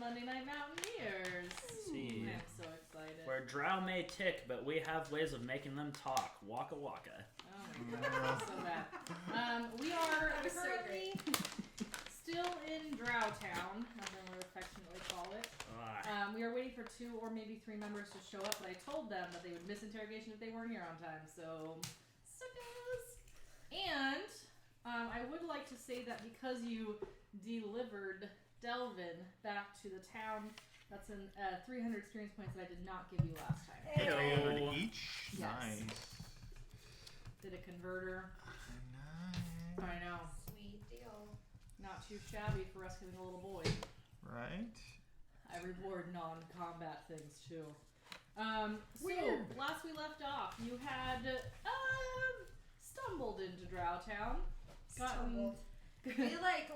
Monday Night Mountaineers. See. I'm so excited. Where Drow may tick, but we have ways of making them talk. Waka waka. Oh my god, so bad. We are currently still in Drow Town, as I would affectionately call it. We are waiting for 2 or maybe 3 members to show up, but I told them that they would miss interrogation if they weren't here on time, so suckers! And I would like to say that because you delivered Delvin back to the town, that's an 300 experience points that I did not give you last time. 300 each? Yes. Nice. Did a converter. Nice. I know. Sweet deal. Not too shabby for rescuing a little boy. Right. I reward non-combat things too. So last we left off, you had stumbled into Drow Town. Stumbled. We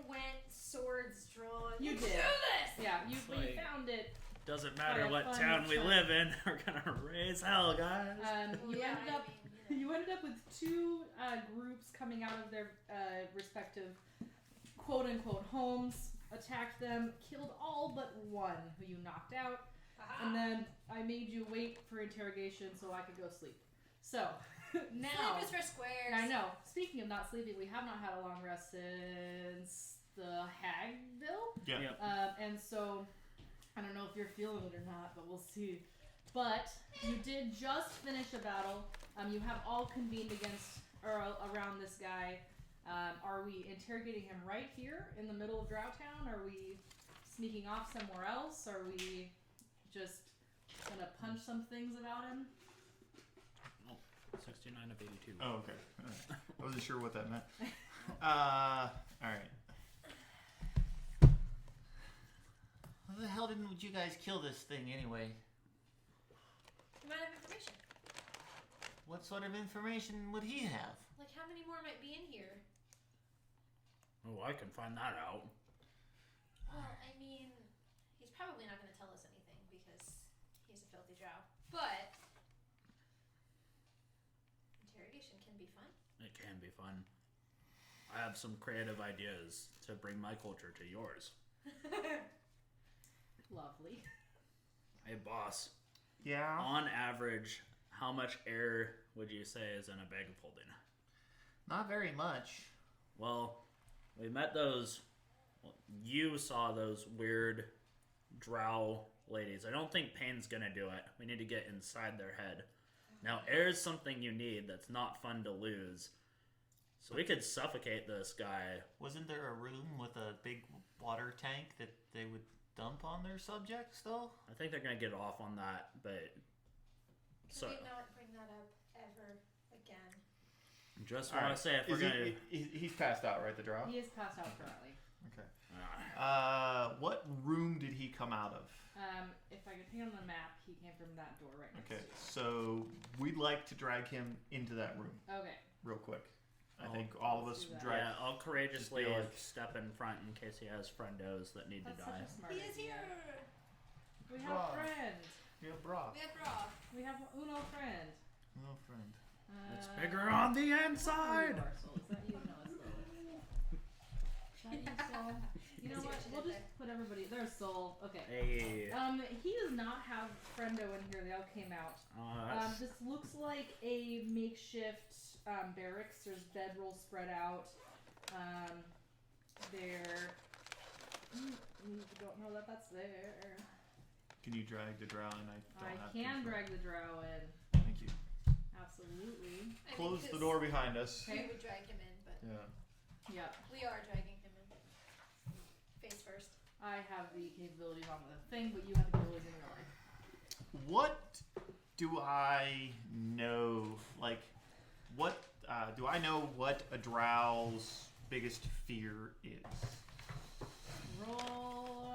went swords drawn. You Let's did. do this! Yeah, you found it. Doesn't matter By a what fun town we chunk. live in, we're gonna raise hell, guys. You ended up with 2 groups coming out of their respective quote-unquote homes, attacked them, killed all but 1 who you knocked out, and then I made you wait for interrogation so I could go sleep. So, now... Sleep is for squares. I know. Speaking of not sleeping, we have not had a long rest since the Hagville. Yeah. Yep. And so, I don't know if you're feeling it or not, but we'll see. But you did just finish a battle. You have all convened against or around this guy. Are we interrogating him right here in the middle of Drow Town? Are we sneaking off somewhere else? Are we just gonna punch some things about him? 69 of 82. Oh, okay. All right. I wasn't sure what that meant. All right. Why the hell didn't you guys kill this thing anyway? You might have information. What sort of information would he have? Like how many more might be in here? Oh, I can find that out. Well, I mean, he's probably not going to tell us anything because he's a filthy drow. But interrogation can be fun. It can be fun. I have some creative ideas to bring my culture to yours. Lovely. Hey, boss. Yeah. On average, how much air would you say is in a bag of holding? Not very much. Well, we met those... Well, you saw those weird drow ladies. I don't think pain's gonna do it. We need to get inside their head. Now, air is something you need that's not fun to lose. So we could suffocate this guy. Wasn't there a room with a big water tank that they would dump on their subjects, though? I think they're gonna get off on that, but... Can we not bring that up ever again? Just want to say if we're gonna... He's passed out, right, the drow? He is passed out currently. Okay. What room did he come out of? If I could ping on the map, he came from that door right next Okay, to it. so we'd like to drag him into that room Okay. real quick. I Oh, think all of us let's do that. drag. Yeah, I'll courageously Just be like- step in front in case he has friendos that need That's to such die. a smart He is idea. here! We have Bra. a friend. Yeah, bra. We have Raw. We have Uno friend. No friend. It's bigger on the inside! Universal. Is that you? No, it's Lilith. Is that you, Soul? You know See what? what she We'll did just put everybody. There's Soul. Okay. Hey. He does not have friendo in here. They all came out. That's... This looks like a makeshift barracks. There's bedrolls spread out. There. You don't know that that's there. Can you drag the drow in? I can drag the drow in. Thank you. Absolutely. Close the door behind us. We would drag him in, but Yeah. Yep. we are dragging him in. Face first. I have the capabilities on the thing, but you have the capabilities in real life. What do I know? Like, what do I know? What a drow's biggest fear is? Roll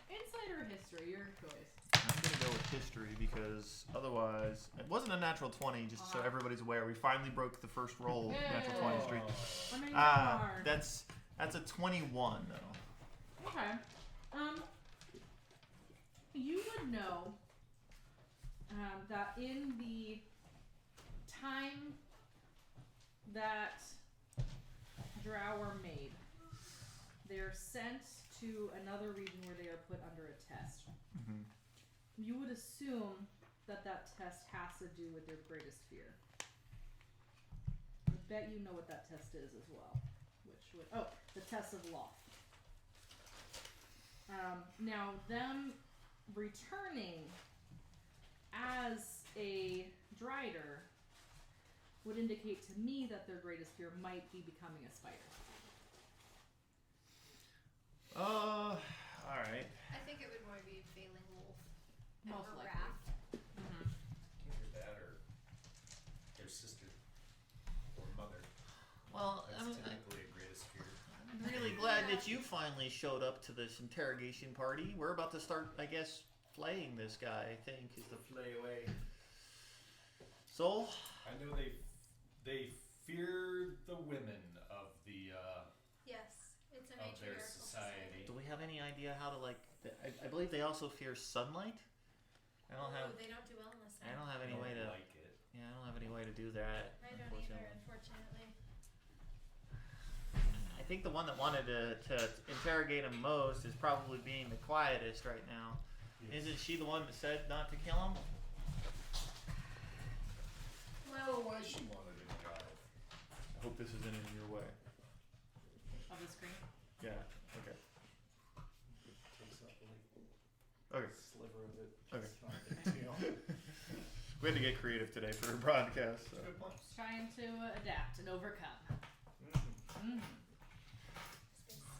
insight or history, your choice. I'm gonna go with history because otherwise, it wasn't a natural 20. Just so everybody's aware, we finally broke the first roll natural 20 streak. I mean, hard. That's a 21 though. Okay. You would know that in the time that Drow were made, they're sent to another region where they are put under a test. Mm-hmm. You would assume that test has to do with their greatest fear. I bet you know what that test is as well. The test of Loth. Now, them returning as a Drider would indicate to me that their greatest fear might be becoming a spider. Alright. I think it would more be failing wolf. Most or likely. raft. Mm-hmm. Either that or their sister or mother. Well, That's technically a greatest fear. I'm really glad that you finally showed up to this interrogation party. We're about to start, I guess, flaying this guy, I think, is the Flay away. So? I know they fear the women of the Yes, it's a of their matriarchal society. Do we have any idea how to, like... I believe they also fear sunlight? I don't have... They don't do well in the sun. I don't have any way to... like it. Yeah, I don't have any way to do that. I don't either, unfortunately. I think the one that wanted to interrogate him most is probably being the quietest right now. Yes. Isn't she the one that said not to kill him? Well, why she wanted to drive. I hope this isn't in your way. Of the screen. Yeah, okay. Takes up a Okay. sliver of it. Okay. It's not a big deal. We had to get creative today for a broadcast. So. Good point. Trying to adapt and overcome. Mm-hmm.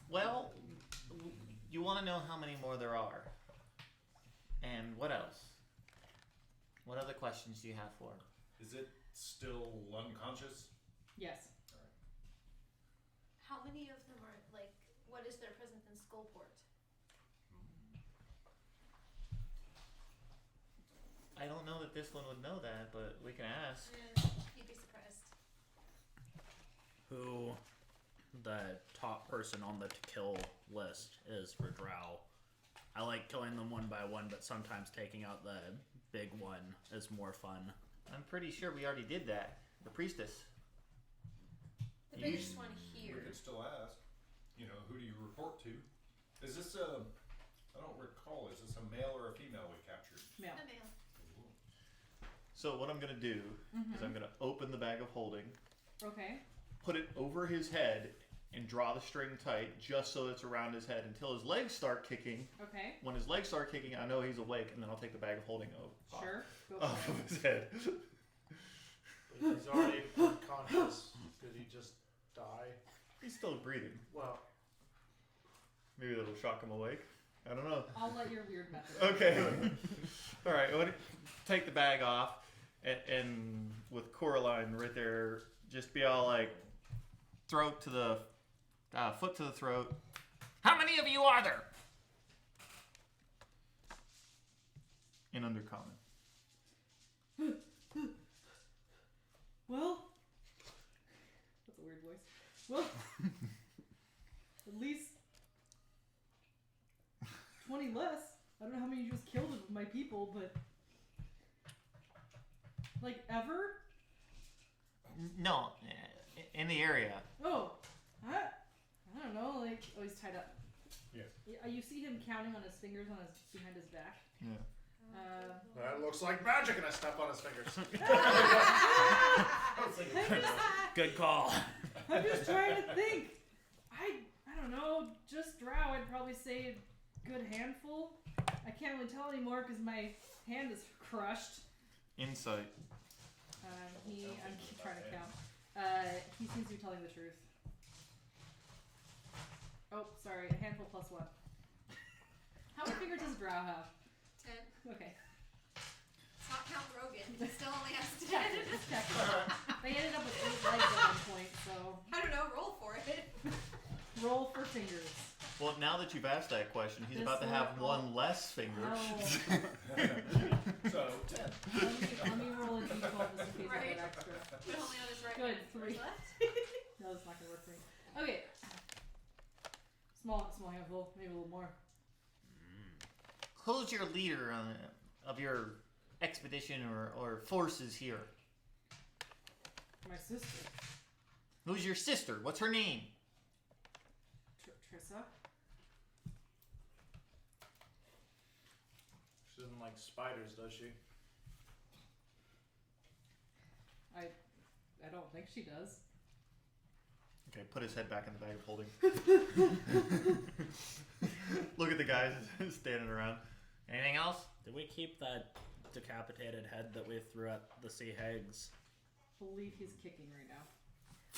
Well, you want to know how many more there are. And what else? What other questions do you have for him? Is it still unconscious? Yes. How many of them are, like, what is their presence in Skullport? I don't know that this one would know that, but we can ask. You'd be surprised. Who the top person on the to kill list is for Drow. I like killing them one by one, but sometimes taking out the big one is more fun. I'm pretty sure we already did that. The priestess. The You- biggest one We here. could still ask. You know, who do you report to? Is this a... I don't recall. Is this a male or a female we captured? Male. A male. So what I'm going to do is I'm going to open the bag of holding, Okay. put it over his head, and draw the string tight just so it's around his head until his legs start kicking. Okay. When his legs start kicking, I know he's awake, and then I'll take the bag of holding off, Sure. Go off for it. of his head. But he's already unconscious. Did he just die? He's still breathing. Well, Maybe that'll shock him awake. I don't know. I'll let your weird method. Okay. All right. Take the bag off, and with Coraline right there, just be all like, throat to the, foot to the throat. How many of you are there? In Undercommon. Well, that's a weird voice. Well, at least 20 less. I don't know how many you just killed of my people, but like ever? No, in the area. Oh, I don't know. Like, oh, he's tied up. Yes. Yeah, you see him counting on his fingers on his behind his back. Yeah. that looks like magic, and I step on his fingers. Good call. I'm just trying to think. I don't know. Just Drow. I'd probably say a good handful. I can't really tell anymore because my hand is crushed. Insight. I'm trying to count. He seems to be telling the truth. Oh, sorry. A handful plus what? How many fingers does Drow have? 10. Okay. Let's not count Rogan. He still only has 10. Check. They ended up with 8 legs at one point, so I don't know. Roll for it. roll for fingers. Well, now that you've asked that question, he's This about to have one- one less finger. Oh. So, 10. Let me roll a d12 just in case I Right. get extra. But only on his right Good, hand. 3. Left. No, that's not gonna work for me. Okay. Small handful, maybe a little more. Who's your leader of your expedition or forces here? My sister, Who's your sister? What's her name? Trissa. doesn't like spiders, does she? I don't think she does. Okay, put his head back in the bag of holding. Look at the guys standing around. Anything else? Did we keep that decapitated head that we threw at the sea hags? I believe he's kicking right now.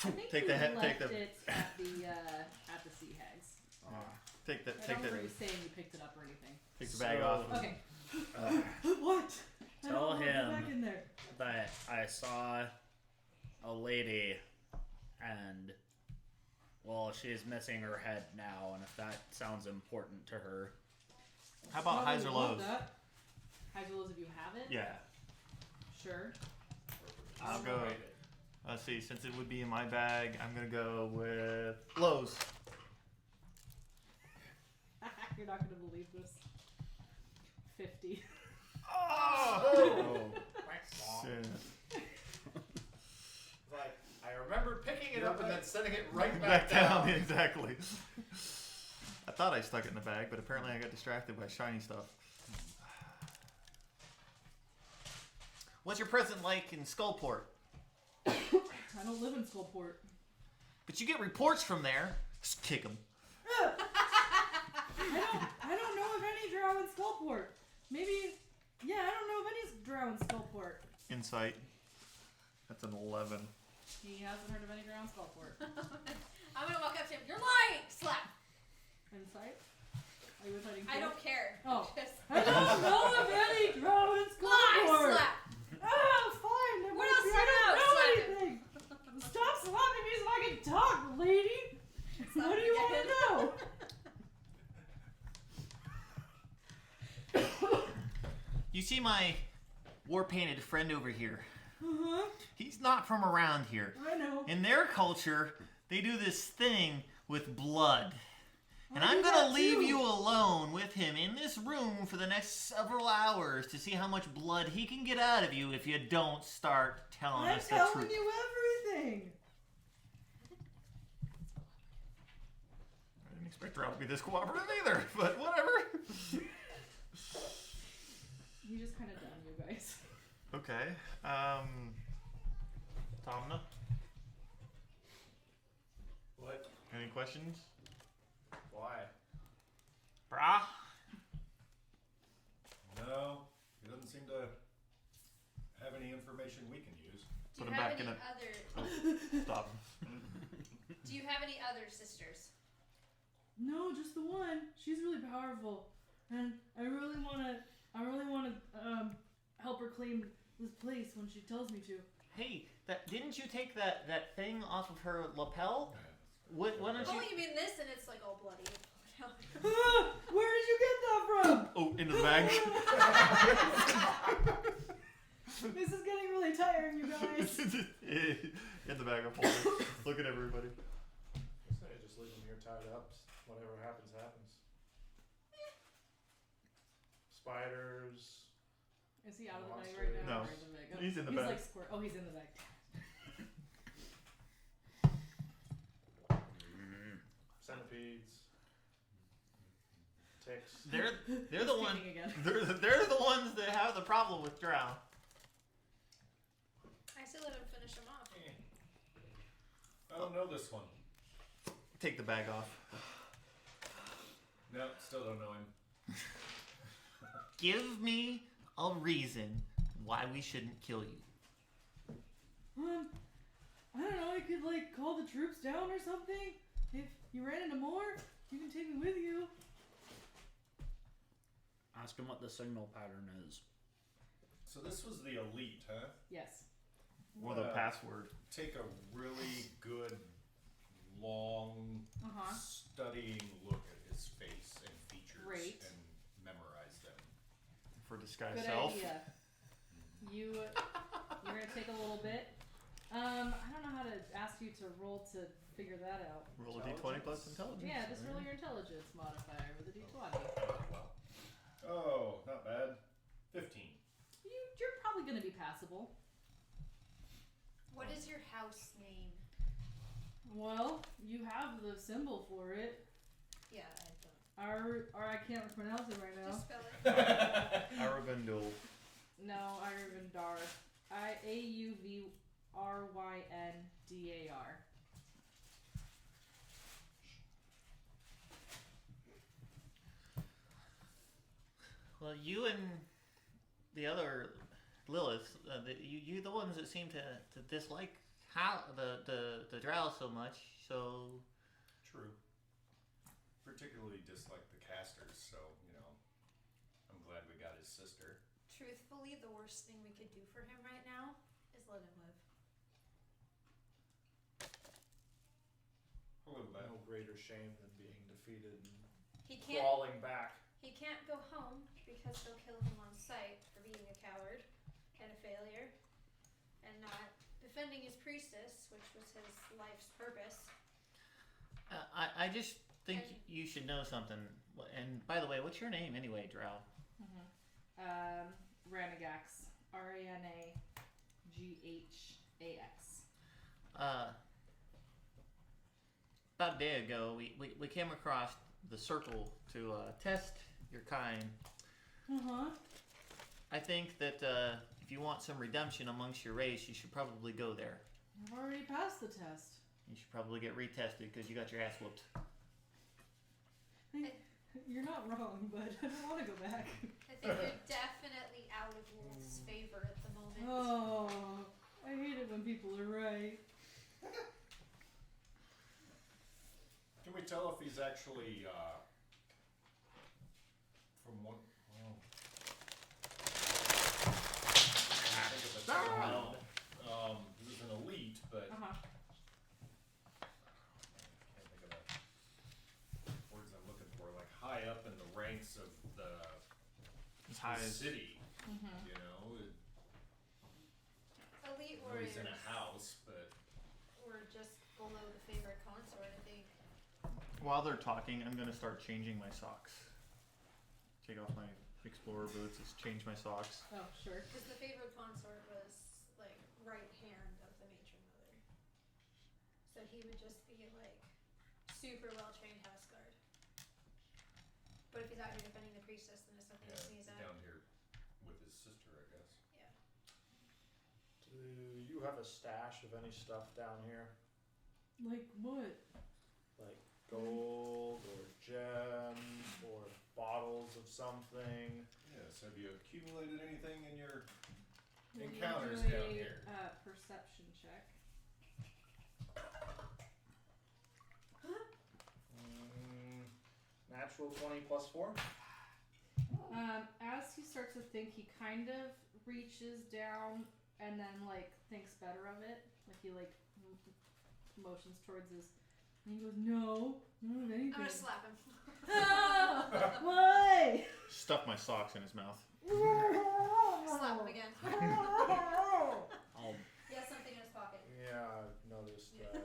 I think Take you the head. left Take the. it at the sea hags. Take the. I Take don't the. remember you saying you picked it up or anything. Take the bag So- off. Okay. What? I Tell don't want to him go back in there. that I saw a lady and, well, she's missing her head now, and if that sounds important to her. How about highs or lows? Highs or lows if you have it? Yeah. Sure. I'll go. Let's see. Since it would be in my bag, I'm gonna go with lows. You're not going to believe this. 50. Oh! Shit. Like, I remember picking it up and then setting it right Back back down. Exactly. I thought I stuck it in the bag, but apparently I got distracted by shiny stuff. What's your present like in Skullport? I don't live in Skullport. But you get reports from there. Just kick them. I don't know of any drow in Skullport. Maybe, yeah, I don't know of any drow in Skullport. Insight. That's an 11. He hasn't heard of any drow in Skullport. I'm gonna walk up to him. You're lying! Slap! Insight? Are you insighting? I don't care. Oh. Just I don't know of any drow in lie! Skullport. Slap! Oh, fine. There What must else be- do you know? I don't Slap know him. anything. Stop slapping me so I can talk, lady. Slap What do him you want again. to know? You see my war-painted friend over here? Uh-huh. He's not from around here. I know. In their culture, they do this thing with blood. And I I'm do gonna that leave too. you alone with him in this room for the next several hours to see how much blood he can get out of you if you don't start telling I'm us the telling truth. you everything. I didn't expect Drow to be this cooperative either, but whatever. You just kind of done, you guys. Okay. Tomna, What? any questions? Why? Brah? No, he doesn't seem to have any information we can use. Do Put you him have back any in other? Stop. Do you have any other sisters? No, just the one. She's really powerful, and I really wanna help her clean this place when she tells me to. Hey, didn't you take that thing off of her lapel? What don't Oh, you? you mean this, and it's like all bloody. Where did you get that from? Oh, into the bag. This is getting really tiring, you guys. In the bag of holding. Look at everybody. I say just leave them here tied up. Whatever happens, happens. Spiders. Is he out of the bag Monster. right now? No. Or in the bag? Oh, He's in the he's bag. like squirt. Oh, he's in the bag. Centipedes. Ticks. They're the He's one. kicking again. They're the ones that have the problem with Drow. I still let him finish them off. I don't know this one. Take the bag off. No, still don't know him. Give me a reason why we shouldn't kill you. I don't know. I could like call the troops down or something. If you ran into more, you can take me with you. Ask him what the signal pattern is. So this was the elite, huh? Yes. Or the password. Take a really good, long, studying look at his face and features Great. and memorize them. For disguise Good self. idea. You're gonna take a little bit. I don't know how to ask you to roll to figure that out. Roll a d20 plus intelligence. Yeah, just roll your intelligence modifier with a d20. Oh, not bad. 15. You're probably gonna be passable. What is your house name? Well, you have the symbol for it. Yeah, I don't. I can't pronounce it right now. Just spell it. Arabindul. No, Arvindar. Auvyryndar. Well, you and the other Lilith, you're the ones that seem to dislike the Drow so much. So True. Particularly dislike the casters, so, I'm glad we got his sister. Truthfully, the worst thing we could do for him right now is let him live. Hello, Matt. No greater shame than being defeated and He can't. crawling back. He can't go home because they'll kill him on sight for being a coward and a failure, and not defending his priestess, which was his life's purpose. I just think And- you should know something. And by the way, what's your name anyway, Drow? Ranagax. Ranagax. About a day ago, we came across the circle to test your kind. I think that if you want some redemption amongst your race, you should probably go there. I've already passed the test. You should probably get retested because you got your ass whooped. You're not wrong, but I don't want to go back. I think you're definitely out of Wolf's favor at the moment. Oh, I hate it when people are right. Can we tell if he's actually, from one... Oh. I think of the term. He was an elite, but... Uh-huh. I can't think of the words I'm looking for. Like, high up in the ranks of the city, Elite I know he's warriors in a house, but... were just below the favorite consort, I think. While they're talking, I'm gonna start changing my socks. Take off my explorer boots. Just change my socks. Oh, sure. Because the favorite consort was, like, right hand of the matron mother. So he would just be, like, super well trained house guard. But if he's out here defending the priestess, then it's nothing to sneeze he's at. down here with his sister, I guess. Yeah. Do you have a stash of any stuff down here? Like what? Like gold or gems or bottles of something? Yes, have you accumulated anything in your Will you encounters do down a, here? Perception check. Natural 20 plus 4? As he starts to think, he kind of reaches down and then like thinks better of it. Like he motions towards his. And he goes, "No, I don't have anything." I'm gonna slap him. Ah, why? Stuff my socks in his mouth. Slap him again. I'll He has something in his pocket. Yeah, I've noticed that.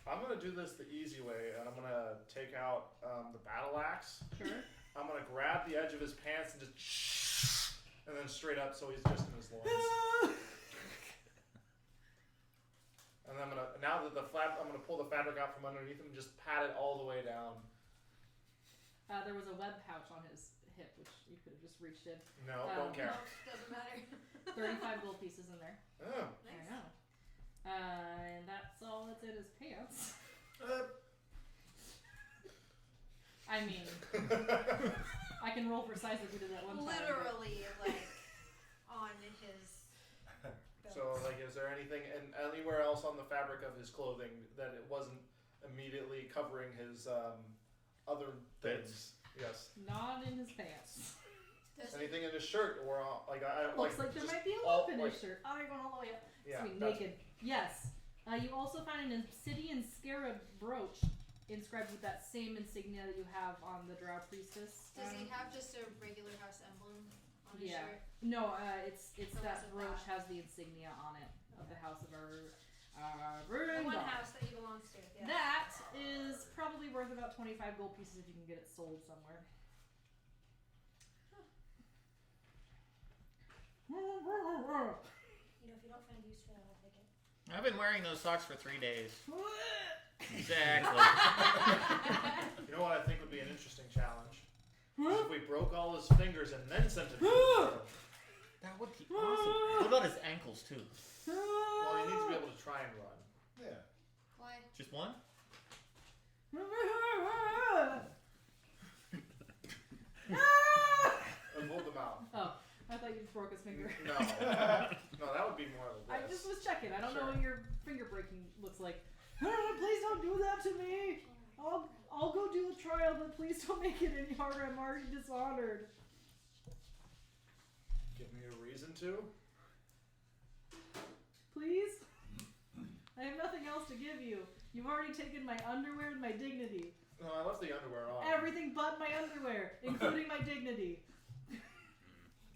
I'm gonna do this the easy way, and I'm gonna take out the battle axe. Sure. I'm gonna grab the edge of his pants and just, and then straight up, so he's just in his loins. And then I'm gonna pull the fabric out from underneath him and just pat it all the way down. There was a web pouch on his hip, which you could have just reached in. No, don't care. No, doesn't matter. 35 gold pieces in there. Oh. I Nice. know. And that's all that's in his pants. I mean, I can roll for size like we did that one time. but- Literally, like, on his belt. So, like, is there anything anywhere else on the fabric of his clothing that it wasn't immediately covering his other things? Yes. Not in his pants. Does Anything in his shirt or Looks like there just might be a all- lump in like- his shirt. I'm going all the way up. Yeah, Sweet, that's- naked. Yes. You also find an obsidian scarab brooch inscribed with that same insignia that you have on the Drow priestess. Does he have just a regular house emblem on his Yeah. shirt? No, it's So that was it brooch that? has the insignia on it of the House of The Arundar. one house that he belongs to. Yeah. That is probably worth about 25 gold pieces if you can get it sold somewhere. If you don't find use for that, I'll take it. I've been wearing those socks for 3 days. Exactly. You know what I think would be an interesting challenge? Is if we broke all his fingers and then sent him to the portal. That would be awesome. What about his ankles too? Well, he needs to be able to try and run. Yeah. Why? Just one? And hold him out. Oh, I thought you just broke his finger. No. No, that would be more of a I risk. just was checking. I don't know Sure. what your finger breaking looks like. Please don't do that to me. I'll go do the trial, but please don't make it any harder. I'm already dishonored. Give me a reason to. Please? I have nothing else to give you. You've already taken my underwear and my dignity. No, I left the underwear on. Everything but my underwear, including my dignity.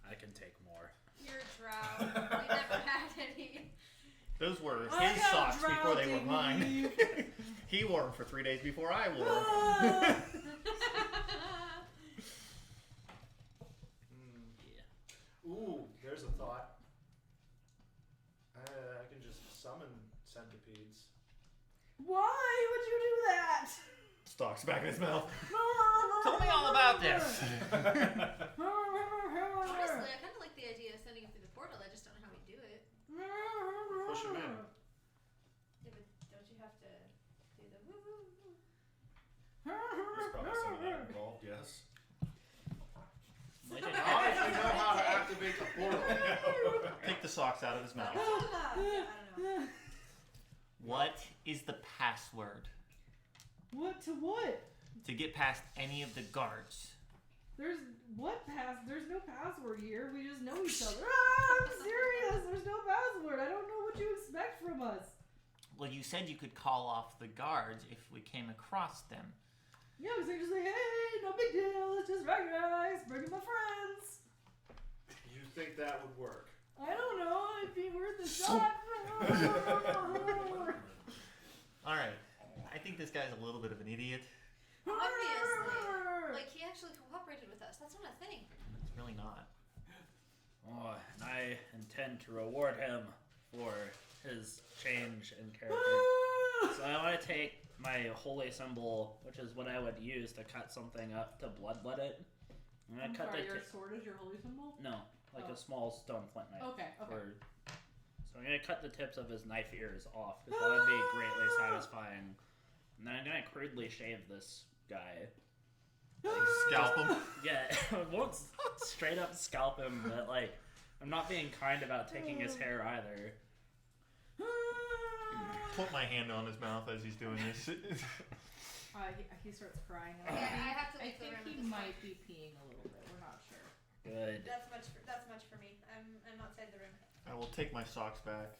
I can take more. You're a drow. We never had any. Those were I his got socks before they were dignity. mine. He wore them for 3 days before I wore them. Ah! Yeah. Ooh, there's a thought. I can just summon centipedes. Why would you do that? Stalks back in his mouth. Tell me all about this. Honestly, I kind of like the idea of sending him through the portal. I just don't know how we do it. Push him in. Yeah, but don't you have to do the woo woo woo? There's probably some of that involved, yes. Like How if you know how to activate the portal? Take the socks out of his mouth. Yeah, I don't know. What is the password What to what? to get past any of the guards? There's no password here. We just know each other. I'm serious. There's no password. I don't know what you expect from us. Well, you said you could call off the guards if we came across them. Yeah, because they just say, hey, no big deal. It's just regular bring my friends. You think that would work? I don't know. It'd be worth a shot. Alright, I think this guy's a little bit of an idiot. Obviously. Like, he actually cooperated with us. That's not a thing. It's really not. Oh, and I intend to reward him for his change in character. So I want to take my holy symbol, which is what I would use to cut something up to bloodlet it. I'm gonna cut sorry, the your sword is your holy symbol? no, like a small stone flint knife. Okay. So I'm gonna cut the tips of his knife ears off, because that would be greatly satisfying. And then I'm gonna crudely shave this guy. Scalp him. Yeah, I won't straight up scalp him, but like, I'm not being kind about taking his hair either. Put my hand on his mouth as he's doing this. He starts crying. Yeah, I have to I leave the think room. he at this might point. be peeing a little bit. We're not sure. Good. That's much for me. I'm outside the room. I will take my socks back.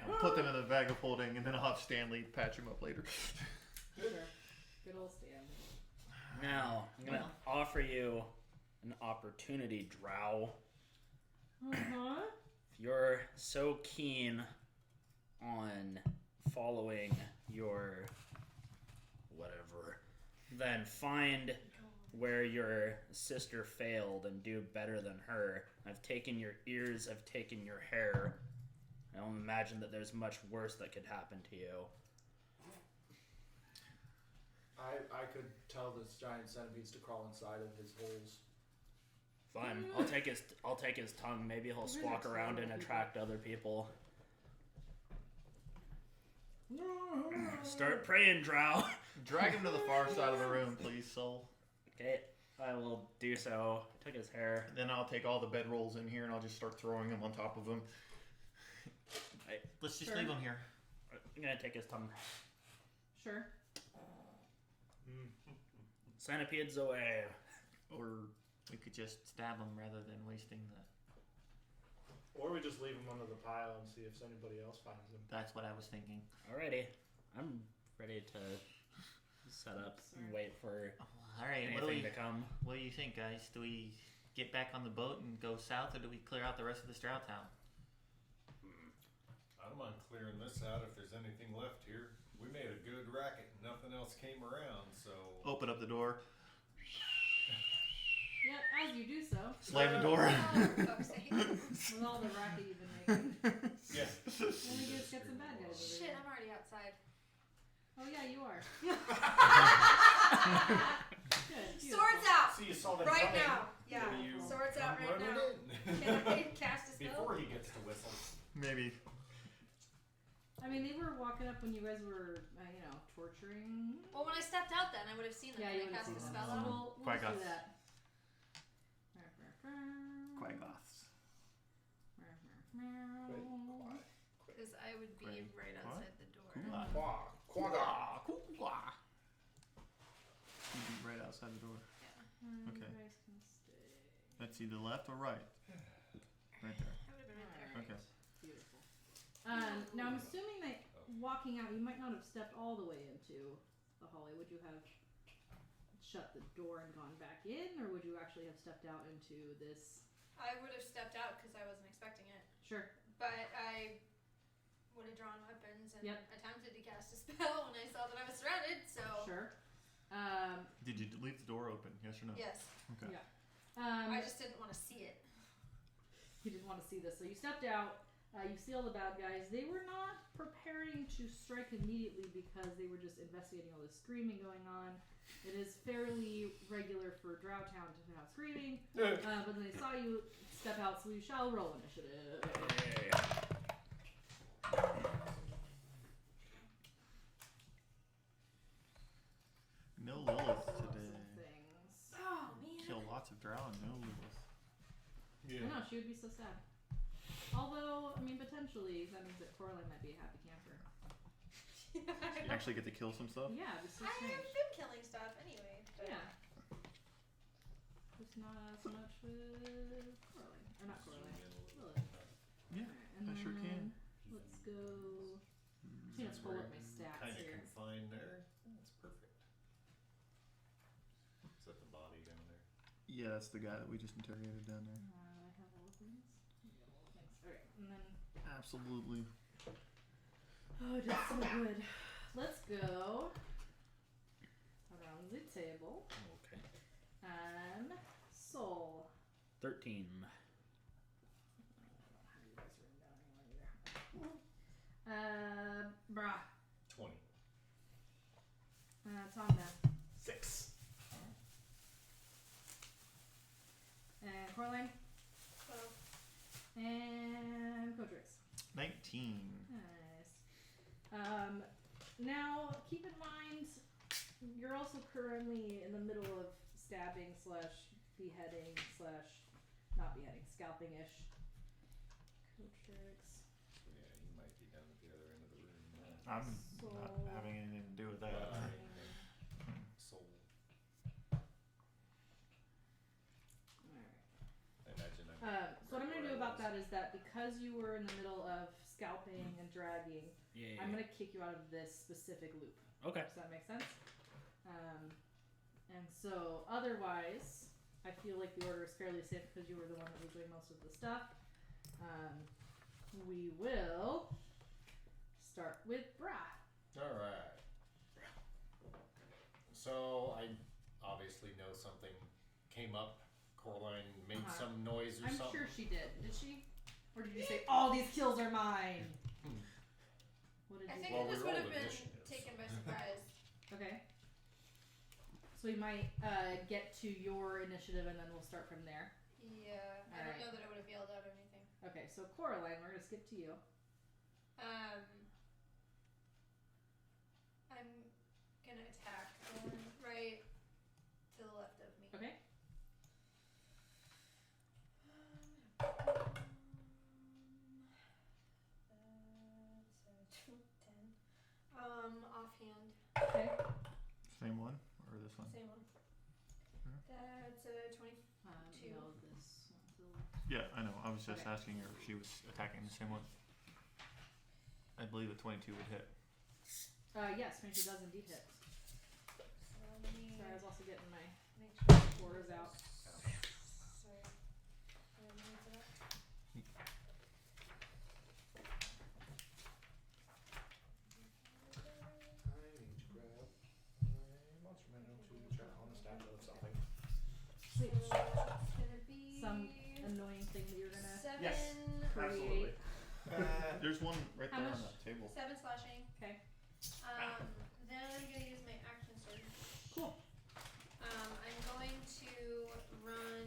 I'll put them in a bag of holding, and then I'll have Stanley patch him up later. Sure. Good old Stan. Now, I'm gonna offer you an opportunity, Drow. Uh-huh. If you're so keen on following your whatever, then find where your sister failed and do better than her. I've taken your ears, I've taken your hair. I don't imagine that there's much worse that could happen to you. I could tell this giant centipedes to crawl inside of his holes. Fine. I'll take his tongue. Maybe he'll squawk around and attract other people. Start praying, Drow. Drag him to the far side of the room, please, Soul. Okay, I will do so. Took his hair. Then I'll take all the bedrolls in here and I'll just start throwing them on top of him. Let's just Sure. leave him here. I'm gonna take his tongue. Sure. Centipedes away. Or we could just stab him rather than wasting the... Or we just leave him under the pile and see if anybody else finds him. That's what I was thinking. Alrighty. I'm ready to set up and wait for Alright, anything to come. what do you think, guys? Do we get back on the boat and go south, or do we clear out the rest of this Drow town? I don't mind clearing this out if there's anything left here. We made a good racket and nothing else came around, so... Open up the door. Yep, as you do so. Slam the door. For fuck's sake. With all the racket you've been making. Yeah. Let me just get some bad guys over Shit, here. I'm already outside. Oh yeah, you are. Good. Beautiful. Swords out! See, you saw them Right coming. now. Yeah. Maybe you Swords out come right running now. in. Can I cast a spell? Before he gets to whistle. Maybe. I mean, they were walking up when you guys were, torturing. Well, when I stepped out then, I would have seen them. Yeah, Can you I would have cast seen a them. spell So on them? we'll Quaggoths. do that. Quaggoths. Because I would be Quag- right what? outside the door. Quagga. You'd be right outside the door. You Okay. guys can stay. That's either left or right. Right there. I would have been right there. Okay. Beautiful. Now I'm assuming that walking out, you might not have stepped all the way into the hallway. Would you have shut the door and gone back in, or would you actually have stepped out into this? I would have stepped out because I wasn't expecting it. Sure. But I would have drawn weapons and Yep. attempted to cast a spell when I saw that I was surrounded, so. Sure. Did you leave the door open? Yes or no? Yes. Okay. Yeah. I just didn't want to see it. You didn't want to see this, so you stepped out. You see all the bad guys. They were not preparing to strike immediately because they were just investigating all this screaming going on. It is fairly regular for Drow Town to have screaming, but then they saw you step out, so you shall roll initiative. No Lilith Some today. things. Oh, man. Kill lots of Drow and no Lilith. I know, she would be so sad. Although, I mean, potentially, that means that Coraline might be a happy camper. You actually get to kill some stuff? Yeah, it'd be so I strange. have been killing stuff anyway. But Yeah. Just not as much with Coraline. Or not Coraline. Lilith. Yeah, Alright, and I sure can. Let's go. I'm gonna pull up my stats Kind of here. confined there. That's perfect. Is that the body down there? Yeah, that's the guy that we just interrogated down there. I have all of things. Yeah, all of things. Alright, and then. Absolutely. Oh, it did so good. Let's go around the table. Okay. And Soul. 13. I don't have you guys written down anywhere either. Brah. 20. Tom now. 6. And Coraline. 12. And Codrix. 19. Nice. Now, keep in mind, you're also currently in the middle of stabbing / beheading / not beheading, scalping-ish. Codrix. Yeah, he might be down at the other end of the room now. I'm Soul. not having anything to do with that. Soul. Alright. I imagine I'm. So what I'm going to do about that is that because you were in the middle of scalping and dragging, Yeah. I'm going to kick you out of this specific loop. Okay. Does that make sense? And so otherwise, I feel like the order is fairly safe because you were the one that was doing most of the stuff. We will start with Bra. Alright. So, I obviously know something came up. Coraline made some noise or I'm something. sure she did. Did she? Or did you say, all these kills are mine? What did I you think say? I just would have rolled been initiative. taken by surprise. Okay. So we might get to your initiative and then we'll start from there. Yeah, I Alright. don't know that I would have yelled out or anything. Okay, so Coraline, we're gonna skip to you. I'm gonna attack going right to the left of me. Okay. That's 10. Offhand. Okay. Same one or this one? Same one. Hmm. That's a 20. Two. No, this one to the left. Yeah, I know. I was just Okay. asking her if she was attacking the same one. I believe a 22 would hit. Yes, 22 does indeed hit. So let me Sorry, I was also getting my make sure. scores out. Sorry. I need to grab my monster manual to check on the status of something. Sweet. So it's gonna be Some annoying thing that you're gonna 7. Yes. create. There's one right How there much? on that table. 7 slashing. Okay. then I'm gonna use my action surge. Cool. I'm going to run.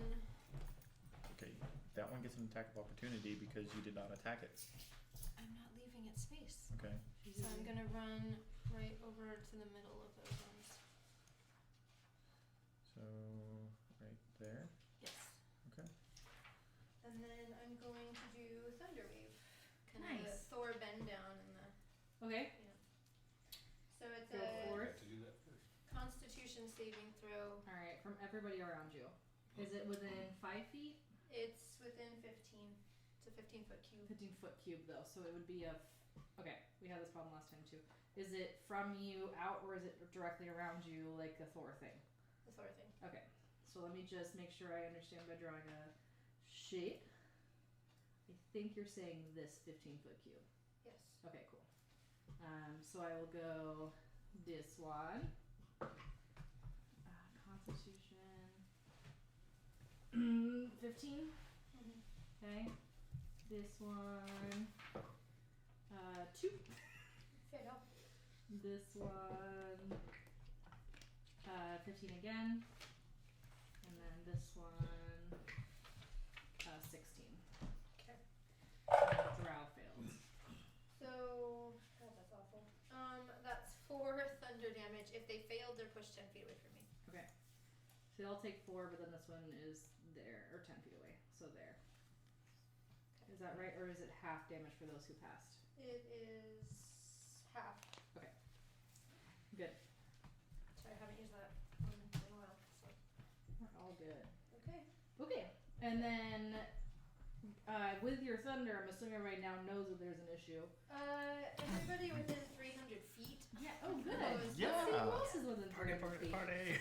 Okay, that one gets an attack of opportunity because you did not attack it. I'm not leaving it space. Okay. So I'm gonna run right over to the middle of those ones. So right there. Yes. Okay. And then I'm going to do Thunder Wave. Nice. Thor bend down in the. Okay. So it's Go a for it. To do that first. Constitution saving throw. All right, from everybody around you. Is it within 5 feet? It's within 15. It's a 15-foot cube. 15-foot cube though, so it would be a. Okay, we had this problem last time too. Is it from you out, or is it directly around you, like a Thor thing? The Thor thing. Okay, so let me just make sure I understand by drawing a shape. I think you're saying this 15-foot cube. Yes. Okay, cool. So I will go this one. Constitution. 15. Okay. This one. 2. Fail. This one. 15 again. And then this one. 16. Okay. Drow fails. So that's awful. That's 4 thunder damage. If they failed, they're pushed 10 feet away from me. Okay. So they'll take 4, but then this one is there, or 10 feet away. So there. Is that right, or is it half damage for those who passed? It is half. Good. Sorry, I haven't used that in a while. So. We're all good. Okay. Okay. And then with your thunder, I'm assuming right now knows that there's an issue. Everybody within 300 feet. Yeah. Oh, good. knows. Yeah. Let's see who else is within 300 feet. Party.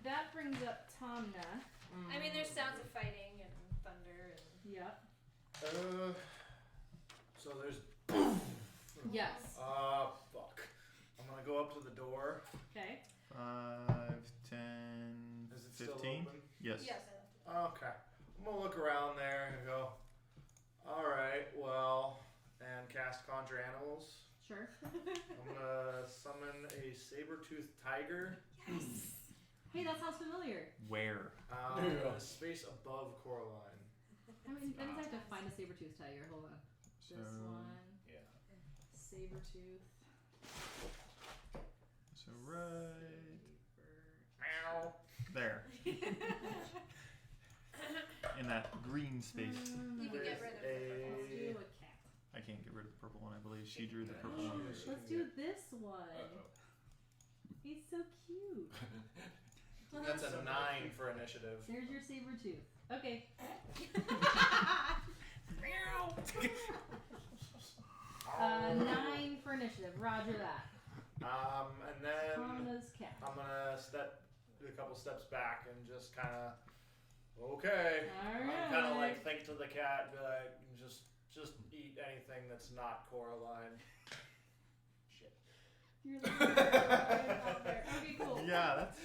That brings up Tomna. I mean, there's sounds of fighting and thunder and. Yep. So there's. Yes. Fuck. I'm gonna go up to the door. Okay. 5, 10, Is it 15. still open? Yes. Yes, I left it. Okay. I'm gonna look around there and go, alright, well, and cast Conjure Animals. Sure. I'm gonna summon a saber-toothed tiger. Yes. Hey, that sounds familiar. Where? A space above Coraline. I mean, then I have to find a saber-toothed tiger. Hold on. So This one. Yeah. Saber-tooth. so right Ow. there. In that green space. You can get rid of the purple. Let's do a cat. I can't get rid of the purple one. I believe she drew the purple one. Let's do this one. Uh-oh. He's so cute. That's a 9 for initiative. There's your saber-tooth. Okay. 9 for initiative. Roger that. And then Tomna's cat. I'm gonna do a couple steps back and just kind of, okay. I'm kind of like think to the cat, be like, just eat anything that's not Coraline. Shit. You're the out there. Okay, cool. Yeah, that's.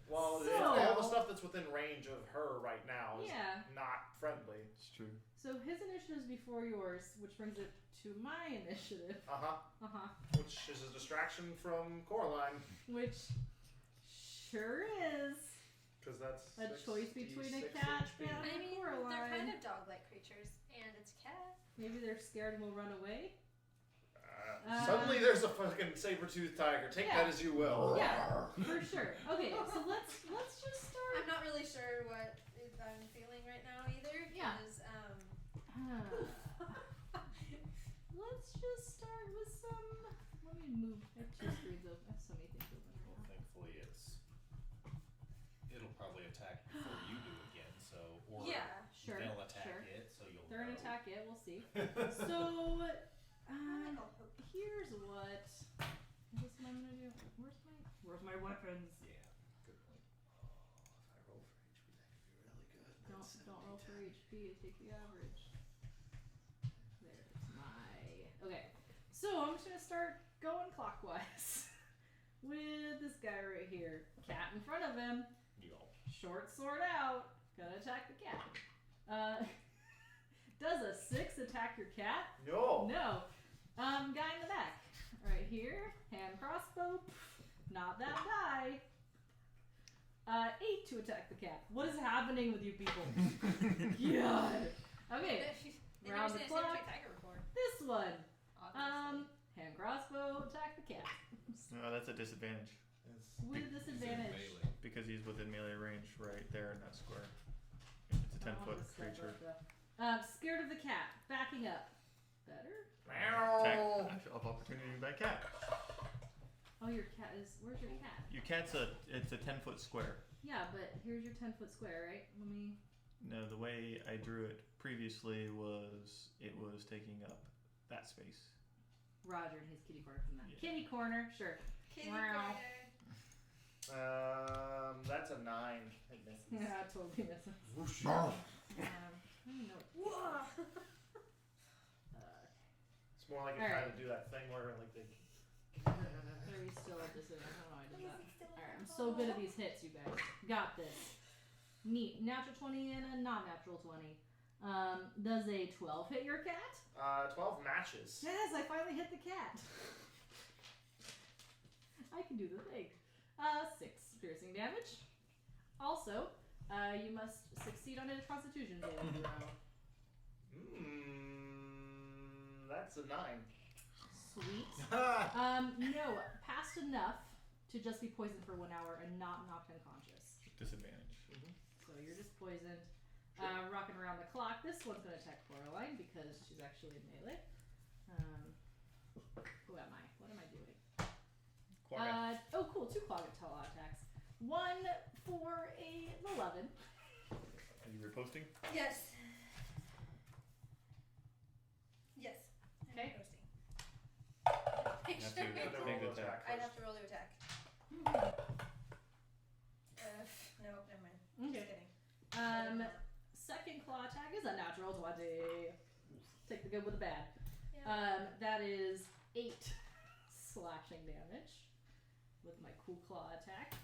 Well, So- all the stuff that's within range of her right now is Yeah. not friendly. It's true. So his initiative is before yours, which brings it to my initiative. Uh-huh. Which is a distraction from Coraline. Which sure is Because that's a choice between a 66 cat HP. and I a mean, Coraline. they're kind of dog-like creatures, and it's a cat. Maybe they're scared and will run away. Suddenly there's a fucking saber-toothed tiger. Take Yeah. that as you will. Yeah, for sure. Okay, so let's just start. I'm not really sure what I'm feeling right now either. Yeah. Because, Let's just start with some. Let me move. I have 2 screens open. I have so many things open. Well, thankfully it'll probably attack before you do again, so or yeah. Sure. they'll attack Sure. it, so you'll They're gonna know. attack it. We'll see. So, here's what. Is this what I'm gonna do? Where's my weapons? Yeah, good point. If I roll for HP, that could be really good. Don't roll for HP. Take the average. There's my. Okay. So I'm just gonna start going clockwise with this guy right here. Cat in front of him. Short sword out. Gonna attack the cat. Does a 6 attack your cat? No. No. Guy in the back. Right here. Hand crossbow. not that die. 8 to attack the cat. What is happening with you people? God. Okay. Round the clock. This one. Hand crossbow, attack the cat. No, that's a disadvantage. With disadvantage. Melee. Because he's within melee range right there in that square. It's a 10-foot creature. Scared of the cat. Backing up. Better? Attack of opportunity by cat. Oh, your cat is... Where's your cat? Your cat's it's a 10-foot square. Yeah, but here's your 10-foot square, right? Let me... No, the way I drew it previously was it was taking up that space. Roger and his kitty corner from that. Yeah. Kitty corner, sure. Kitty Wow. corner. That's a 9. It misses. Yeah, totally misses. Whoosh. I don't know. Whoa. It's more like All you're right. trying to do that thing where like they. Are you still at this? I don't know why I did that. Alright, I'm so good at these hits, you guys. Got this. Neat. Natural 20 and a non-natural 20. Does a 12 hit your cat? 12 matches. Yes, I finally hit the cat. I can do the thing. 6 piercing damage. Also, you must succeed on a Constitution saving throw. That's a 9. Sweet. No, passed enough to just be poisoned for 1 hour and not knocked unconscious. Disadvantage. So you're just poisoned. Rocking around the clock. This one's going to attack Coraline because she's actually in melee. Who am I? What am I doing? Oh, cool. 2 clog attacks. 1 for a 11. Are you reposting? Yes. Yes. Okay. Make Have sure. to make the attack. I'd have to roll to attack. No, never mind. Okay. Just kidding. Second claw attack is a natural 20. Take the good with the bad. Yeah. That is 8 slashing damage with my cool claw attack.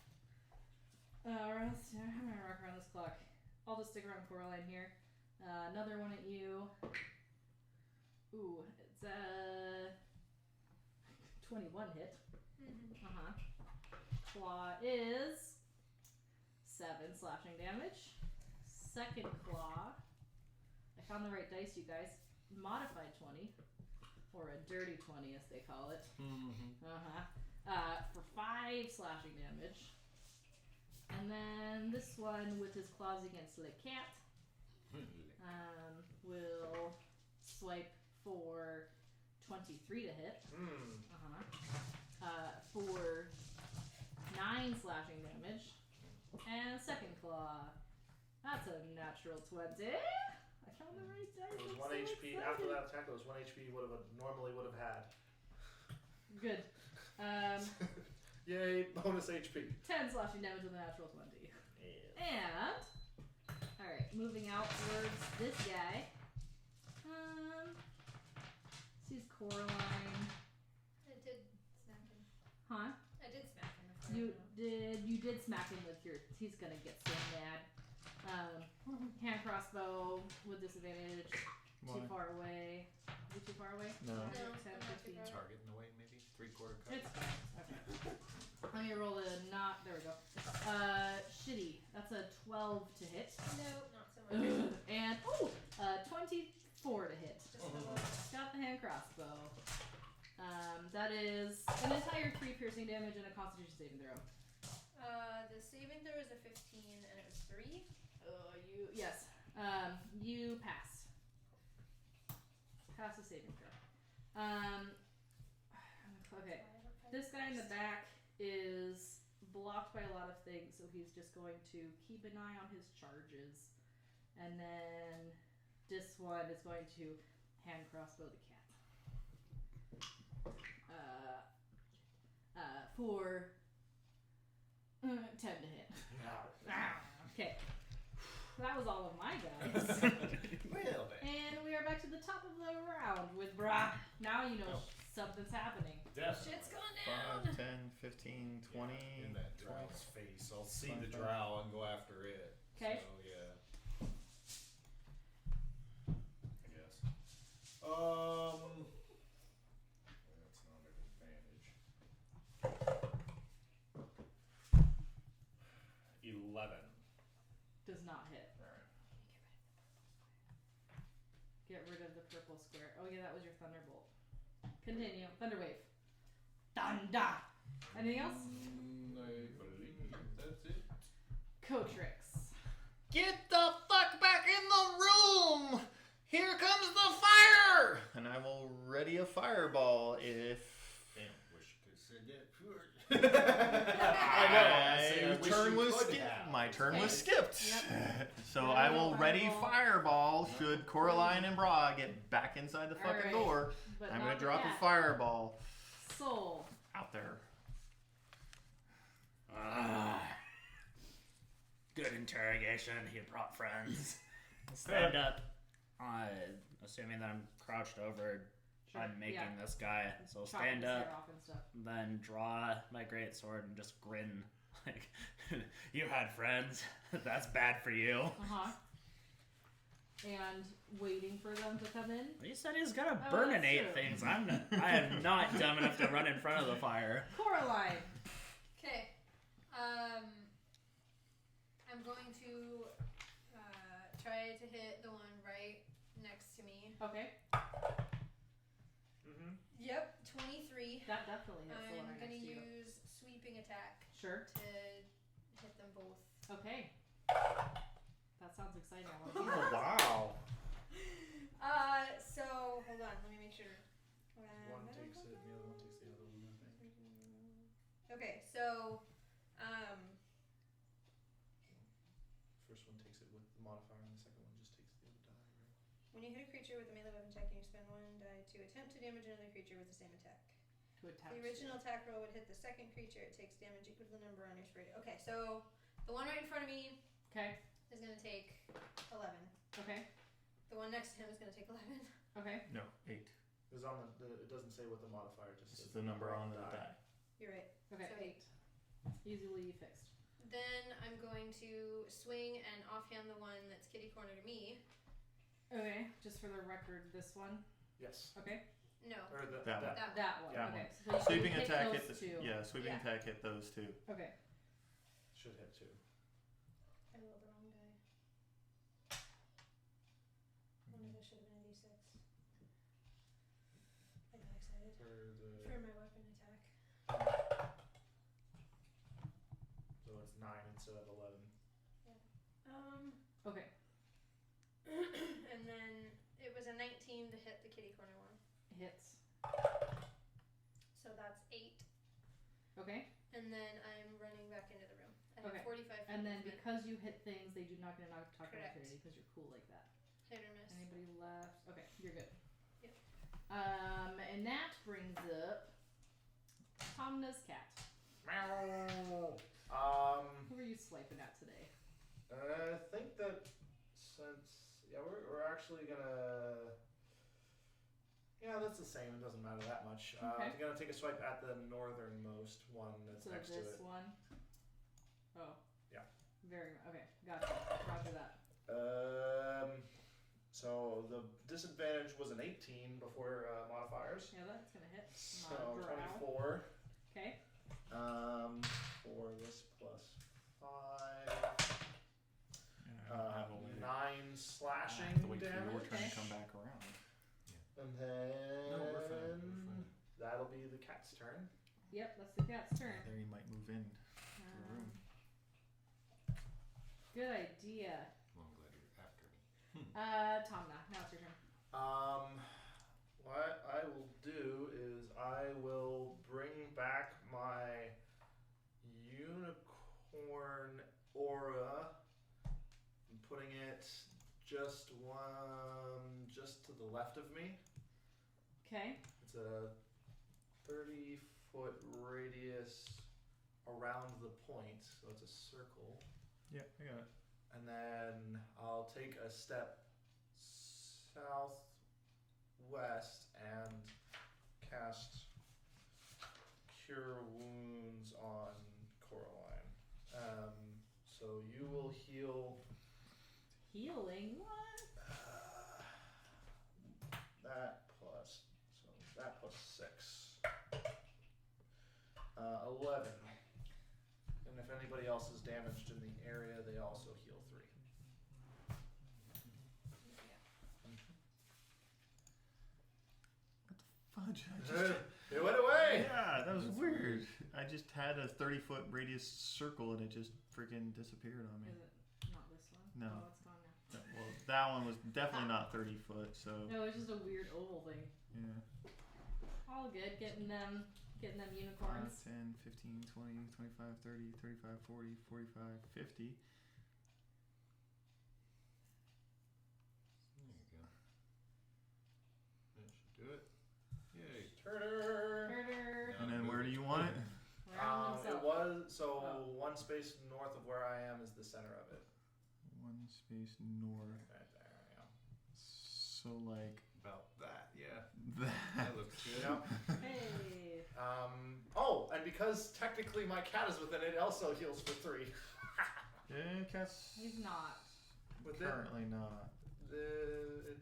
I'm gonna rock around this clock. I'll just stick around Coraline here. Another one at you. Ooh, it's a 21 hit. Claw is 7 slashing damage. Second claw. I found the right dice, you guys. Modified 20. Or a dirty 20, as they call it. For 5 slashing damage. And then this one with his claws against the cat will swipe for 23 to hit. For 9 slashing damage. And second claw. That's a natural 20. I found the right dice. It was I'm 1 so HP. excited. After that attack, it was 1 HP normally would have had. Good. Yay, bonus HP. 10 slashing damage with a natural 20. And, alright, moving out towards this guy. Sees Coraline. I did smack him. Huh? I did smack him. You did smack him with your, he's gonna get so mad. Hand crossbow with disadvantage. Why? Too far away. Is it too far away? No. 10, No, 10, not too 15. far. Target in the way, maybe? 3/4 cut? It's fine. Okay. Let me roll a not. There we go. Shitty. That's a 12 to hit. No, not so much. And 24 to hit. Just the one. Got the hand crossbow. That is an entire 3 piercing damage and a Constitution saving throw. The saving throw is a 15 and it was 3. Yes. You pass. Pass the saving throw. Okay. This guy in the back is blocked by a lot of things, so he's just going to keep an eye on his charges. And then this one is going to hand crossbow the cat. For 10 to hit. Okay. That was all of my guys. Well then. And we are back to the top of the round with Brah. Now you know something's happening. Definitely. Shit's going down. 5, 10, 15, 20. Yeah, in that drow's face. I'll see the drow and go after it. Okay. So, yeah. I guess. That's not an advantage. get rid of the purple square. Oh yeah, that was your thunderbolt. Continue. Thunderwave. Thunder. Anything else? I believe that's it. Cotrix. Get the fuck back in the room! Here comes the fire! And I will ready a fireball if. Damn, wish you could have said that before. My turn was skipped. My turn was skipped. Yep. So Ready I will ready fireball. fireball should Coraline and Bra get back inside the fucking Alright. door. But I'm not gonna the drop cat. a fireball Soul. out there. Good interrogation. He brought friends. Stand up. Assuming that I'm crouched over, Sure. I'm making yeah. this guy. So Chopping stand his head up, off and stuff. then draw my great sword and just grin. Like, you had friends. That's bad for you. And waiting for them to come in. He said he's gonna Oh, burninate that's true. things. I am not dumb enough to run in front of the fire. Coraline. Okay. I'm going to try to hit the one right next to me. Okay. Mm-hmm. Yep, 23. That definitely hits the one I'm right going to next to you. use sweeping attack Sure. to hit them both. Okay. That sounds exciting. I want to hear it. Wow. So hold on, let me make sure. One takes it, and the other one takes the other one, I think. Okay, so First one takes it with the modifier, and the second one just takes the other die, right? when you hit a creature with a melee weapon attack, you spend one die to attempt to damage another creature with the same attack. To attack. The original attack roll would hit the second creature. It takes damage equal to the number on your spread. Okay, so the one right in front of me Okay. is going to take 11. Okay. The one next to him is going to take 11. Okay. No, 8. It's on the it doesn't say what the modifier just This says. is the number on the die. You're right. Okay. So 8. Easily fixed. Then I'm going to swing and offhand the one that's kitty corner to me. Okay. Just for the record, this one. Yes. Okay. No, Or the, That one. That one. Yeah. Okay. So you Sweeping can attack hit hit those the, two. yeah, sweeping Yeah. attack hit those two. Okay. should hit 2. I rolled the wrong die. One of those should have been a d6. I got excited. For the For my weapon attack. so it's 9 instead of 11. Okay. And then it was a 19 to hit the kitty corner one. Hits. So that's 8. Okay. And then I'm running back into the room. I have Okay. 45 feet And then movement. because you hit things, they do not get a knock Correct. opportunity because you're cool like that. Hit or miss. Anybody left? Okay, you're good. Yep. And that brings up Tomna's cat. Meow. Who are you swiping at today? I think that since we're actually gonna that's the same. It doesn't matter that much. Okay. I'm gonna take a swipe at the northernmost one that's So next to this it. one. Oh. Yeah. Very okay. Gotcha. Roger that. So the disadvantage was an 18 before modifiers. Yeah, that's gonna hit. So Drow. 24. Okay. For this plus 5. Have a way to- 9 slashing have to wait for your damage. turn to come back around. And then No, we're fine. We're fine. that'll be the cat's turn. Yep, that's the cat's turn. There you might move in the room. Good idea. Well, I'm glad you're after me. Tomna, now it's your turn. What I will do is I will bring back my unicorn aura. I'm putting it just to the left of me. Okay. It's a 30-foot radius around the point, so it's a circle. Yeah, I got it. And then I'll take a step southwest and cast Cure Wounds on Coraline. So you will heal Healing what? that plus 6. 11. And if anybody else is damaged in the area, they also heal 3. It went away. Yeah, that was weird. I just had a 30-foot radius circle and it just freaking disappeared on me. Is it not this one? No. Oh, it's gone now. Well, that one was definitely not 30 foot, so No, it's just a weird oval thing. yeah. All good, getting them 5, unicorns. 10, 15, 20, 25, 30, 35, 40, 45, 50. There you go. That should do it. Yay. Turner. Murder. And then where do you want it? Round It himself. was so Oh. one space north of where I am is the center of it. One space north. Right there. Yeah. So like About that, yeah. that. That looks good. Yep. Hey. Oh, and because technically my cat is within it, also heals for 3. Yeah, cat's He's not. With it, currently not.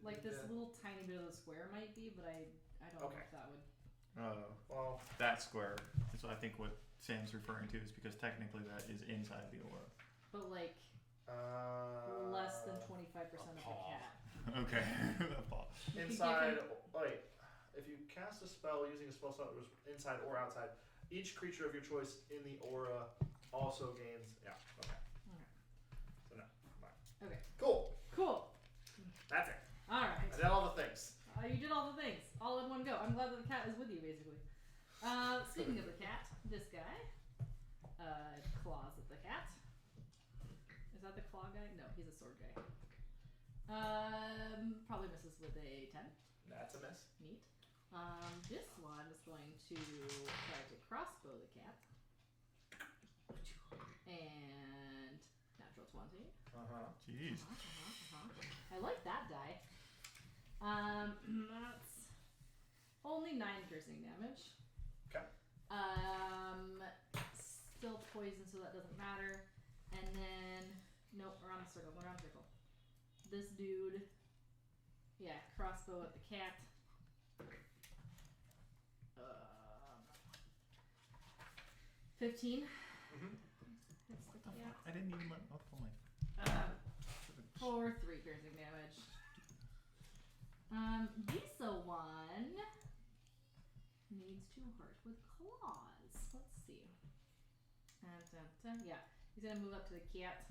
Like this little tiny bit of the square might be, but I don't know Okay. if that would. Oh, Well, that square. So I think what Sam's referring to is because technically that is inside the aura. But like less than 25% of the cat. Okay. You could inside. give Wait, if you cast a spell using a spell slot that was inside or outside, each creature of your choice in the aura also gains. Yeah. Okay. So no. Fine. Okay. Cool. Cool. That's it. All right. I did all the things. You did all the things, all in one go. I'm glad that the cat is with you, basically. Speaking of the cat, this guy claws at the cat. Is that the claw guy? No, he's a sword guy. Probably misses with a 10. That's a miss. Neat. This one is going to try to crossbow the cat. And natural 20. Jeez. I like that die. That's only 9 piercing damage. Okay. Still poison, so that doesn't matter. And then, nope, around the circle. Around the circle. This dude, yeah, crossbow at the cat. 15. Hits the cat. I didn't even let up on my. For 3 piercing damage. Visa one needs to hurt with claws. Let's see. Yeah, he's gonna move up to the cat,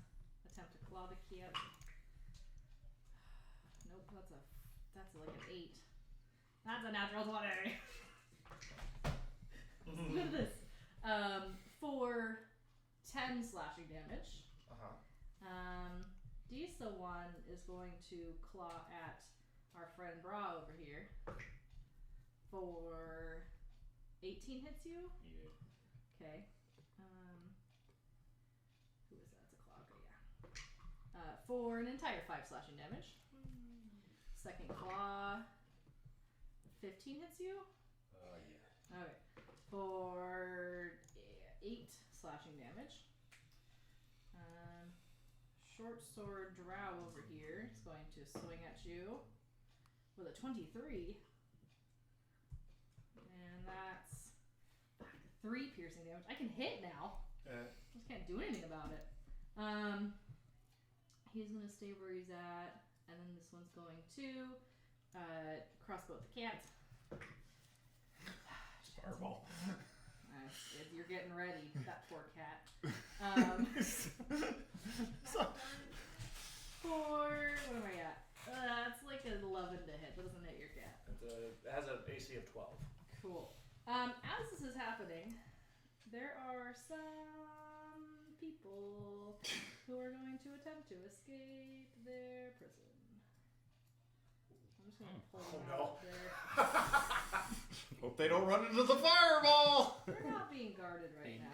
attempt to claw the cat. Nope, that's like an 8. That's a natural 20. Look at this. For 10 slashing damage. Disa one is going to claw at our friend Bra over here. For 18 hits you? Yeah. Okay. Who is that? It's a claw. Okay, yeah. For an entire 5 slashing damage. Second claw. 15 hits you? Yeah. Okay. For 8 slashing damage. Short sword Drow over here is going to swing at you with a 23. And that's 3 piercing damage. I can hit now. Just can't do anything about it. He's going to stay where he's at. And then this one's going to crossbow at the cat. Fireball. You're getting ready, that poor cat. What am I at? It's like an 11 to hit. That doesn't hit your cat. It has an AC of 12. Cool. As this is happening, there are some people who are going to attempt to escape their prison. I'm just gonna pull them out there. Hope they don't run into the fireball. They're not being guarded right now.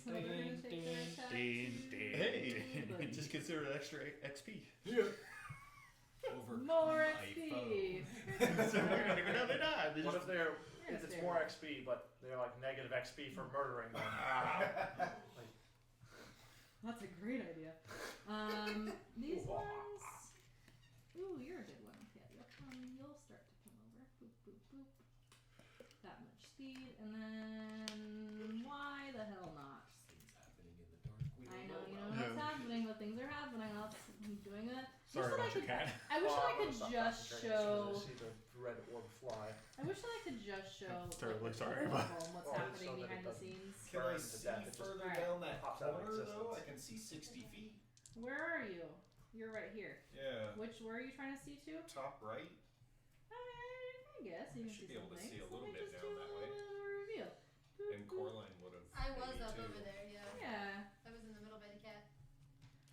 So they're gonna take their attack Hey, just consider it extra XP. Yeah. Overcome more my XP. So they're not even how they die. They What just- if they're? Yeah, It's fair. more XP, but they're like negative XP for murdering them. Like, That's a great idea. These Ooh. ones. Ooh, you're a good one. Yeah, you'll start to come over. Boop, boop, boop. That much speed, and then why the hell not? Things happening in the dark. We I don't know you about. know what's happening, but things are happening. I'm doing that. Sorry about your cat. I wish that I I'm could gonna stop just concentrating as soon as I show see the red orb fly. I wish that I could just show Terribly like, sorry, at but- home what's Oh, happening so that it behind the doesn't- scenes. Can I Burned to see death, it just further Alright. down that pops out of corner though? existence. I can see 60 feet. Where are you? You're right here. Yeah. Where are you trying to see to? Top right. I guess you I can should see be able to some see a things. little Let me bit just down do that a way. little bit of a reveal. And Coraline would have. I was maybe up too. over there, yeah. Yeah. I was in the middle by the cat.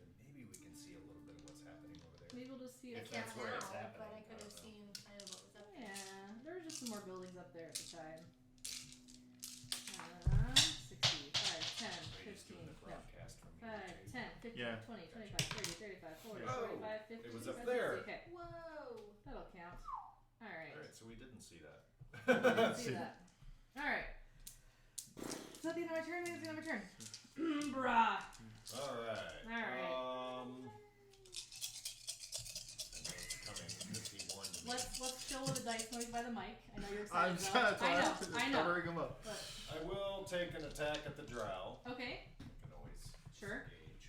Then maybe we can see a little bit of what's happening over there. Maybe we'll just see I it. If that's can't where now, it's happening, but I I could have don't know. seen kind of what was up there. Yeah, there were just some more buildings up there at the time. 60, 5, 10, Brady's 15, doing the no. broadcast from 5, here too. 10, 15, Yeah. 20, 25, 30, 35, 40, Oh, 45, 50, it was 55, up there. 60. Okay, Whoa! that'll count. Alright. Alright, so we didn't see that. Let's see that. Alright. Is that the end of my turn? Maybe it's the end of my turn. Brah. Alright. Alright. I know it's coming 51 to me. Let's chill with the dice noise by the mic. I know you're I'm excited. trying though. to I know. covering him up. But, I will take an attack at the Drow. okay. I can always Sure. engage.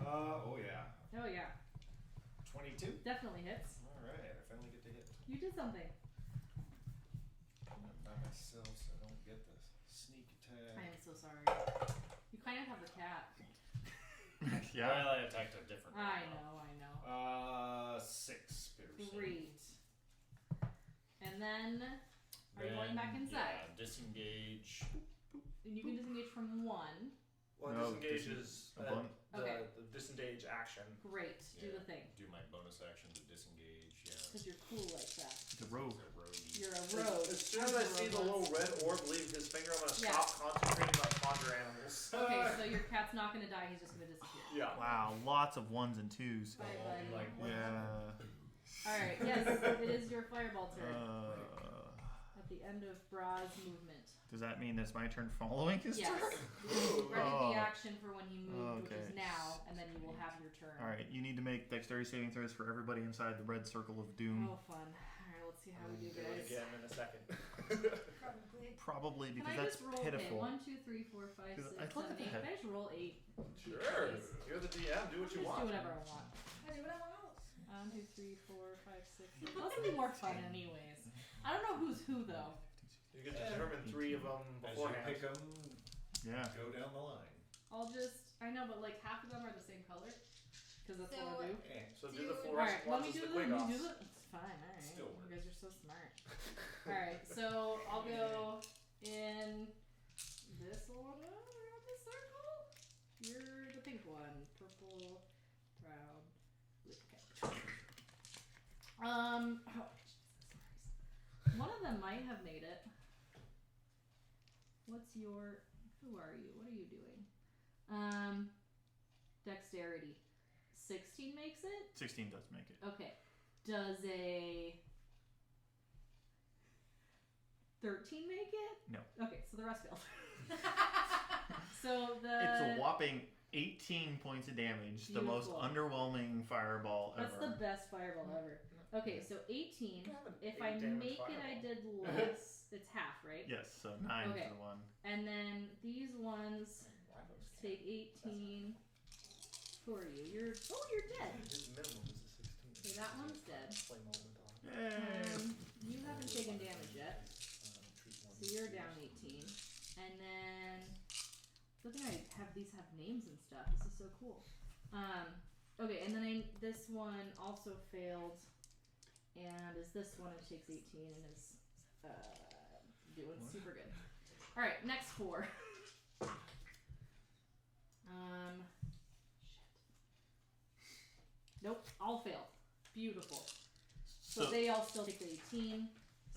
Oh yeah. Oh yeah. 22. Definitely hits. Alright, I finally get to hit. You did something. I'm by myself, so I don't get the sneak I attack. am so sorry. You kind of have the cat. Yeah. Well, I attacked a different one. I know. 6 piercing. Great. And then, are you going back inside? Yeah, disengage. And you can disengage from 1. Well, No, disengage dis- is a bun- Okay. the disengage action. Great. Do Yeah. the thing. Do my bonus action to disengage. Yeah. Because you're cool like that. It's a rogue. It's a roguey. You're a rogue. As soon as I see the little red orb leave his finger, I'm gonna Yeah. stop concentrating on conjure animals. Okay, so your cat's not going to die. He's just going to disappear. Yeah. Wow, lots of 1s and 2s. Bye, I'll be buddy. like, what Yeah. Alright, yes, it is your fireball turn. Uh, At the end of Bra's movement. does that mean it's my turn following his Yes. turn? You ready Oh. the action for when he moved, which is Okay. now, and then you will have your turn. All right, you need to make dexterity saving throws for everybody inside the red circle of doom. Oh, fun. Alright, let's see how we do, Do it guys. again in a second. Probably. Probably Can because I that's just roll? pitiful. Okay, 1, 2, 3, 4, 5, 'Cause 6, I thought 7, that 8. had- Can I just roll 8? Sure. Please? You're the DM. Do what you Just want. do whatever I want. I do what I want. 1, 2, 3, 4, 5, 6. This will be more fun, anyways. I don't know who's who though. You can determine 3 of them As you beforehand. pick them, Yeah. go down the line. I'll just. I know, but like half of them are the same color. Because that's So, what I do. Eh, So do Do- the Alright, fluorescent let ones me as do the the. Let me Quigoths. do the. It's fine. Alright. Still You works. guys are so smart. Alright, so I'll go in this one around the circle. You're the pink one. Purple, brown, blue. Okay. Oh, Jesus Christ. One of them might have made it. What's your. Who are you? What are you doing? Dexterity. 16 makes it? 16 does make it. Okay. Does a 13 make it? No. Okay, so the rest failed. So It's a the whopping 18 points of damage. The most Beautiful. underwhelming fireball that's ever. the best fireball ever. Okay, so 18. You have an If 8 I damage make it, I fireball. did less. It's half, right? Yes, so 9 Okay. for the one. And then these ones Why those take 18. Who are you? You're dead. His minimum is a 16. Okay, that one's dead. Flame elemental. Yay! You haven't taken damage yet. Treat one So you're down 18. And then good thing I have these have names and stuff. This is so cool. Okay, and then this one also failed, and is this one it takes 18 and is doing super good. All right, next 4. Shit. Nope, all failed. Beautiful. So they all still take the 18.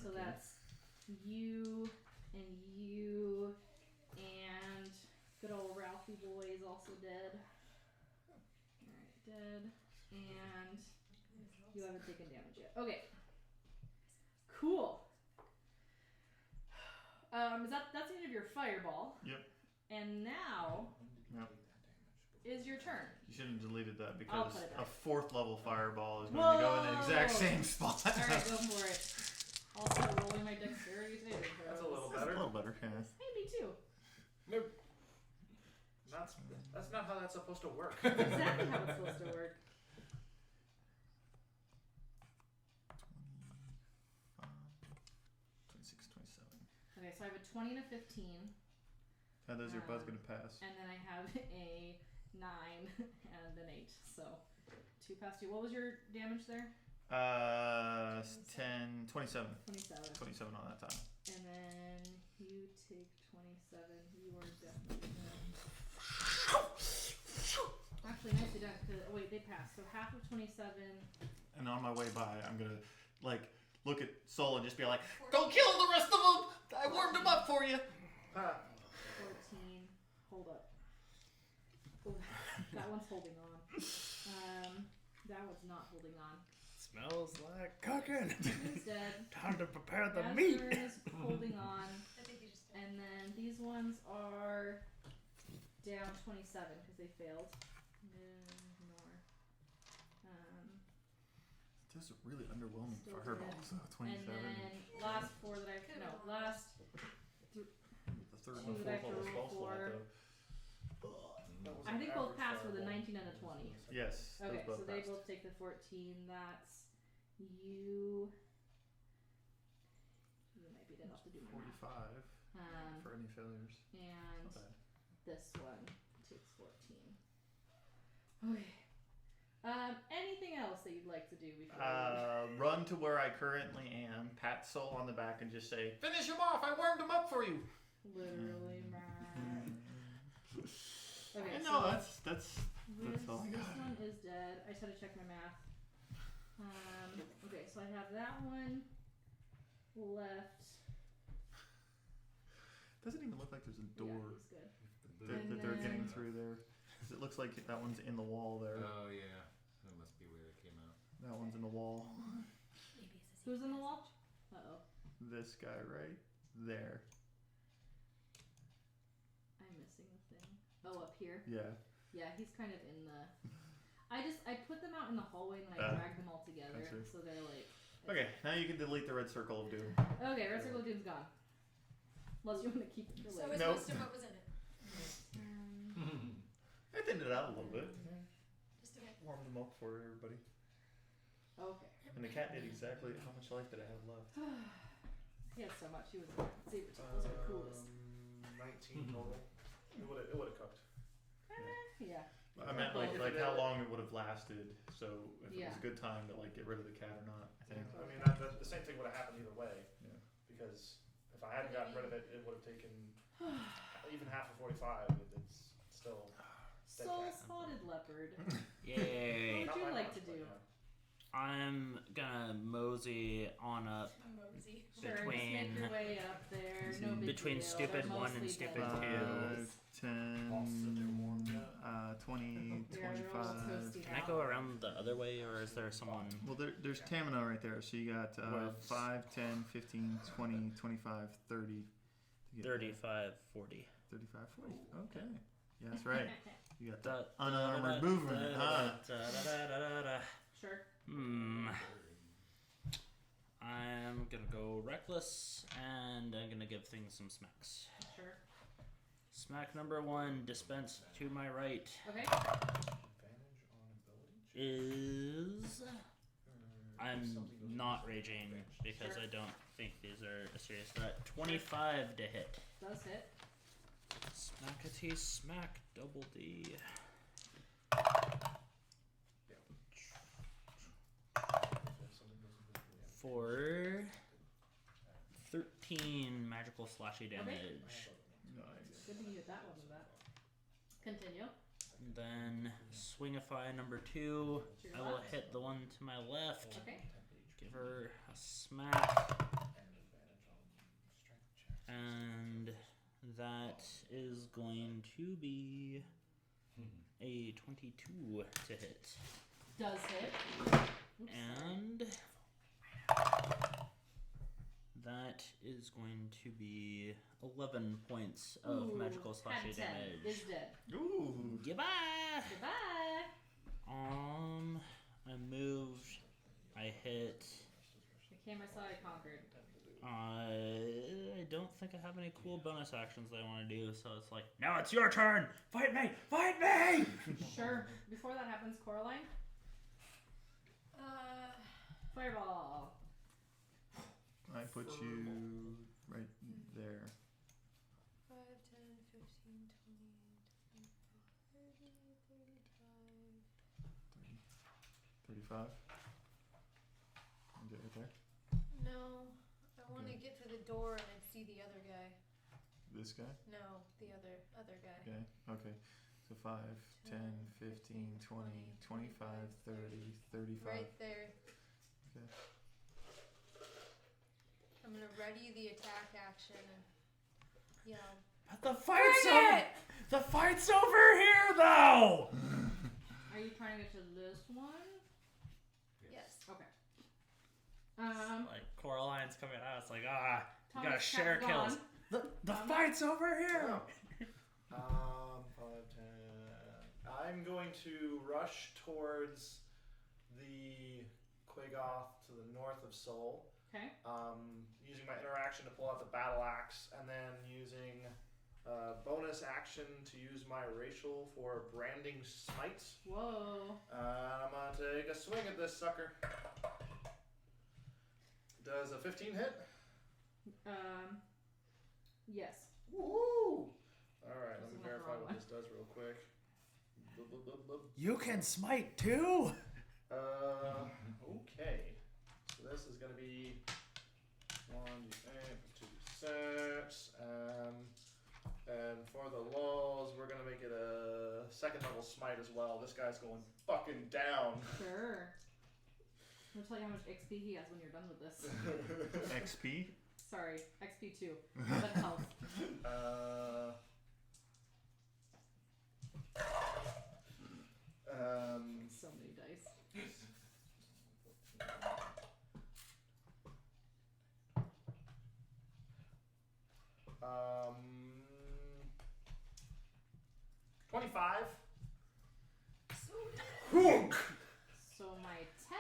So Okay. that's you and you and good old Ralphie boy is also dead. Alright, dead. And you haven't taken damage yet. Okay. Cool. That's the end of your fireball. Yep. And now Yep. is your turn. You should have deleted that I'll because put it a back. 4th level fireball is going to go in the exact Whoa! same spot. Alright, go for it. Also rolling my dexterity saving throws. That's a little That's better. a little better, yeah. Hey, me too. That's not how that's supposed to work. Exactly how it's supposed to work. Okay, so I have a 20 and a 15. Yeah, those are both gonna pass. And then I have a 9 and an 8. So 2 past 2. What was your damage there? 10, 27. 27. 27 on that time. And then you take 27. You are definitely gonna... Actually, nicely done. Wait, they passed. So half of 27. And on my way by, I'm gonna like look at Soul and just be like, "Go kill the rest of them! I warmed them up for you." 14. Hold up. Ooh, that one's holding on. That one's not holding on. Smells like cooking. He's dead. Time to prepare the Jasper meat. is holding on. I think you just did. And then these ones are down 27 because they failed. Ignore. This is really underwhelming Still fireballs. So 27. And then last 4 that I've last The third 2 one, that I fourth have to one roll was for. That was I an think both average passed with a fireball. 19 and a 20. Yes. Okay, those both so they passed. both take the 14. That's you. You might be dead. I'll have to do my math. 45 for any failures. And Not bad. this one takes 14. Okay. Anything else that you'd like to do before? Run to where I currently am, pat Soul on the back, and just say, "Finish him off! I warmed him up for you." Literally, Matt. Okay, No, so that's this all I got. one is dead. I just had to check my math. Okay, so I have that one left. Doesn't even look like there's a Yeah, door he's good. that they're getting through there. 'Cause it looks like that one's in the wall there. Oh yeah, that must be where it came out. That one's in the wall. Maybe it's a Who's in the wall? Uh-oh. This guy right there. I'm missing the thing. Oh, up here? Yeah. Yeah, he's kind of in the... I put them out in the hallway and then I dragged them all together. I see. So they're like... Okay, now you can delete the red circle of doom. Okay, Red Circle of Doom's gone. Unless you want to keep it for So later. is Nope. most of what was in it. I thinned it out a little bit. Just a bit. Warmed them up for everybody. Okay. And the cat did exactly how much life did I have left? He had so much. He was a saber tooth. Those are the coolest. 19 total. It would have cooked. Yeah. I meant like how long it would have lasted. So if it Yeah. was a good time to like get rid of the cat or not. I think. I mean, the same thing would have happened either way. Yeah. Because if I hadn't gotten rid of it, it would have taken even half of 45. It's still. dead Soul cat. Spotted Leopard. Yay. What would Not you my like much, to but do? yeah. I'm gonna mosey on up A mosey. Sure, just between make your way up there. No big between deal. stupid They're 1 and mostly stupid dead. 2. 10, 20, They're all 25. toasty Can I now. go around the other way, or is there someone? Well, there's Tamina right there. So you got Where's- 5, 10, 15, 20, 25, 30. to get there. 35, 40. 35, 40. Okay. Yeah, that's right. You got Da, that unarmored movement, huh? Sure. I'm gonna go reckless, and I'm gonna give things some smacks. Sure. Smack number 1, dispense to my right, Okay. Advantage on ability is... check, I'm something goes not against raging strength. because Sure. I don't think these are a serious threat. 25 to hit. Does hit. Smackety smack, double D. For 13 magical slashy damage. Nice. Good thing you hit that one with that. Continue. Then swingify number 2. To your I will left. hit the one to my left. Okay. Give her a smack. And that is going to be a 22 to hit. Does hit. Oops, And that is going to be 11 points of Ooh, magical had slashy 10. damage. Is dead. Ooh. Goodbye! Goodbye. I moved. I hit. The game I saw I conquered. I don't think I have any cool bonus actions that I want to do, so it's like, now it's your turn! Fight me! Fight me! Sure. Before that happens, Coraline. Fireball. I put you right there. 5, 10, 15, 20, 25, 30, 35. 35. You get right there. No, I want to Okay. get to the door and then see the other guy. This guy? No, the other guy. Okay. Okay. So 5, 10, 15, 20, 25, 30, 35. Right there. Okay. I'm gonna ready the attack action and yell. But the fight's Bring over. it! The fight's over here, though. Are you trying to get to this one? Yes. Okay. Like Coraline's coming out. It's like, you Thomas gotta share Cap's kills. gone. The fight's over here. 5, 10. I'm going to rush towards the Quagoth to the north of Seoul. Okay. Using my interaction to pull out the battle axe, and then using bonus action to use my racial for branding smite. Whoa. I'm gonna take a swing at this sucker. Does a 15 hit? Yes. Woo! Alright, let This me is not the verify wrong what one. this does real quick. You can smite too. Okay. So this is gonna be 1d8, 2d6, and for the lulls, we're gonna make it a second level smite as well. This guy's going fucking down. Sure. I'm gonna tell you how much XP he has when you're done with this. XP? Sorry, XP 2. But health. So many dice. 25. So my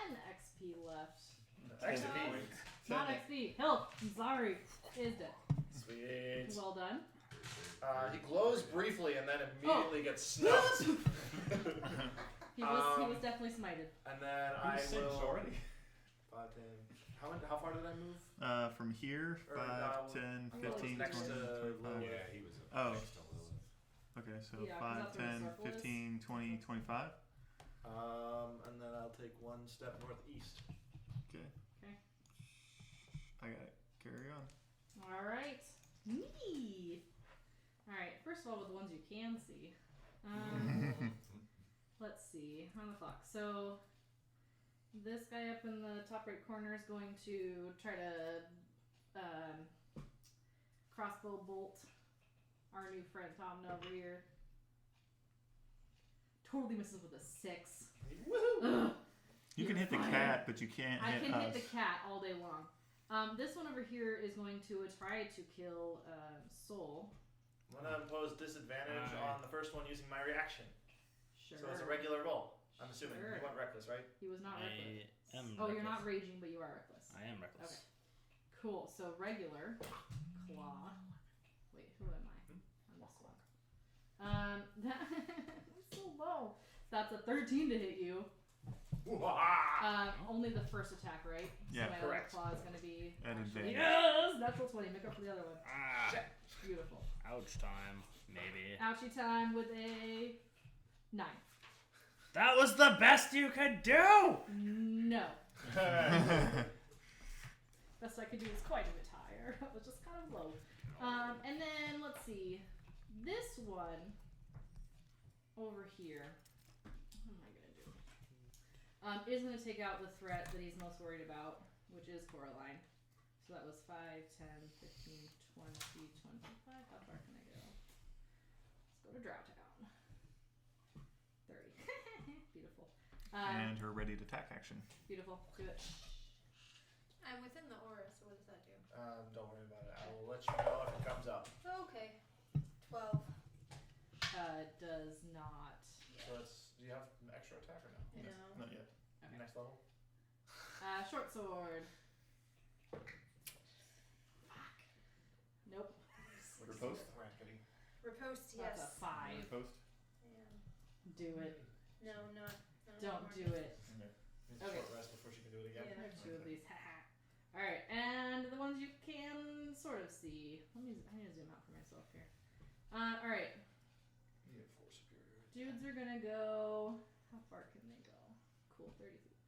10 XP left. XP. Not XP. Health. I'm sorry. Is it? Sweet. Well done. He glows briefly and then immediately gets snuffed. He was definitely smited. And then You I singed will. already? 5, 10. How far did I move? From here, Or, 5, 10, I'm 15, 20, next to 25. Yeah, he was Oh. next to Lilith. Okay, so Yeah, 'cause 5, that's where the 10, circle is. 15, 20, 25. And then I'll take one step northeast. Okay. Okay. I got it. Carry on. Alright. Me. Alright, first of all, with the ones you can see. Let's see. On the clock. So, this guy up in the top right corner is going to try to crossbow bolt our new friend Tom over here. Totally misses with a 6. Woohoo! Ugh. You can hit the cat, but you can't I hit can us. hit the cat all day long. This one over here is going to try to kill Soul. I'm gonna impose disadvantage on the first one using my reaction. Sure. So it's a regular roll. I'm assuming Sure. you went reckless, right? He was not reckless. I am Oh, you're reckless. not raging, but you are reckless. I am reckless. Okay. Cool. So regular claw. Wait, who am I? I'm this one. That's so low. That's a 13 to hit you. Only the first attack, right? Yeah, so my correct. other claw is going to be At actually- advantage. Yes, natural 20. Make up for the other one. Beautiful. Ouch time. Maybe. Ouchie time with a 9. That was the best you could do. No. Best I could do is quite a bit higher. That was just kind of low. And then let's see. This one over here. What am I gonna do? Is gonna take out the threat that he's most worried about, which is Coraline. So that was 5, 10, 15, 20, 25. How far can I go? Let's go to Drow Town. 30. Beautiful. And her ready to attack action. Beautiful. Do it. I'm within the aura, so what does that do? Don't worry about it. I will let you know if it comes up. Okay. 12. Does not. So it's. Do you have an extra attack or no? No. Not yet. Okay. Next level. Short sword. Fuck. Nope. Riposte? Riposte, That's yes. a 5. Riposte? Yeah. Do it. No, not. Don't do it. Needs a Okay. short rest before she can do it again. Yeah. Two of these. Haha. Alright, and the ones you can sort of see. Let me Alright. You get 4 superiority. Dudes are gonna go. How far can they go? Cool, 30 feet.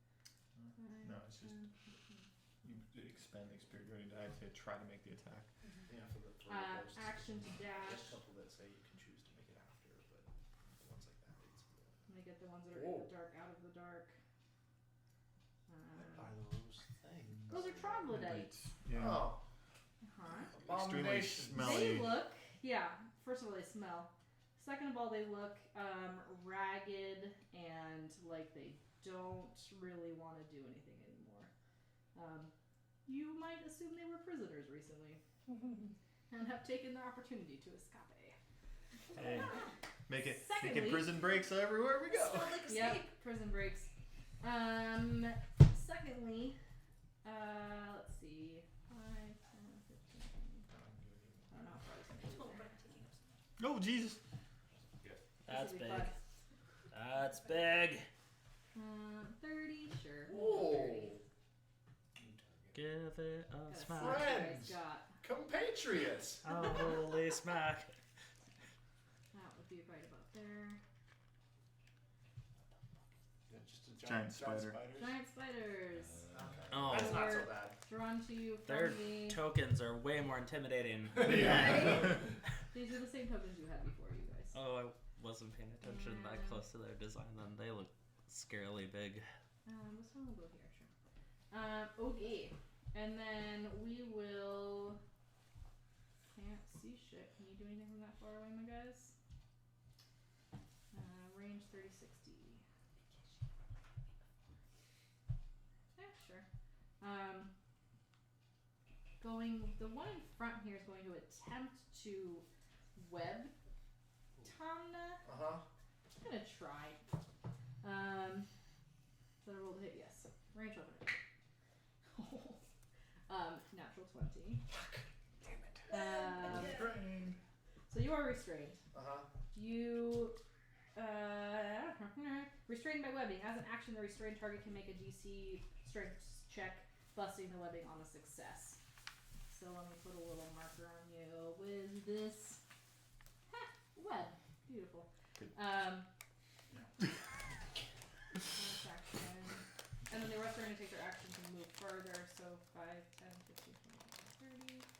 No, it's just you expend the superiority die to try to make the attack. Yeah, for the ghosts. Action to There's dash. a couple that say you can choose to make it after, but the ones like that, it's Let me get the ones that are in the dark out of the dark. buy those things. Those are troglodytes. Yeah. Oh, Extremely abomination. smelly. They look, first of all, they smell. Second of all, they look ragged and like they don't really want to do anything anymore. You might assume they were prisoners recently and have taken their opportunity to escape. Hey, make it Secondly- prison breaks everywhere we go. Smell like Yep, escape. prison breaks. Secondly, let's see. 5, 10, 15. I don't know how far this is Oh, gonna but go. I'm taking up some. Oh Jesus! That's This will be big. fun. That's big. 30, sure. Whoa. 30. Give it a Gotta see smack. what you guys Friends. got. Compatriots. A holy smack. That would be right about there. Yeah, just a Giant spider. spiders. Giant spiders. Okay. Oh. That's not so Or- bad. Drawn to you Their from the. tokens are way more intimidating. Yeah. These are the same tokens you had before, you guys. Oh, I wasn't paying attention that close to their design then. They look scarily big. This one will go here, sure. Okay. And then we will. Can't see shit. Can you do anything from that far away, my guys? Range 30, 60. Yeah, sure. The one in front here is going to attempt to web Tamna. I'm gonna try. So I rolled a hit, yes. Range weapon. Natural 20. Damn it. So you are restrained. You restrained by webbing. As an action, the restrained target can make a DC strength check, busting the webbing on a success. So let me put a little marker on you with this web. Beautiful. Good. Bonus action. And then the rest are going to take their action to move further. So 5, 10, 15, 20, 30. 5,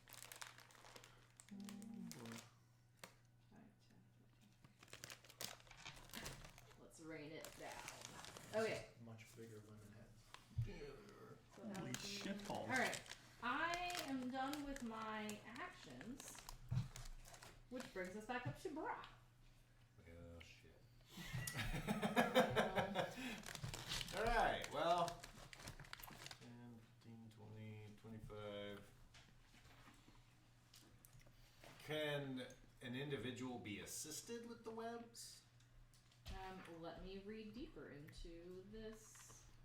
10, 15. Let's rain it down. Okay. Much bigger women heads. So that Holy was the- shit balls. Alright. I am done with my actions. Which brings us back up to Bra. Oh, shit. Alright, well. 10, 15, 20, 25. Can an individual be assisted with the webs? Let me read deeper into this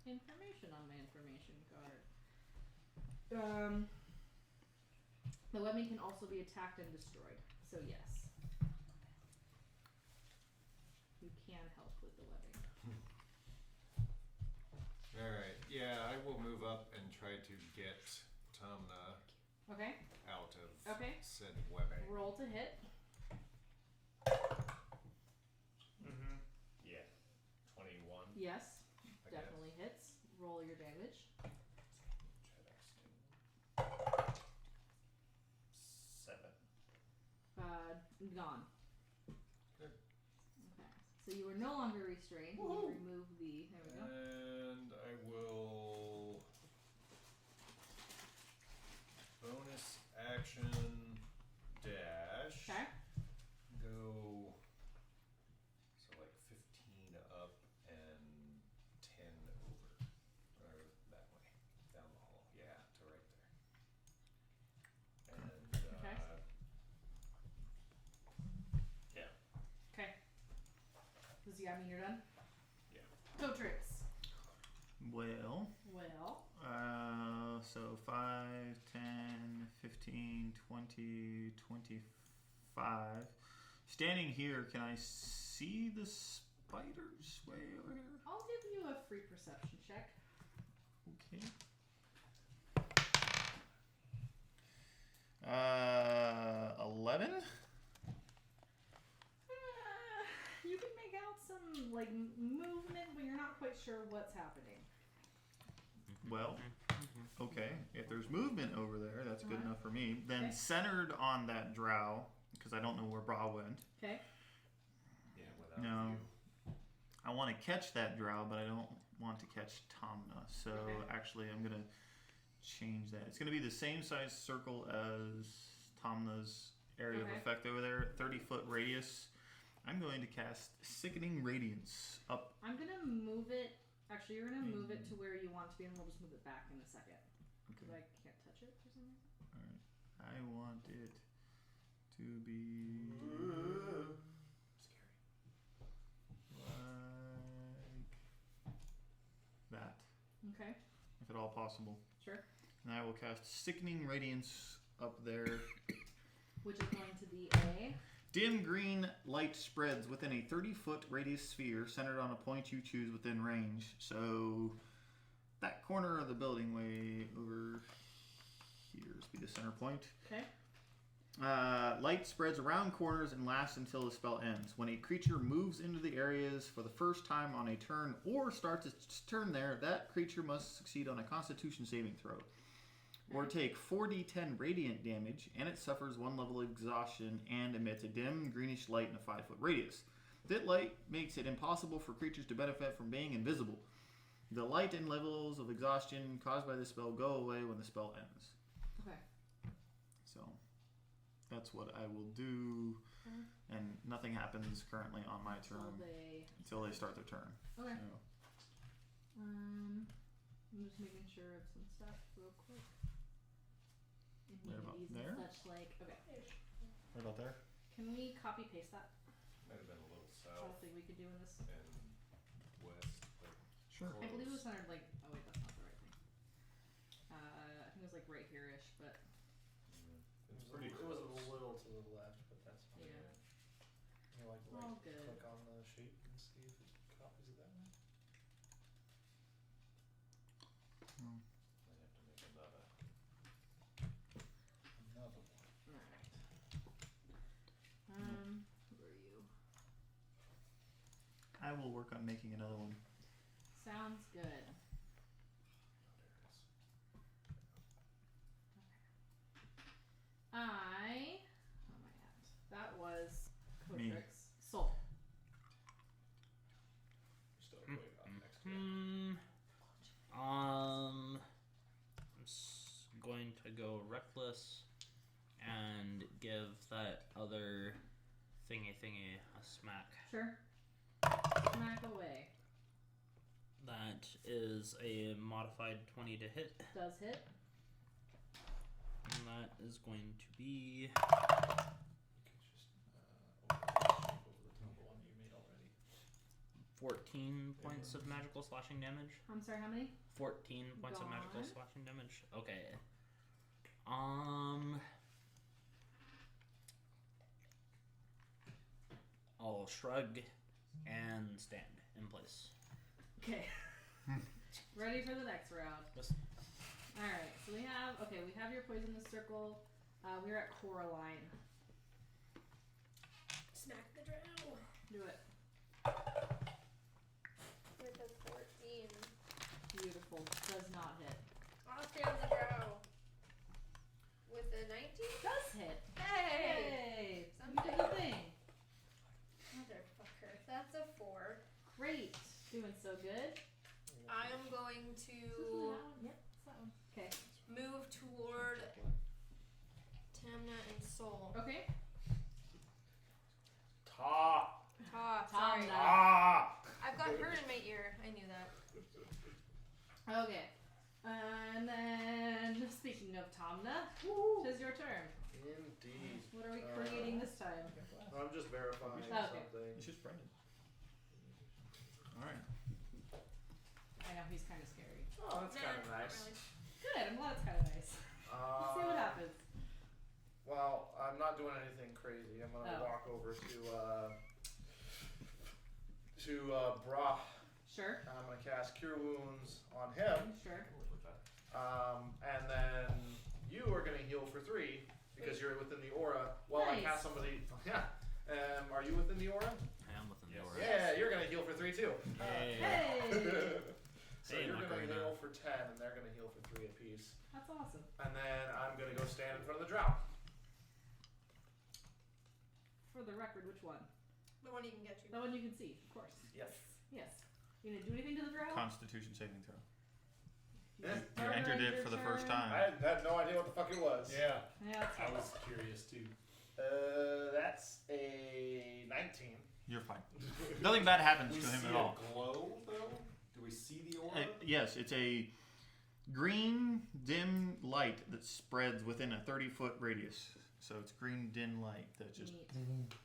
information on my information card. The webbing can also be attacked and destroyed. So yes. You can help with the webbing. Alright, yeah, I will move up and try to get Tamna Okay. out of Okay. said webbing. Roll to hit. Yeah. 21. Yes. I Definitely hits. Roll your damage. guess. 7. Gone. Good. Okay. So you are no longer restrained. You remove the. There we go. And I will bonus action dash. Okay. Go so like 15 up and 10 over. Or that way. Down the hall. Yeah, to right there. And Okay. yeah. Okay. Does that mean you're done? Yeah. Go tricks. Well, Well. so 5, 10, 15, 20, 25. Standing here, can I see the spiders way over here? I'll give you a free perception check. Okay. 11? sure what's happening. Well, okay. If there's movement over there, that's good enough for me. Then Okay. centered on that drow, because I don't know where Bra went. Okay. Yeah, without No. you. I want to catch that drow, but I don't want to catch Tomna. So Okay. actually, I'm gonna change that. It's gonna be the same size circle as Tomna's area of Okay. effect over there, 30-foot radius. I'm going to cast Sickening Radiance up. I'm gonna move it. Actually, you're gonna move it to where you want to be, and we'll just move it back in a second. Because I can't touch it for some reason. I want it to be like that, Okay. if at all possible. Sure. And I will cast Sickening Radiance up there. Which is going to be a. Dim green light spreads within a 30-foot radius sphere centered on a point you choose within range. So that corner of the building way over here is be the center point. Okay. Light spreads around corners and lasts until the spell ends. When a creature moves into the areas for the first time on a turn or starts its turn there, that creature must succeed on a Constitution saving throw. Or take 4d10 radiant damage, and it suffers 1 level of exhaustion and emits a dim greenish light in a 5-foot radius. That light makes it impossible for creatures to benefit from being invisible. The light and levels of exhaustion caused by the spell go away when the spell ends. Okay. So that's what I will do, and nothing happens currently on my turn until they start their turn. Okay. So, I'm just making sure of some stuff real quick. Right about Immunities there? and such like. Okay. right about there. Can we copy paste that? Might have been a little I south don't think we could do in this. and west, but Sure. I believe it was close. centered like. Oh wait, that's not the right thing. I think it was like right here-ish, but It's It pretty was close. a little to the left, but that's fine. yeah. You like All good. click on the sheet and see if it copies it that way. Might have to make another. Another one. Alright. Who are you? I will work on making another one. Sounds good. Where am I at? That was Me. Kotrix. Soul. Still way off next to it. I'm going to go reckless and give that other thingy a smack. Sure. Smack away. That is a modified 20 to hit, Does hit. and that is going to be You could just over the top of one you made already. 14 points of magical slashing damage. I'm sorry, how many? 14 points of magical Gone. slashing damage. Okay. I'll shrug and stand in place. Okay. Ready for the next round. Yes. Alright, so we have your poisonous circle. We're at Coraline. Smack the drow. Do it. With a 14. Beautiful. Does not hit. Off down the drow. With a 19? Does hit. Hey! Yay! You did the thing. Motherfucker. That's a 4. Great. Doing so good. I am going Is to that one? Yep, it's that one. Okay. move toward Tamna and Soul. Okay. Ta! Sorry. Tamna. Ah! I've got her in my ear. I knew that. Okay. And then, speaking of Tamna, it is your turn. Indeed. What are we creating this time? I'm just verifying Okay. something. It's just Brendan. Alright. I know, he's kind of scary. Oh, that's kind of Nah, not nice. really. Good, I'm glad it's kind of nice. Let's see what happens. Well, I'm not doing anything crazy. I'm gonna Oh. walk over to Bra. Sure. I'm gonna cast Cure Wounds on him, Sure. and then you are gonna heal for 3 because you're within the aura. While I Nice. cast somebody. Yeah. Are you within the aura? I am within the Yes. aura. Yeah, you're gonna heal for 3 too. Yay. Hey! So you're going to heal for 10, and they're going to heal for 3 apiece. That's awesome. And then I'm going to go stand in front of the Drow. For the record, which one? The one you can get to. The one you can see, of course. Yes. Yes. You gonna do anything to the Drow? Constitution saving throw. Yeah. You entered it for the first time. I had no idea what the fuck it was. Yeah. Yeah, that's I was curious too. That's a 19. You're fine. Nothing bad happens We to him see at all. a glow though? Do we see the aura? Yes, it's a green dim light that spreads within a 30-foot radius. So it's green dim light that just. neat. Nice.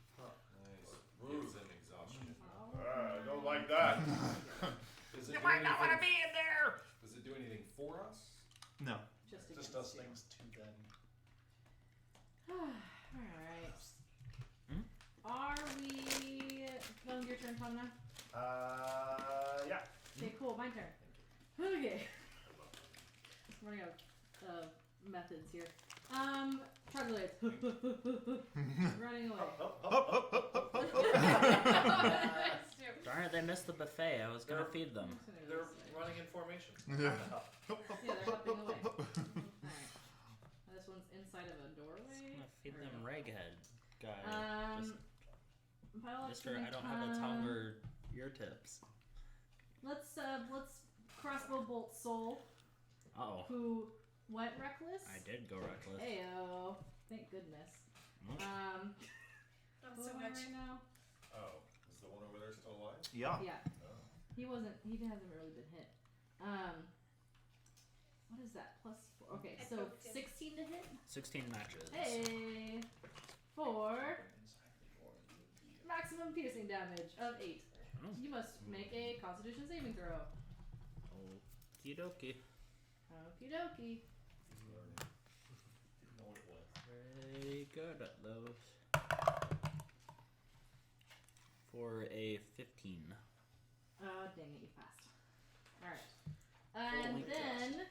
Gives them exhaustion. I don't like that. Does it You do might not want to anything- be in there. Does it do anything for us? No. Just Just against does you. things to them. Alright. Hmm? Are we going to your turn, Tom, now? Yeah. Okay, cool. My turn. Okay. I'm running out of methods here. Troglodytes. Running away. Darn it, they missed the buffet. I was gonna feed them. They're running in formation. Yeah. Yeah, they're hopping away. Alright. This one's inside of a I'm doorway. gonna feed There them we go. Reghead guy. Pilot's Mister, gonna I don't have a tongue come- or ear tips. Let's crossbow bolt Soul, Oh, who went reckless. I did go reckless. Ayo, thank goodness. Hmm? Not Who so am I much. right now? Oh, is the one over there still alive? Yeah. Yeah, Oh. he hasn't really been hit. What is that? +4. Okay, I so poked him. 16 to hit. 16 matches. Hey, for maximum piercing damage of 8. Oh. You must make a Constitution saving throw. Okie dokie. Okie dokie. No, it was. Very good at those. For a 15. Dang it, you passed. Alright. And Holy then.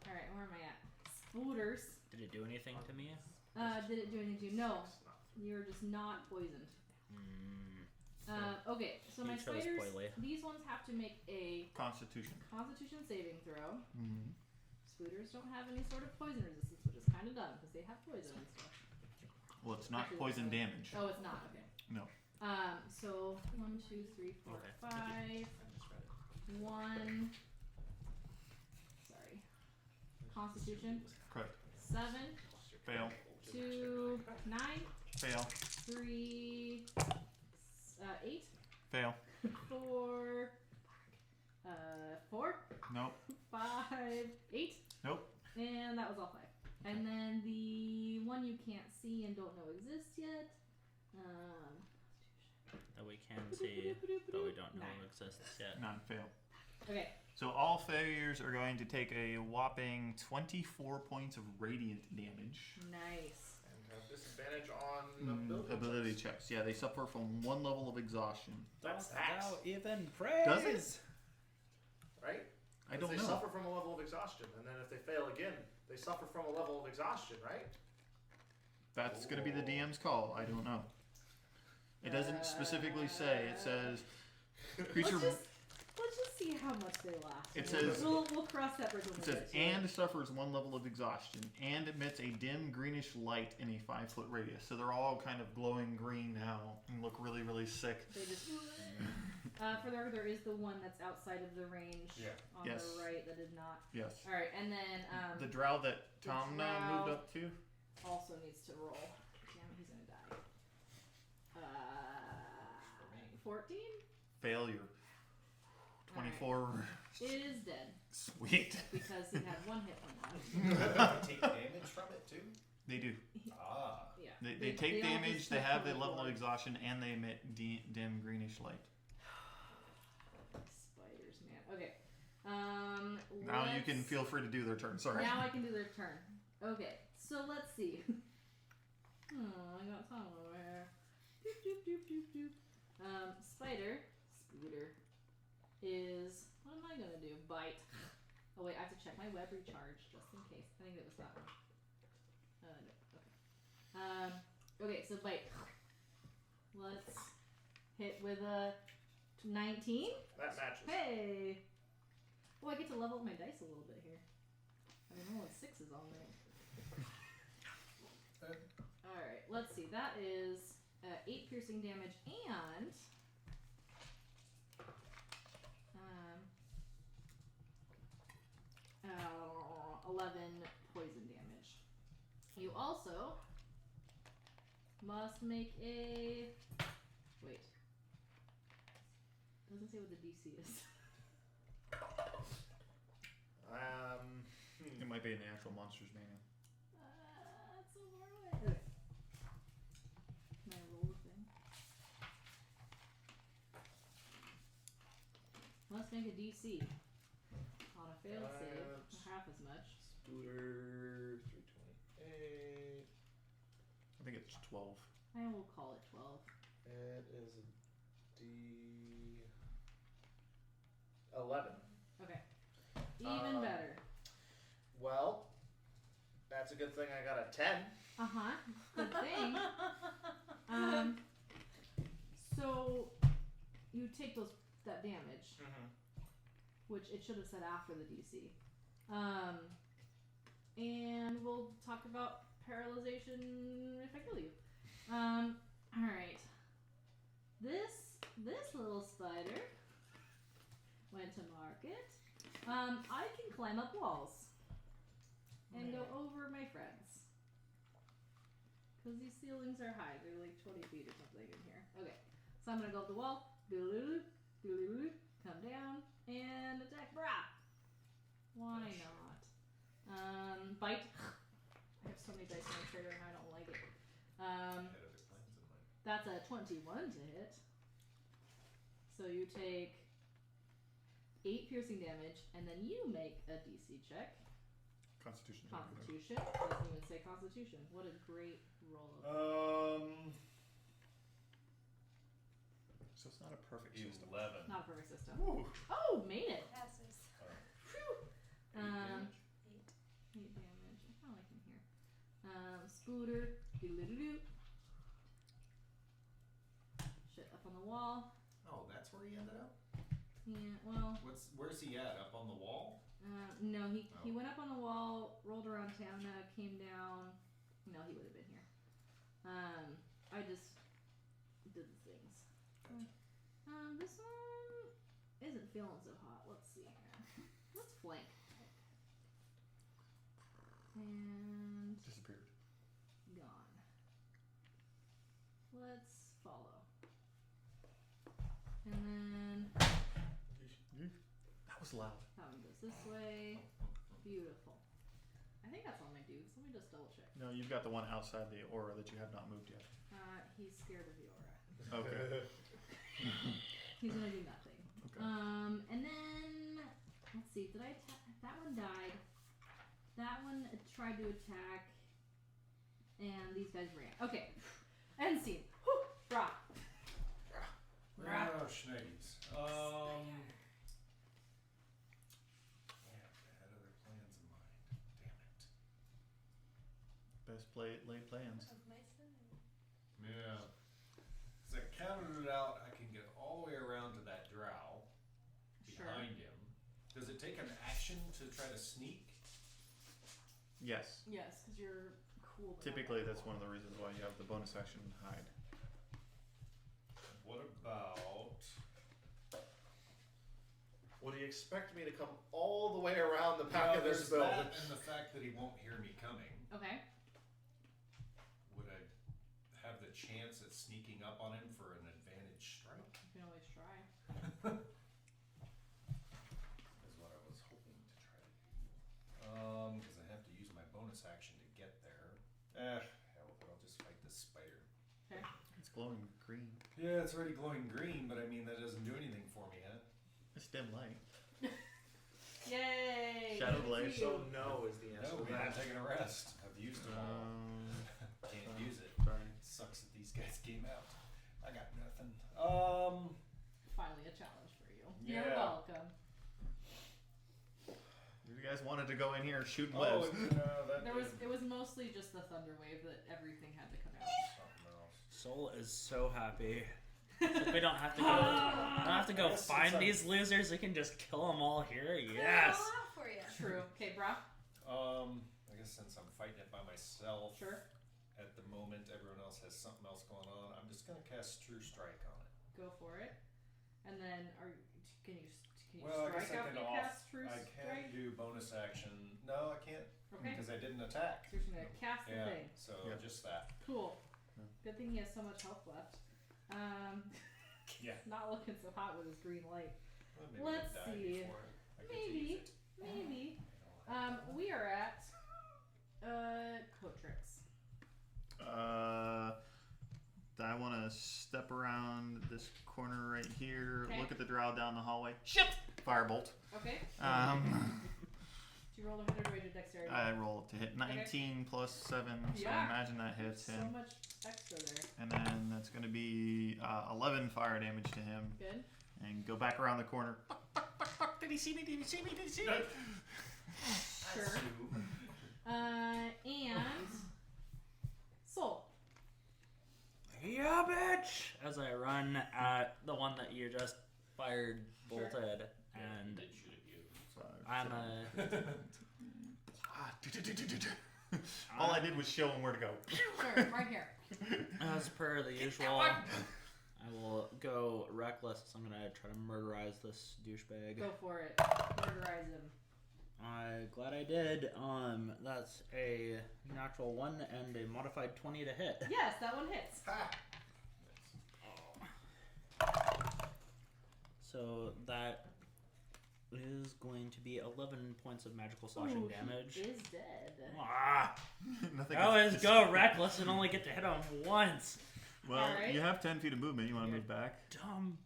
Alright, where am I at? Spooters. Did it do anything to me? Did it do anything to you? No. You're just not poisoned. Okay, so He my chose spiders, poorly. these ones have to make a Constitution. Constitution saving throw. Mm-hmm. Spooters don't have any sort of poison resistance, which is kind of dumb because they have poison and stuff. Well, it's not Actually, poison that's damage. Oh, it's not. Okay. No. So 1, 2, 3, 4, Okay. 5. 1. Sorry. Constitution. Correct. 7. Fail. 2. 9. Fail. 3. 8. Fail. 4. 4. Nope. 5. 8. Nope. And that was all 5. And then the one you can't see and don't know exists yet. That we can see, but we don't know 9. exists yet. None. Fail. Okay. So all failures are going to take a whopping 24 points of radiant damage. Nice. And have disadvantage on Ability checks. Yeah, they suffer from 1 level of exhaustion. That's that. Even praise. Does it? Right? I don't they know. suffer from a level of exhaustion, and then if they fail again, they suffer from a level of exhaustion, right? That's going to be the DM's call. I don't know. It doesn't specifically say. It says creature. Let's just see how much they last. It And says- we'll cross that bridge when It we says get to and it. suffers 1 level of exhaustion and emits a dim greenish light in a 5-foot radius. So they're all kind of glowing green now and look really, really sick. They just. For the record, there is the one that's outside of the range on Yes. the right that did not. Yes. All right, and then The drow that the Tom drow- moved up to. also needs to roll. Damn it, he's gonna die. 14. Failure. 24. It is dead Sweet. because he had 1 hit point left. Take damage from it too? They do. Ah. Yeah. They take all damage, just they have the separately level of roll. exhaustion, and they emit dim greenish light. Spiders, man. Okay. Now you can let's- feel free to do their turn. Sorry. Now I can do their turn. Okay, so let's see. Oh, I got somewhere. Doop, doop, doop, doop, doop. Spider, Spooter, is. What am I gonna do? Bite. Oh, wait, I have to check my web recharge just in case. I think it was that one. No. Okay. Okay, so bite. Let's hit with a 19. That matches. Hey! Oh, I get to level up my dice a little bit here. I've been rolling 6s all night. Alright, let's see. That is 8 piercing damage and 11 poison damage. You also must make a... Wait. It doesn't say what the DC is. It might be in the actual monsters manual. That's so far away. Okay. Can I roll the thing? Must make a DC. On a failed save, half as much. Scooter 328. I think it's 12. I will call it 12. It is a D11. Okay. Even better. Well, that's a good thing I got a 10. Uh-huh. Good thing. So you take that damage, which it should have said after the DC. And we'll talk about paralyzation if I kill you. Alright. This little spider went to market. I can climb up walls and go over my friends. Because these ceilings are high. They're like 20 feet or something in here. Okay. So I'm going to go up the wall. Come down. And attack. Brah! Why not? Bite. I have so many dice on my trigger and I don't like it. That's a 21 to hit. So you take 8 piercing damage, and then you make a DC check. Constitution. Constitution. Doesn't even say Constitution. What a great roll. So it's not a perfect system. 11. Not a perfect system. Woo. Oh, made it. Passes. Phew. 8 damage. 8 damage. I kind of like him here. Scooter. Doo-doo-doo-doo. Shit, up on the wall. Oh, that's where he ended up? Yeah, well. Where's he at? Up on the wall? No, he went up on the wall, rolled around Tamna, came down. No, he would have been here. I just did the things. Gotcha. This one isn't feeling so hot. Let's see here. Let's flank. And Disappeared. gone. Let's follow. And then That was loud. that one goes this way. Beautiful. I think that's all my dudes. Let me just double check. No, you've got the one outside the aura that you have not moved yet. He's scared of the aura. Okay. He's gonna do nothing. Okay. And then let's see. Did I attack? That one died. That one tried to attack, and these guys ran. Okay. End scene. Whew. Brah. Oh, Schneggies. Yeah, I had other plans in mind. Damn it. Best laid plans. Of my son. Yeah. As I counted it out, I can get all the way around to that drow Sure. behind him. Does it take an action to try to sneak? Yes. Yes, because you're cool. Typically, that's one of the reasons why you have the bonus action hide. What about... Would he expect me to come all the way around the back of this there's building? that and the fact that he won't hear me coming. Okay. Would I have the chance at sneaking up on him for an advantage strike? You can always try. Is what I was hoping to try to do. Because I have to use my bonus action to get there. Hell, but I'll just fight this spider. Okay. It's glowing green. Yeah, it's already glowing green, but I mean, that doesn't do anything for me yet. It's dim light. Yay! Shadow Good for Blade. you. So no is the answer. No, to man, I'm that. taking a rest. I've used them all. Can't use it. Sorry. Sucks that these guys came out. I got nothing. Finally a challenge for you. Yeah. You're welcome. You guys wanted to go in here and shoot Oh, webs. It was mostly just the thunder wave that everything had to come out. Something else. Soul is so happy. So we don't have to go. Yes, Find it's these losers. We can just kill them all here. Clear it Yes. all out for you. True. Okay, Bra. I guess since I'm fighting it by myself, Sure. at the moment everyone else has something else going on, I'm just gonna cast True Strike on it. Go for it. And then, can you Well, I guess strike I after can you cast True I Strike? can do bonus action. No, I can't Okay. because I didn't attack. So you're just gonna cast the Yeah, thing. so Yep. just that. Cool. Good thing he has so much health left. Yeah. Not looking so hot with his green light. Well, maybe Let's I'd die see. before I get to Maybe. use it. Maybe. I don't have We are at Coatrix. I want to step around this corner right here. Okay. Look at the drow down the hallway. Shit! Firebolt. Okay. Do you roll a 100 or your dexterity? I roll to hit 19 plus 7, so Yeah. imagine that hits So him. much extra there. And then that's going to be 11 fire damage to him. Good. And go back around the corner. Did he see me? Did he see me? Did he see me? Sure. And Soul. Yeah, bitch! As I run at the one that you just fired, bolted, and did shoot at you. I'm a. All I did was show him where to go. Sure, right here. As per the usual, I will go reckless. So I'm gonna try to murderize this douchebag. Go for it. Murderize him. I'm glad I did. That's a natural 1 and a modified 20 to hit. Yes, that one hits. So that is going to be 11 points of magical slashing Ooh, damage. He is dead. Ah! Nothing I always go reckless and only get to hit him once. Well, Alright. you have 10 feet of movement. You want to move back? Dumb.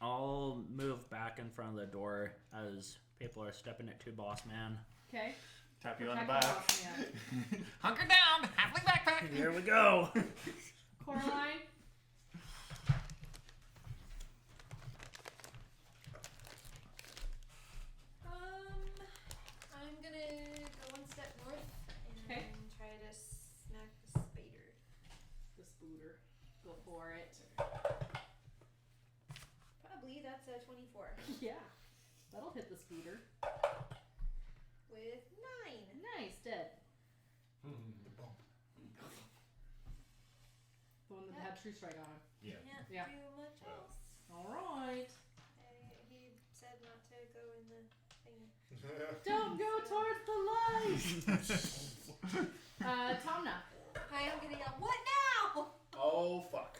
I'll move back in front of the door as people are stepping it to Boss Man. Okay. Tap you on the Protect back. boss man. Hunker down! Halfling backpack! Here we go. Coraline. I'm gonna go one step north and Okay. try to snack the spider. The spooter. Go for it. Probably that's a 24 Yeah. That'll hit the spooter. with 9. Nice, dead. The one that had True Strike on him. Yeah. Can't Yeah. do much Well. else. Alright. He said not to go in the thing. Don't go towards the light! Tomna. Hi, I'm gonna yell, what now? Oh fuck.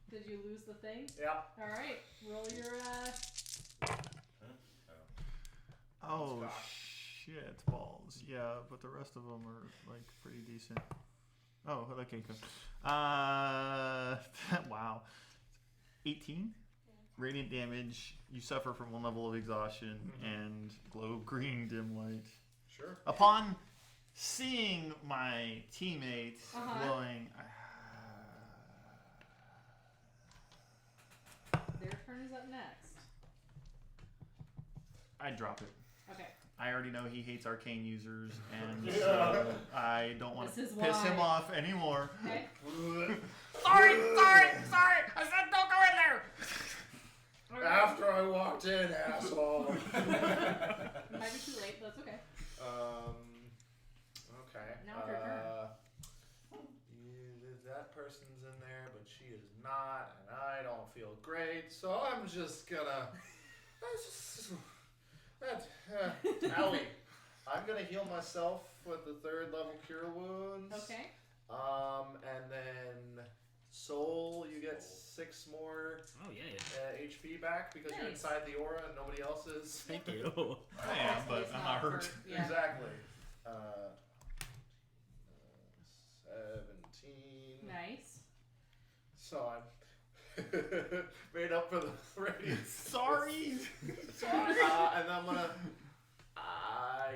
Did you lose the thing? Yep. Alright. Roll your, Oh, Gosh. shit balls. Yeah, but the rest of them are, like, pretty decent. Oh, okay, cool. Wow. 18? Radiant damage. You suffer from 1 level of exhaustion and glow green dim light. Sure. Upon seeing my teammate glowing, their turn is up next. I drop it. Okay. I already know he hates arcane users, and so I don't want to This is piss him why. off anymore. Okay. Sorry! I said don't go in there! After I walked in, asshole. Might be too late, but that's okay. Okay. Now it's your turn. That person's in there, but she is not, and I don't feel great, so I'm just gonna. Allie, I'm gonna heal myself with the 3rd level cure wounds. Okay. And then Soul, you get 6 more Oh, yeah. HP back because you're Nice. inside the aura and nobody else is. Thank you. I am, but It's I'm not hurt. for- yeah. Exactly. 17. Nice. So I'm made up for the radiance. Sorry! And I'm gonna. I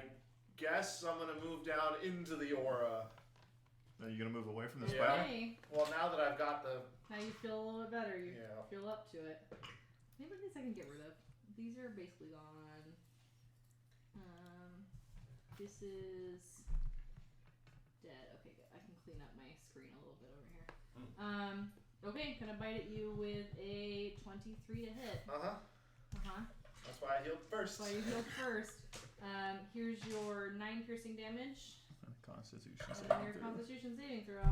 guess I'm gonna move down into the aura. Are you gonna move away from the Yeah. spider? Okay. Well, now that I've got the. Now you feel a little bit better. You Yeah. feel up to it. Maybe these I can get rid of. These are basically gone. This is dead. Okay, good. I can clean up my screen a little bit over here. Okay, gonna bite at you with a 23 to hit. That's why I healed first. That's why you healed first. Here's your 9 piercing damage. Constitution And saving then your throw. Constitution saving throw.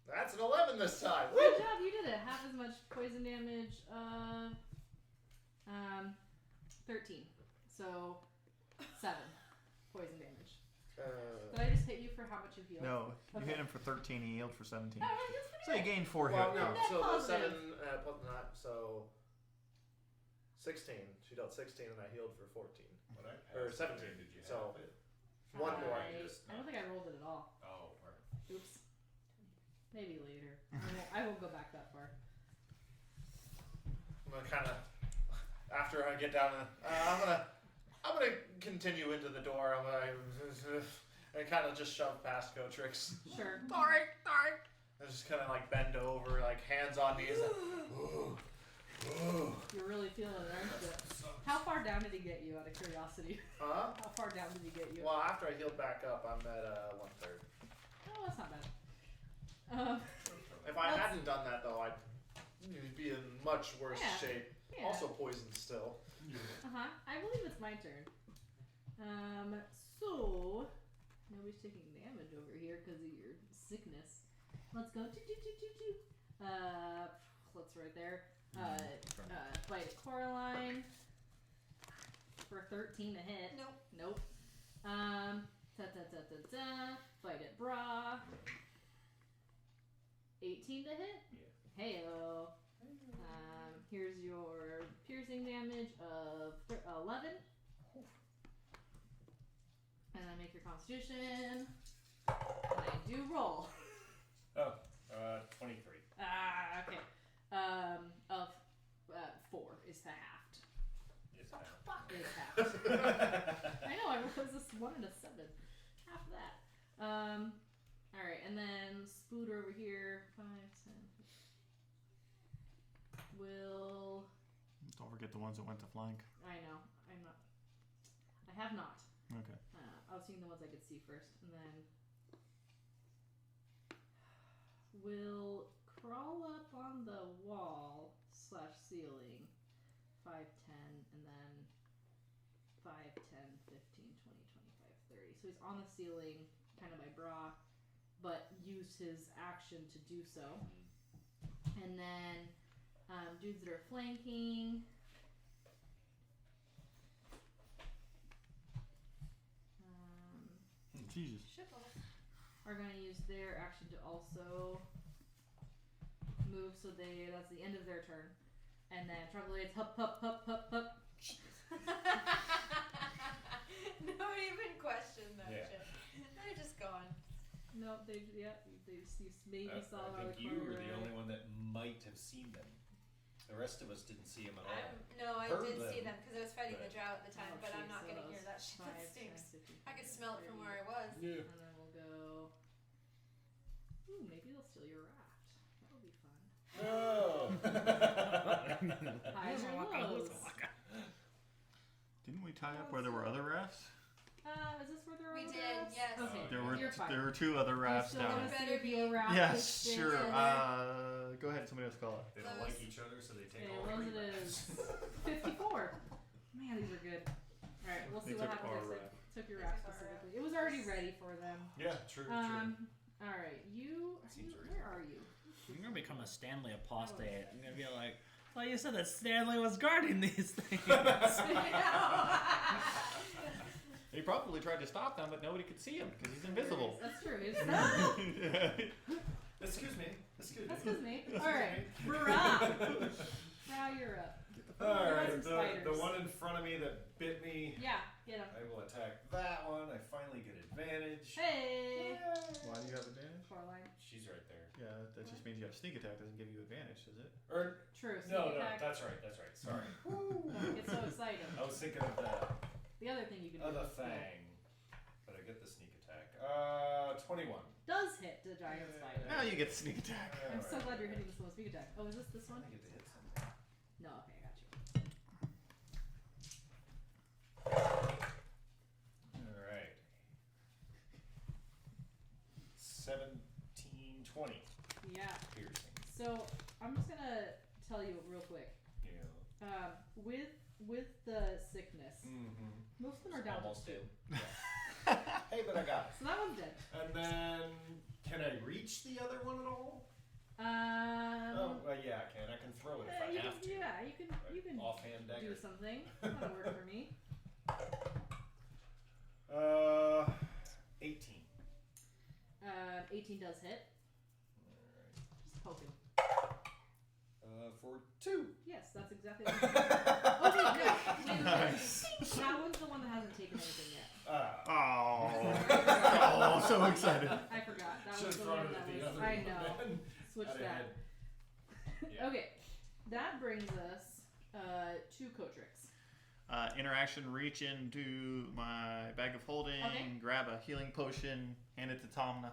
That's an 11 this time. Good Woo! job, you did it. Half as much poison damage of 13. So 7 poison damage. Did I just hit you for how much you healed? No, you Okay. hit him for 13. He healed for 17. Oh, that's pretty So you good. gained 4 Well, hit no. points. So the Positive. 7 plus that, so 16. She dealt 16, and I healed for 14. When I Or passed 17, it, did you so- have it? One more. I don't think I rolled it at all. Oh, right. Oops. Maybe later. I won't go back that far. I'm gonna kind of, after I get down, I'm gonna continue into the door. I'm gonna kind of just shove past Cotrix. Sure. I just kind of like bend over, like hands on knees. You're really feeling it, aren't you? How far down did he get you, out of curiosity? Huh? How far down did he get you? Well, after I healed back up, I'm at 1/3. Oh, that's not bad. If I That's- hadn't done that though, I'd be in much worse Yeah. shape. Yeah. Also poisoned still. I believe it's my turn. So nobody's taking damage over here because of your sickness. Let's go. Let's right there. Bite at Coraline for 13 to hit. Nope. Bite at Bra. 18 to hit. Yeah. Heyo. Here's your piercing damage of 11. And then make your Constitution. And I do roll. Oh, 23. Okay. Of 4 is the halved. Is that? Is halved. I know, I was this 1 and a 7. Half of that. Alright, and then Spoot over here. 5, 10. Will. Don't forget the ones that went to flank. I know. I'm not. I have not. Okay. I was seeing the ones I could see first, and then will crawl up on the wall / ceiling 5, 10, and then 5, 10, 15, 20, 25, 30. So he's on the ceiling, kind of by Bra, but used his action to do so. And then dudes that are flanking. Jesus. Are going to use their action to also move, so that's the end of their turn. And then Troglodytes, hup. No even question that Yeah. shit. They're just gone. Nope, they maybe saw I out of think the you corner were of the their only eye. one that might have seen them. The rest of us didn't see them at all. No, I Heard did see them, them because I was fighting the but- Drow at the time, Oh, but I'm geez, not so going to that hear was that shit. 5, That 10, stinks. 15, I could smell it from 30. where I was. Yeah. And then we'll go. Ooh, maybe they'll steal your raft. That would be fun. No. Highs or lows? Didn't we tie up where there were other rafts? Is this where there are We other did, rafts? yes. Okay, There you're fine. were 2 other rafts you still down. want to see Better if your raft Yes, is sure. Yeah. Go ahead. Somebody else call it. They don't like each other, so they take Okay, all what 3 it rafts. is 54. Man, these are good. All right, we'll see They what took happens our next raft. time. Took your They raft took our specifically. It was already ready for them. Yeah, true. All right, you. Seems Where are you? I'm gonna become a Stanley apostate. I'm gonna be like, well, you said that Stanley was guarding these things. He probably tried to stop them, but nobody could see him because he's invisible. That's true. He's Excuse me. Excuse me. That's his name. All right, Bra, you're up. Alright, Some the spiders. one in front of me that bit me, Yeah, get him. I will attack that one. I finally get advantage. Hey, Why do you have advantage? Coraline. She's right there. Yeah, that just means you have sneak attack. Doesn't give you advantage, does it? Or True. no, sneak attack. that's right. Sorry. Don't get so excited. I was thinking of The other thing you can the do. other thing, but I get the sneak attack. 21. Does hit the giant spider. Now you get sneak attack. I'm so glad you're hitting this one with sneak attack. Oh, is this one? I get to hit something. No, okay, I got you. Alright. 17, 20. Yeah. Piercing. So I'm just gonna tell you real quick. Yeah. With the sickness, most of them are down to Almost 2. dead. Yeah. Hey, but I got it. So that one's dead. And then, can I reach the other one at all? Yeah, I can. I can throw it if I have to. Yeah, you can Offhand dagger. do something. That'll work for me. 18. 18 does hit. Alright. Just poking. For 2. Yes, that's exactly what I'm doing. Okay, no. Wait. That one's the one that hasn't taken anything yet. Oh, so excited. I forgot. That was Should've the thrown one it that at the was. other I one know. then. Switch Outta that. head. Yeah. Okay, that brings us to Kotrix. Interaction, reach into my bag of holding, Okay. grab a healing potion, hand it to Tomna.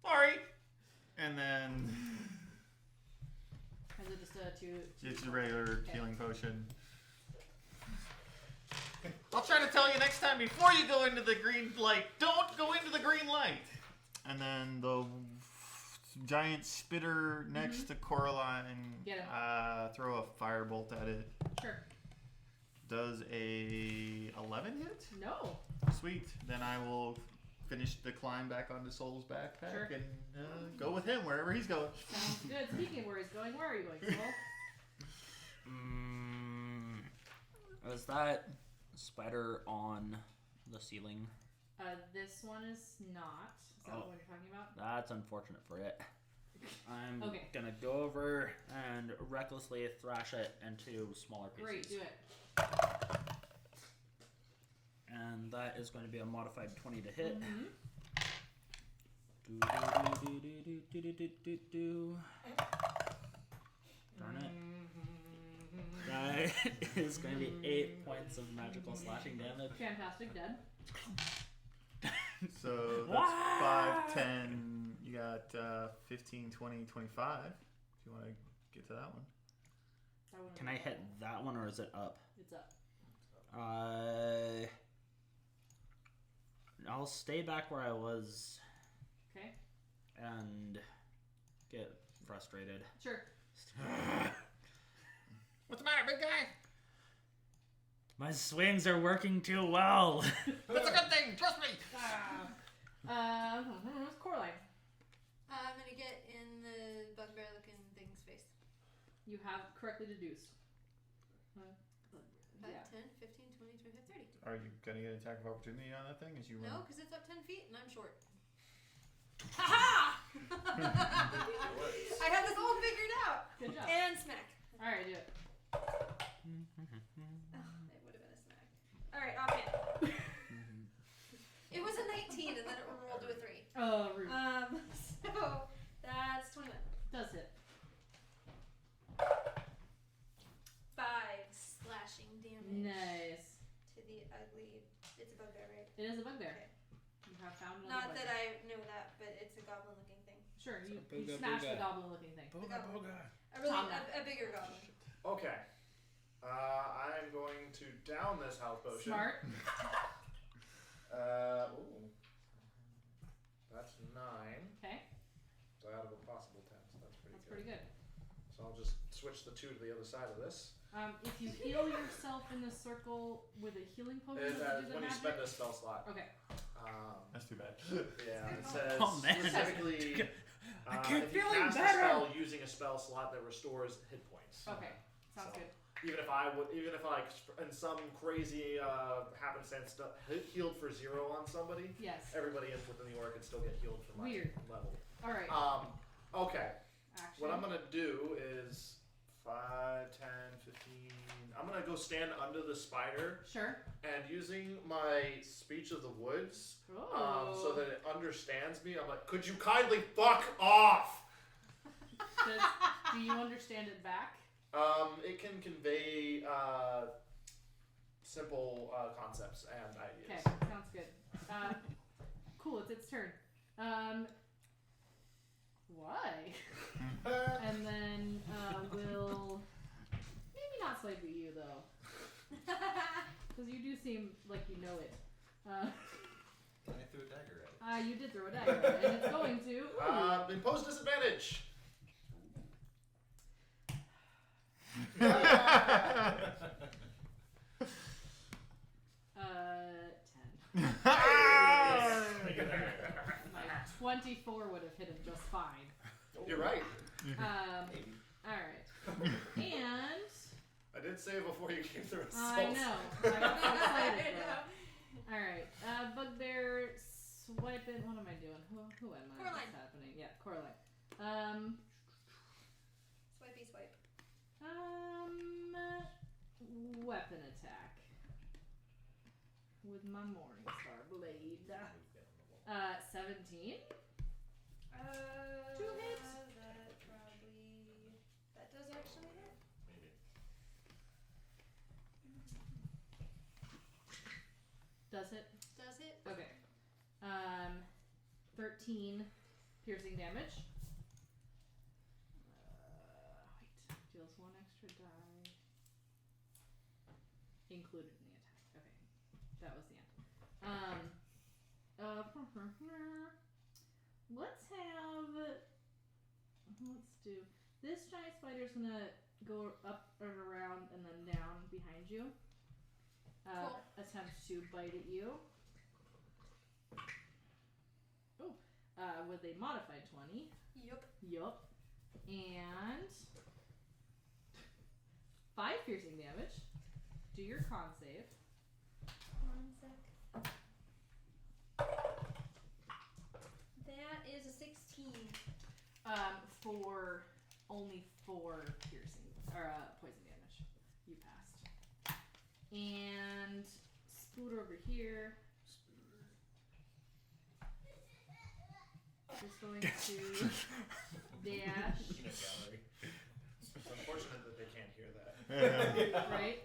Sorry! And then Is it just a 2? it's a regular Okay. healing potion. I'll try to tell you next time before you go into the green light. Don't go into the green light! And then the giant spitter next to Coraline, Get him. throw a firebolt at it. Sure. Does a 11 hit? No. Sweet. Then I will finish the climb back onto Soul's backpack Sure. and go with him wherever he's going. Sounds good. Speaking of where he's going, where are you going, Soul? Is that spider on the ceiling? This one is not. Is that the one you're talking about? That's unfortunate for it. I'm Okay. gonna go over and recklessly thrash it into smaller pieces. Great, do it. And that is going to be a modified 20 to hit. Mm-hmm. Darn it. That is going to be 8 points of magical slashing damage. Fantastic, dead. So that's 5, 10. You got 15, 20, 25. If you want to get to that one. That one Can I hit that one or is it up? It's up. I'll stay back where I was Okay. and get frustrated. Sure. What's the matter, big guy? My swings are working too well. That's a good thing. Trust me. Where's Coraline? I'm gonna get in the bugbear looking thing's face. You have correctly deduced. 5, Yeah. 10, 15, 20, 25, 30. Are you going to get an attack of opportunity on that thing as you No, run? because it's up 10 feet and I'm short. Ha I have this all figured out. Good job. And smack. Alright, do it. Oh, it would have been a smack. Alright, offhand. It was a 19 and then it rolled to a 3. Oh, rude. So that's 21. Does hit. 5 slashing damage Nice. to the ugly. It's a bugbear, right? It is a bugbear. Okay. You have found another Not bugbear. that I know that, but it's a goblin looking thing. Sure, you Booga, smashed the booga. goblin looking thing. A bigger goblin. Okay. I'm going to down this health potion. Smart. Ooh. That's 9. Okay. So out of a possible 10, so that's pretty That's good. pretty good. So I'll just switch the 2 to the other side of this. If you heal yourself in the circle with a healing potion, It, does it do the when you magic? spend a spell slot. Okay. That's too bad. Yeah, it says Oh, man. specifically I keep if you feeling cast better. a spell using a spell slot that restores hit points. Okay. Sounds So, good. Even if like in some crazy happenstance healed for 0 on somebody, Yes. everybody within the orc can still get healed for my Weird. level. Alright. Okay. Action. What I'm gonna do is 5, 10, 15. I'm gonna go stand under the spider Sure. and using my speech of the woods, Oh. so that it understands me. I'm like, could you kindly fuck off? Do you understand it back? It can convey simple concepts and Okay, ideas. sounds good. Cool, it's its turn. Why? And then we'll maybe not swipe at you though, because you do seem like you know it. And I threw a dagger at it. You did throw a dagger, and it's going to. Impose disadvantage. 10. My 24 would have hit him just fine. You're right. Alright. And I did say it before you came through assault. I know. I got so excited. Alright. Bugbear swiping. What am I doing? Who am I? Coraline. What's happening? Yeah, Coraline. Swipey swipe. Weapon attack. With my Morningstar blade. 17. 2 hits. That does actually hit. Maybe. Does it? Does hit. Okay. 13 piercing damage. Wait. Deals 1 extra die. Included in the attack. Okay. That was the end. Let's do. This giant spider's gonna go up and around and then down behind you. Cool. Attempt to bite at you. Oh, with a modified 20. Yup. And 5 piercing damage. Do your con save. 1 sec. That is a 16. For only 4 piercing or poison damage. You passed. And Spooter over here. Just going to dash. It's unfortunate that they can't hear that. Right?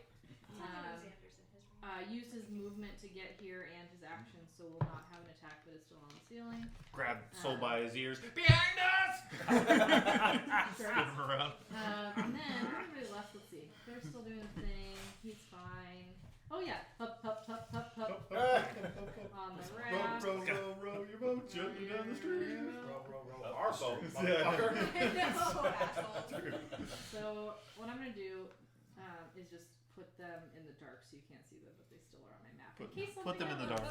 Xander's in his room. Use his movement to get here and his action, so will not have an attack, but is still on the ceiling. Grab Soul by his ears. Behind us! Spin him around. And then everybody left. Let's see. They're still doing the thing. He's fine. Oh yeah, up. On the raft. Row your boat gently down the stream. Row. Our boat, Yeah. motherfucker. So what I'm gonna do is just put them in the dark so you can't see them, but they still are on my map. In case Put them in the dark.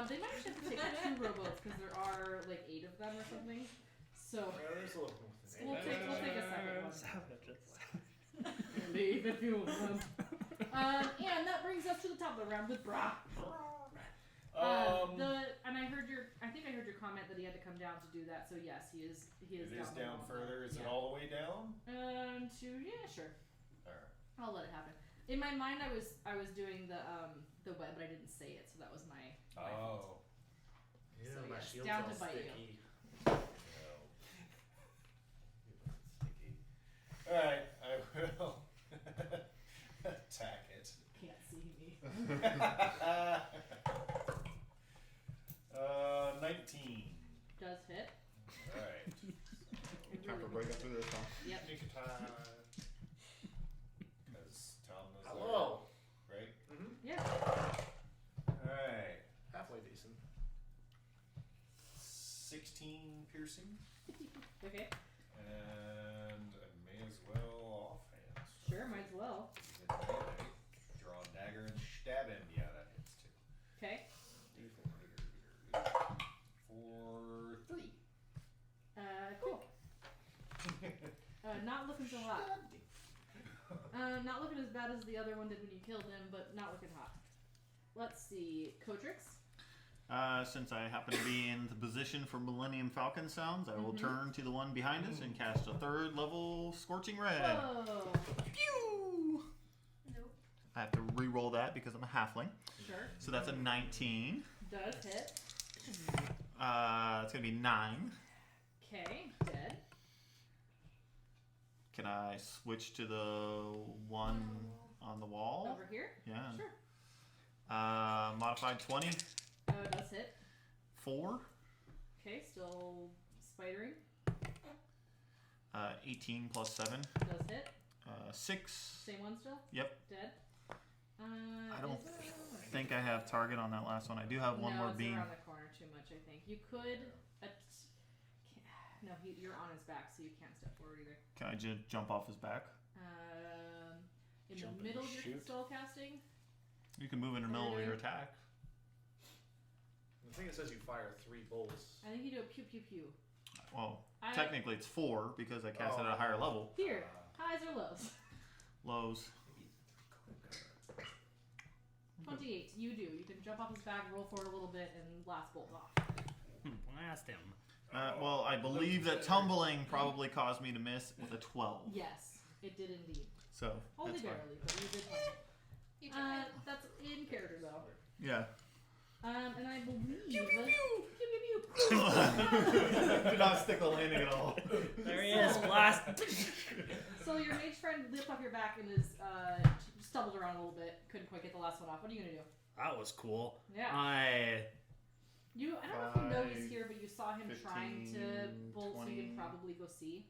They might actually have to take 2 rowboats because there are like 8 of them or something. So There's a little we'll take a second one. Leave if you want. And that brings us to the top of the round with Bra. And I think I heard your comment that he had to come down to do that. So yes, he is. It is down below. further. Is it Yeah. all the way down? Sure. Alright. I'll let it happen. In my mind, I was doing the web, but I didn't say it, so that was my. Oh. Yeah, So my yes, shield's down all to bite you. sticky. Sticky. Alright, I will attack it. Can't see me. 19. Does hit. Alright. Time to break up through this, huh? Yep. Because Tom was Hello. there, right? Mm-hmm. Yeah. Alright. Halfway decent. 16 piercing. Okay. And I may as well offhand. Sure, might as well. Draw a dagger and stab him. Yeah, that hits too. Okay. For 3. Cool. Not looking so hot. Not looking as bad as the other one did when you killed him, but not looking hot. Let's see. Cotrix? Since I happen to be in the position for Millennium Falcon sounds, I will turn to the one behind us and cast a 3rd level Scorching Red. Whoa. Pew! Nope. I have to re-roll that because I'm a halfling. Sure. So that's a 19. Does hit. It's gonna be 9. Okay. Dead. Can I switch to the one on the wall? Over here? Yeah. Sure. Modified 20. Does hit. 4. Okay, still spidering. 18 plus 7. Does hit. 6. Same one still? Yep. Dead. I don't think I have target on that last one. I do have one more it's beam. around the corner too much, I think. You could... no, you're on his back, so you can't step forward either. Can I just jump off his back? In Jump the middle and you're shoot. still casting? You can move in the middle of your attack. I think it says you fire 3 bolts. I think you do a pew pew pew. Well, technically it's 4 because I cast it at a higher level. Here, highs or lows? Lows. 28. You do. You can jump off his back, roll forward a little bit, and blast bolt off. Blast him. Well, I believe that tumbling probably caused me to miss with a 12. Yes, it did indeed. So Only that's fine. barely, but you did fine. You tried. That's in character though. Yeah. And I believe pew pew pew. Did not stick the landing at all. There he is. Blast. So your mage friend leaped off your back and is stumbled around a little bit. Couldn't quite get the last one off. What are you gonna do? That was cool. Yeah. I don't know if you know he's 5, here, but you saw him trying to 15, bolt, so you 20. can probably go see.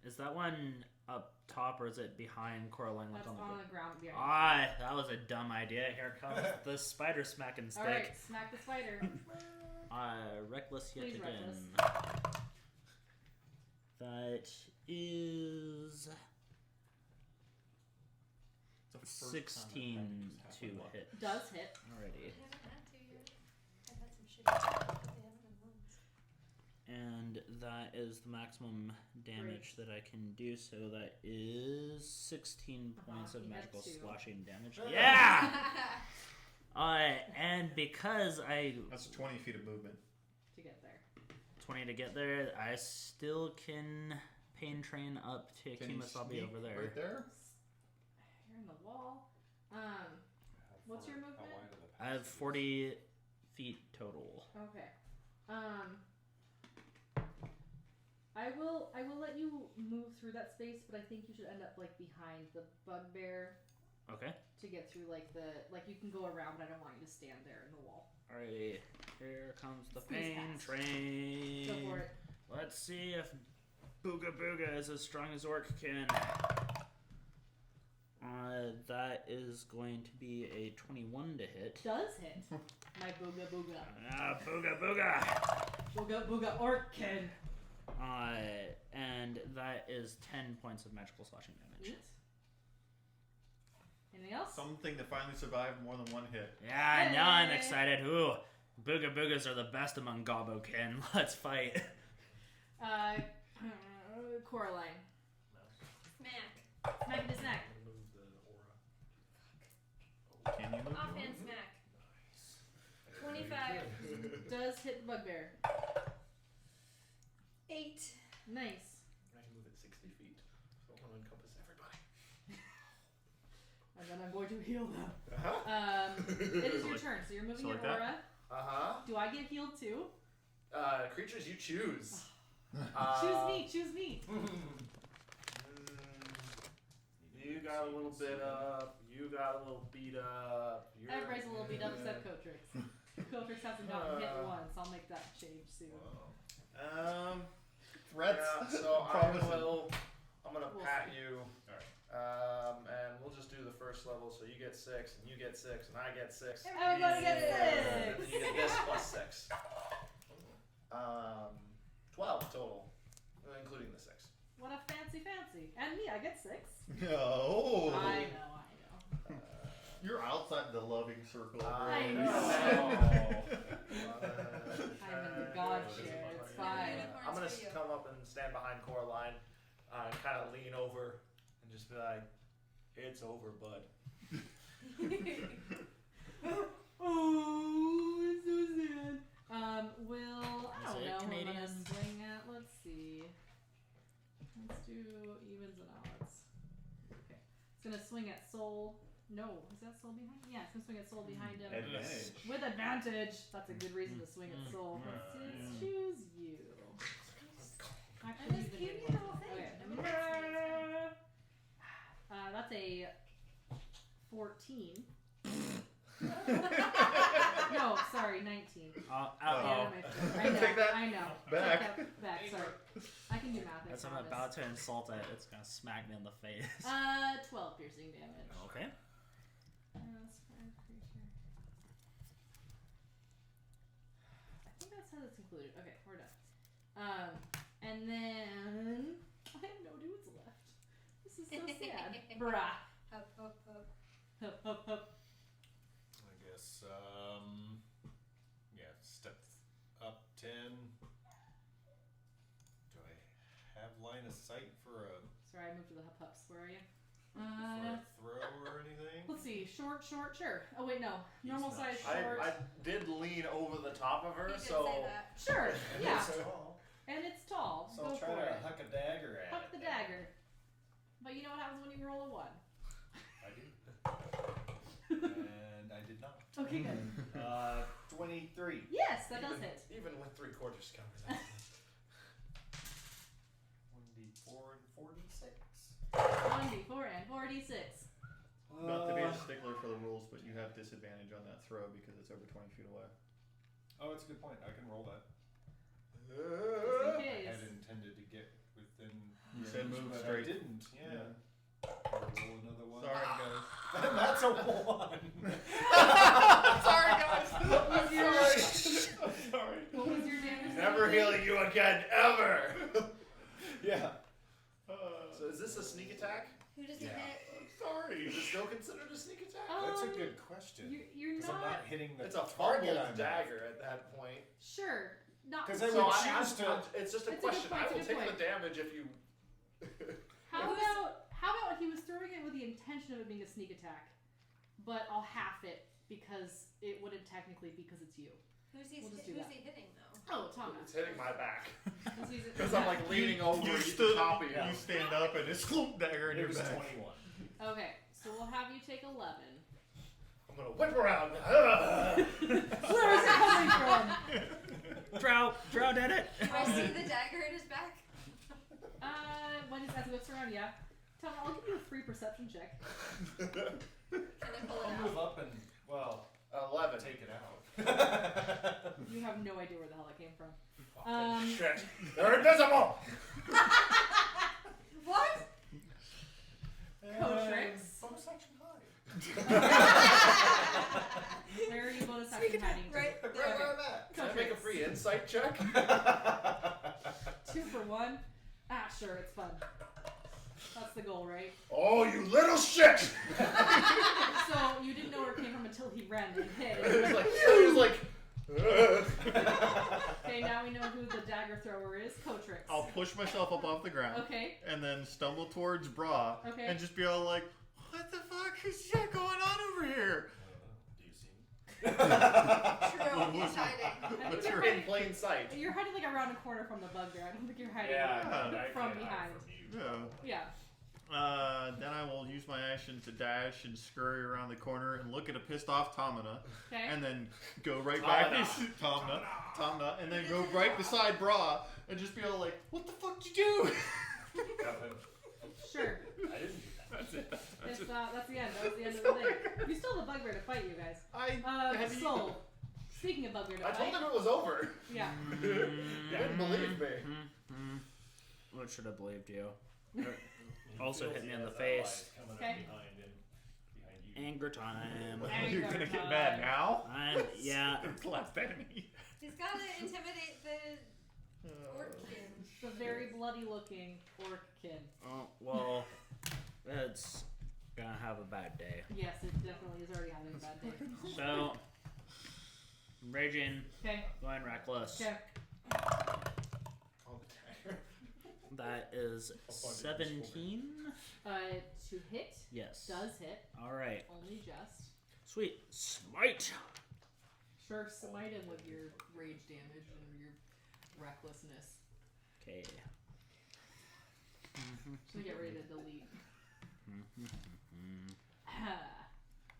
Is that one up top or is it behind Coraline? That's Like on the ground behind. That was a dumb idea. Here comes the spider smacking stick. All right, smack the spider. Reckless yet Please, again. reckless. That is It's the first 16 to hit. Does hit. Alrighty. I haven't had to yet. I've had some shitty attacks, but they haven't been ones. And that is the maximum damage that I can do, so that is 16 points of you had magical 2. slashing damage. Yeah! And because That's 20 feet of movement. To get there. 20 to get there, I still can pain train up to Can you Kimasabi over there. Right there? You're in the wall. What's your movement? How wide are the I have passages? 40 feet total. Okay. I will let you move through that space, but I think you should end up like behind the bugbear Okay. to get through you can go around, but I don't want you to stand there in the wall. Alrighty. Here comes the Squeeze pain past. train. Go for it. Let's see if Booga Booga is as strong as Orc can. That is going to be a 21 to hit. Does hit. My booga booga. Booga Booga! Booga booga orkin. And that is 10 points of magical slashing damage. Neat. Anything else? Something that finally survived more than one hit. Yeah, now I'm Hey. excited. Ooh, Booga Boogas are the best among Gobokin. Let's fight. Coraline. Smack. Smack in his neck. Remove the aura. Can you move? Offhand smack. 25. Does hit the bugbear. 8. Nice. I can move it 60 feet, so I want to encompass everybody. And then I'm going to heal them. Uh-huh. It is your turn, so you're moving so your like that? aura. Uh-huh. Do I get healed too? Creatures you choose. Choose me. You got a little bit up. You got a little beat up. Everybody's a little beat up except Kotrix. Kotrix hasn't gotten hit once. I'll make that change soon. Threats. Yeah, so I'm gonna We'll pat see. you. And we'll just do the first level. So you get 6, and you get 6, and I get 6. Everybody gets And 6. you get this plus 6. 12 total, including the 6. What a fancy. And me, I get 6. No. I know. You're outside the loving circle. I bro. know. I'm in the god Good. share. It's fine. I'm gonna for you. come up and stand behind Coraline, and kind of lean over, and just be like, "It's over, bud." Oh, it's so sad. Will I Is don't it know who I'm Canadian? gonna swing at. Let's see. Let's do evens and odds. Okay. It's gonna swing at Soul. No, is that Soul behind? Yeah, it's gonna swing at Soul behind him. Advantage. With advantage. That's a good reason to swing at Soul. Let's choose you. Actually, just you give can me the whole thing. Okay. That's a 14. No, sorry, 19. Uh-oh. Yeah, I know. Take that I know. back. Take that back. Sorry. I can do math. I As I'm promise. about to insult it, it's gonna smack me in the face. 12 piercing damage. Okay. Square creature. I think that's how that's included. Okay, we're done. And then I have no dudes left. This is so sad. Brah. Up, up, up. Hup, hup, hup. I guess, yeah, step up 10. Do I have line of sight for a Sorry, I moved to the hup hups. Where are you? throw or anything? Let's see. Short, sure. Oh wait, no. Normal not size short. short. I did lean over the top of her, He did so say that. Sure. Yeah. So And it's tall. I'll Go try for to it. huck a dagger at Huck it the then. dagger. But you know what happens when you roll a 1? I do. And I did not. Okay, good. 23. Yes, that does hit. even with 3/4 cover. That's 1d4 and 46. 1d4 and 46. Not to be a stickler for the rules, but you have disadvantage on that throw because it's over 20 feet away. Oh, that's a good point. I can roll that. Just in I case. had intended to get within. You said move but straight. I didn't. Yeah. I'll roll another one. Sorry, guys. That's a 1. Sorry, guys. What was your I'm sorry. What was your damage? Never healing you again, ever. Yeah. So is this a sneak attack? Who does he Yeah. hit? I'm sorry. Is it still considered a sneak attack? That's a good question. You're Because I'm not not hitting the It's a target fumbled I'm dagger at that point. sure. Not. Because I So would I'm- choose to. it's just a It's a good question. point, I it's a will good take point. the damage if you. How about he was throwing it with the intention of it being a sneak attack, but I'll half it because it wouldn't technically because it's you. Who's he, We'll just do who's that. he hitting though? Oh, Thomas. It's hitting my back Because because I'm like leaning over You the stood. top of you. You stand up and it's dagger in It your was back. 21. Okay, so we'll have you take 11. I'm gonna whip around. Where is it coming from? Drow did it. Do I see the dagger in his back? When as it whips around, yeah. Tom, I'll give you a free perception check. Can I pull I'll it move out? up and, well, 11. take it out. You have no idea where the hell that came from. Shit. They're invisible. What? Cotrix. Bonus action hide. Where are you bonus action hiding? Right Right there. where I'm at. Can I make a free insight check? 2 for 1. Ah, sure, it's fun. That's the goal, right? Oh, you little shit! So you didn't know where it came from until he ran and hit. It was like. Okay, now we know who the dagger thrower is. Cotrix. I'll push myself up off the ground Okay. and then stumble towards Bra Okay. and just be all like, "What the fuck is shit going on over here?" Do you see me? True, he's hiding. I think That's you're right. In plain sight. You're hiding like around a corner from the bugbear. I don't think you're hiding I from can't behind. hide from you. Yeah. Yeah. Then I will use my action to dash and scurry around the corner and look at a pissed off Tamina, Okay. and then go right back Tamina, and then go right beside Bra and just be all like, "What the fuck did you do?" Sure. I didn't do that. That's it. That's the end. That was the end of the thing. You still have a bugbear to fight, you guys. So, speaking of bugbear to I told fight. him it was over. Yeah. You didn't believe me. What should have believed you? Also Feels hit me he in the has face. allies coming up Okay. behind him, behind you. Anger time. You're gonna get mad now? Yeah. It's the last enemy. He's gotta intimidate the orckin. The very bloody looking orckin. Oh, well, it's gonna have a bad day. Yes, it definitely is already having a bad day. So, raging, Okay. going reckless. Okay. That is 17. To hit Yes. does hit. All right. Only just. Sweet. Smite. Sure, smite him with your rage damage and your recklessness. Okay. So get ready to delete.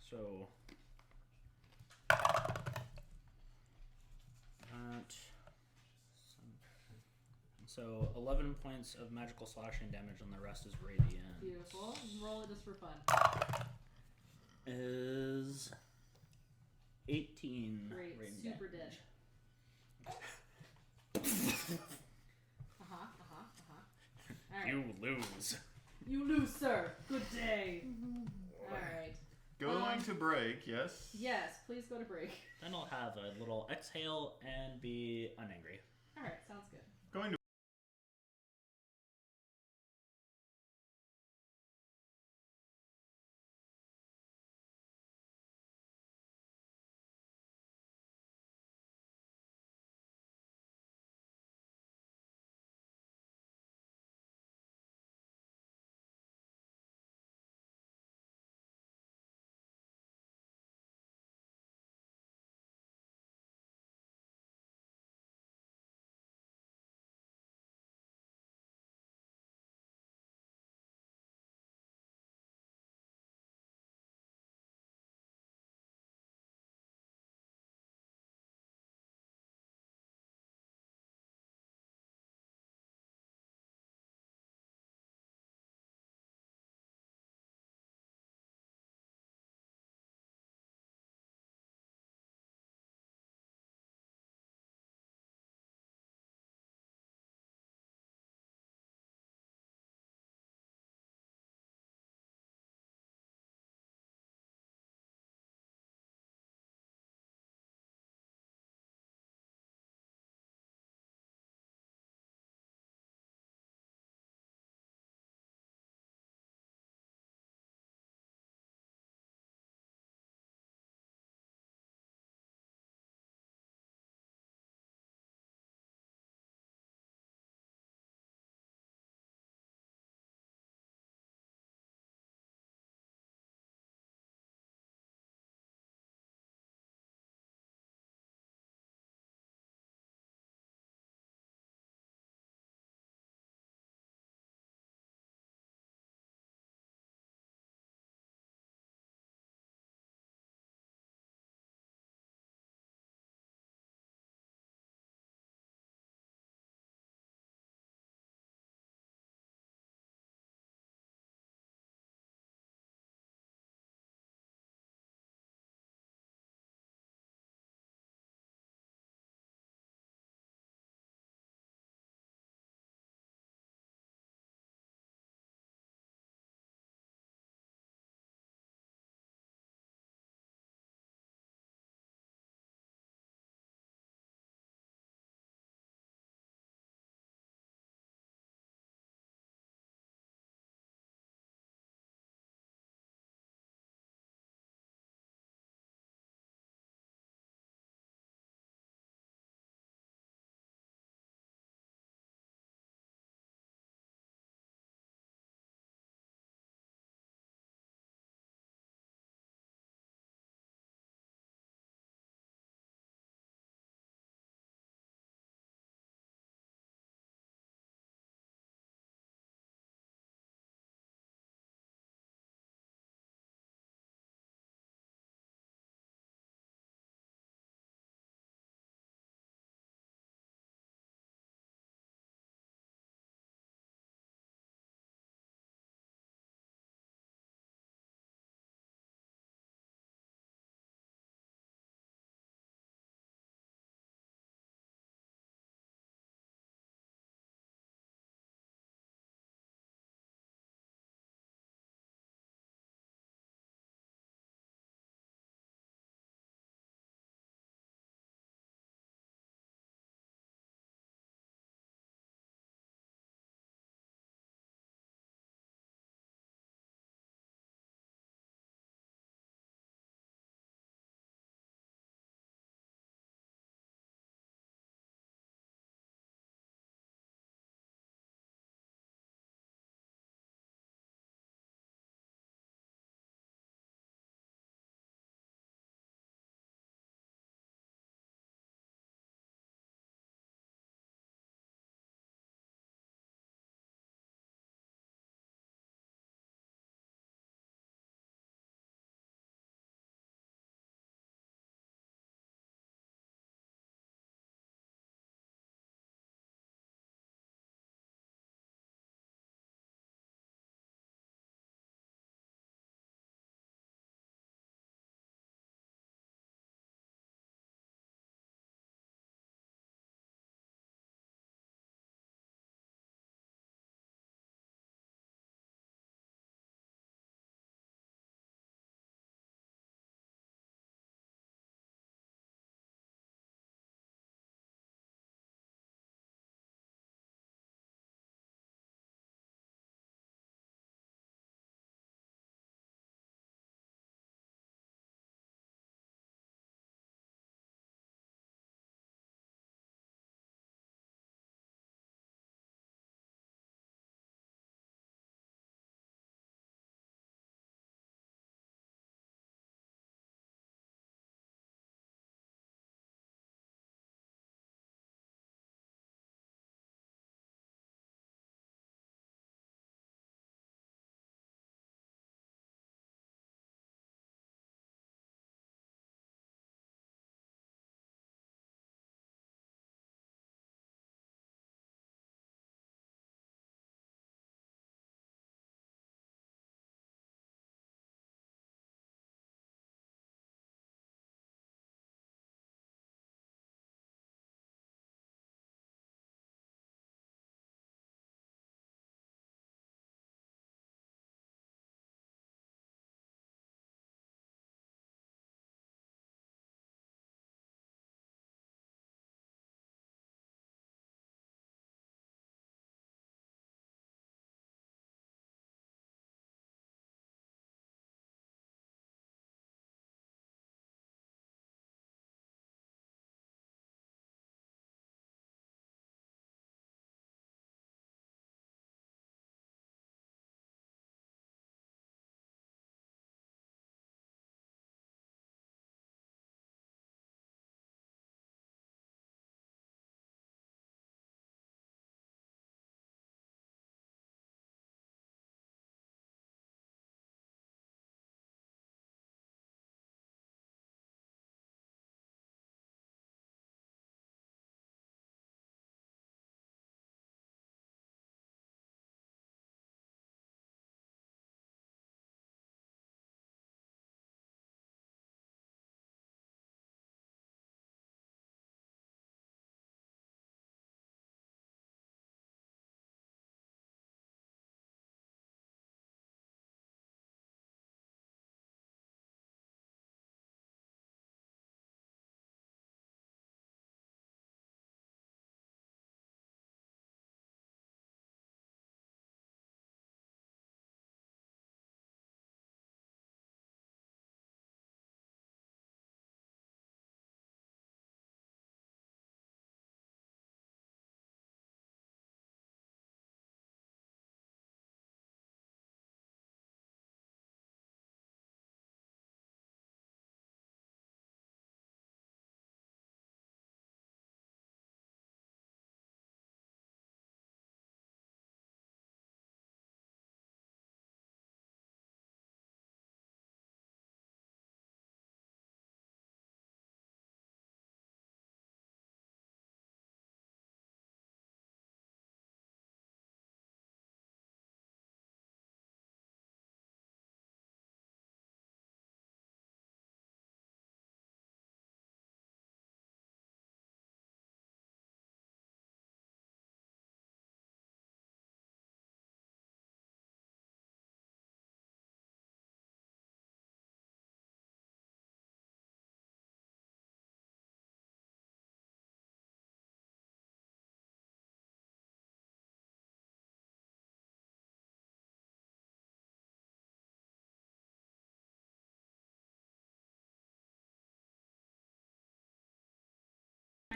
So. So 11 points of magical slashing damage, and the rest is radiant. Beautiful. Roll it just for fun. Is 18. Great. radiant Super damage. dead. Alright. You lose. You lose, sir. Good day. Alright. Going to break, yes. Yes, please go to break. Then I'll have a little exhale and be unangry. Alright, sounds good. Going to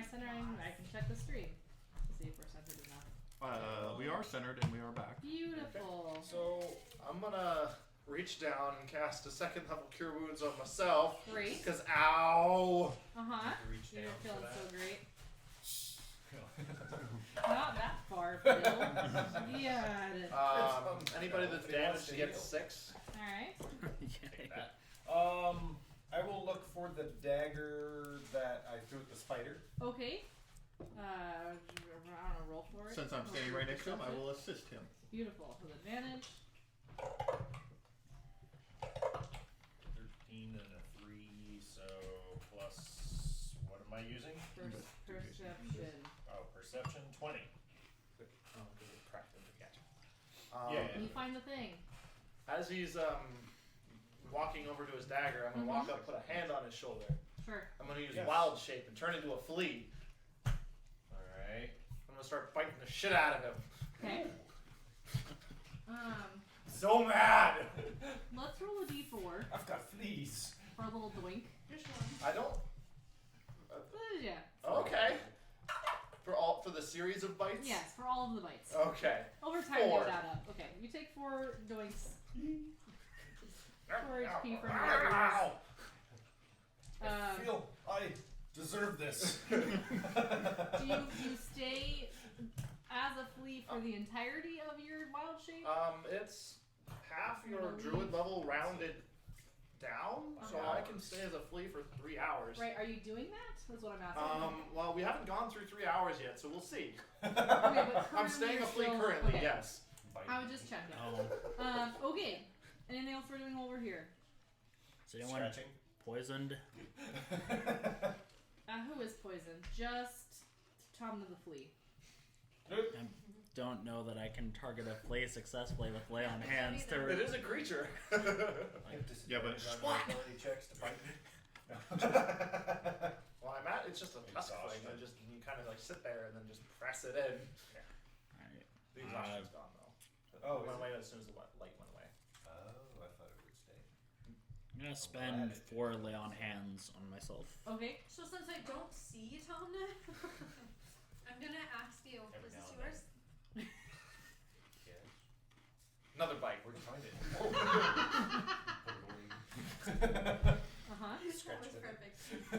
centering, I can check the stream to see if we're centered enough. We are centered and we are back. Beautiful. So I'm gonna reach down and cast a second level Cure Wounds on myself. Great. Because ow! Uh-huh. Reach You're down for feeling that. so great. Not that far, Bill. Yeah. Anybody that's damaged gets 6. Alright. Take that. I will look for the dagger that I threw at the spider. Okay. I don't know, roll for it. Since I'm Roll standing for right next to him, I perception. will assist him. Beautiful. With advantage. 13 and a 3, so plus, what am I using? Perception. Oh, perception, 20. Oh, because it cracked into catch. Yeah. You find the thing. As he's walking over to his dagger, I'm gonna walk up, put a hand on his shoulder. Sure. I'm gonna use Yes. Wild Shape and turn into a flea. Alright. I'm gonna start biting the shit out of him. Okay. So mad! Let's roll a d4 I've got fleas. for a little doink. Just one. I don't. Yeah. Okay. For the series of bites. Yes, for all of the bites. Okay. Over time, 4. you add up. Okay, you take 4 doinks. 4 HP from Ow. yours. I feel I deserve this. Do you stay as a flea for the entirety of your wild shape? It's half your druid level rounded down, so I can stay as a flea for 3 hours. Right, are you doing that? That's what I'm asking. Well, we haven't gone through 3 hours yet, so we'll see. Okay, but I'm staying a flea still- currently, okay. yes. I was just checking. Okay. Anything else we're doing while we're here? Is anyone Scratching. poisoned? Who is poisoned? Just Tom the flea. I don't know that I can target a flea successfully with lay on hands. It is a creature. Yeah, but ability checks to bite. Well, I'm at, it's just a tusk thing. You kind of like sit there and then just press it in. Alright. The exhaustion's gone though. Oh, It went is away as soon as the light went away. Oh, I thought it would stay. I'm gonna spend 4 lay on hands on myself. Okay. So since I don't see Tomna, I'm gonna ask you, Every is now this and yours? Yeah. Another bite. Where'd you find it? Uh-huh. Scratch That was with it.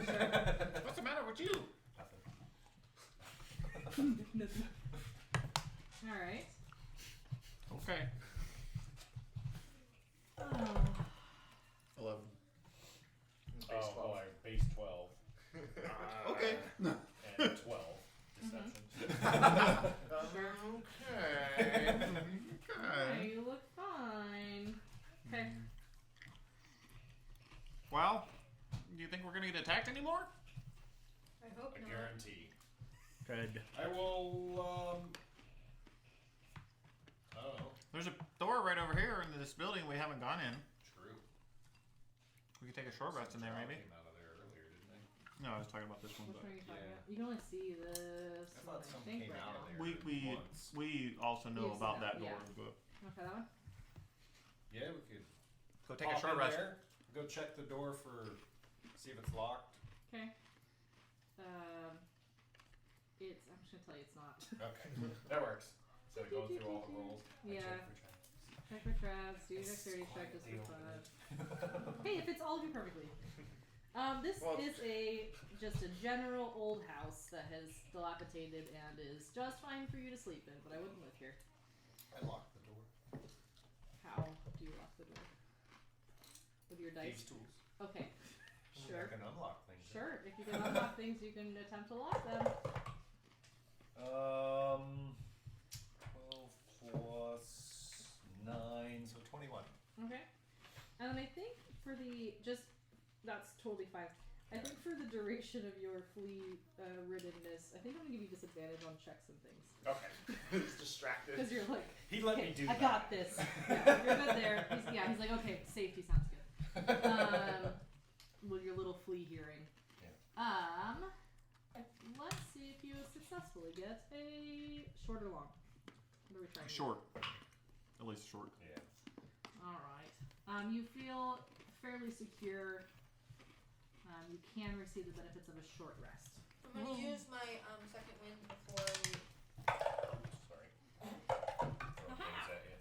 perfect. what's the matter with you? Nothing. Alright. Okay. 11. Base 12. Oh, I base 12. Okay. And 12. Deception. Okay. Okay, you look fine. Okay. Well, do you think we're gonna get attacked anymore? I hope I not. guarantee. Good. I will, I don't know. There's a door right over here into this building we haven't gone in. True. We could take a short rest in there, Drow maybe. came out of there earlier, didn't they? No, I was talking about this one. Which But one are you talking yeah. about? You can only see this I one, thought some I think, came right out now. of there once. we also know You've about seen that that, door. yeah. But Okay, that one? Yeah, we could go take a pop short in rest. there, go check the door for, see if it's locked. Okay. It's, I'm just gonna tell you it's not. Okay, that works. So go through all the rolls. I Yeah. check for traps. Check for traps, do your dexterity check just for fun. Hey, it fits all of you perfectly. This Well- is just a general old house that has dilapidated and is just fine for you to sleep in, but I wouldn't live here. I locked the door. How do you lock the door? With your dice? These tools. Okay. Sure. I can unlock things. Sure. If you can unlock things, you can attempt to lock them. 12 plus 9, so 21. Okay. And then I think for the that's totally fine. I think for the duration of your flea riddenness, I think I'm gonna give you disadvantage on checks and things Okay. He's distracted. because you're like, He let okay, me do I that. got this. Yeah, you're good there. He's like, okay, safety sounds good. With your little flea hearing. Yeah. Let's see if you successfully get a short or long. What are we trying to do? Short. At least short. Yeah. All right. You feel fairly secure. You can receive the benefits of a short rest. I'm gonna use my second wind before we. Sorry. Throw things at you.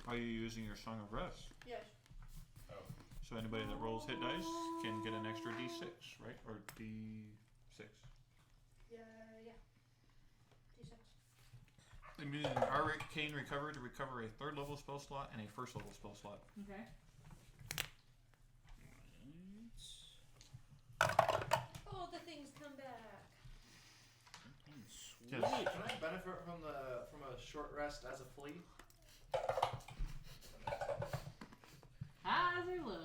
Are you using your Song of Rest? Yes. Oh. So anybody that rolls hit dice can get an extra D6, right? Or D6. Yeah. D6. I'm using an Arcane Recovery to recover a 3rd level spell slot and a 1st level spell slot. Okay. Oh, the things come back. Sweet. Yes. Can I benefit from a short rest as a flea? Highs or lows?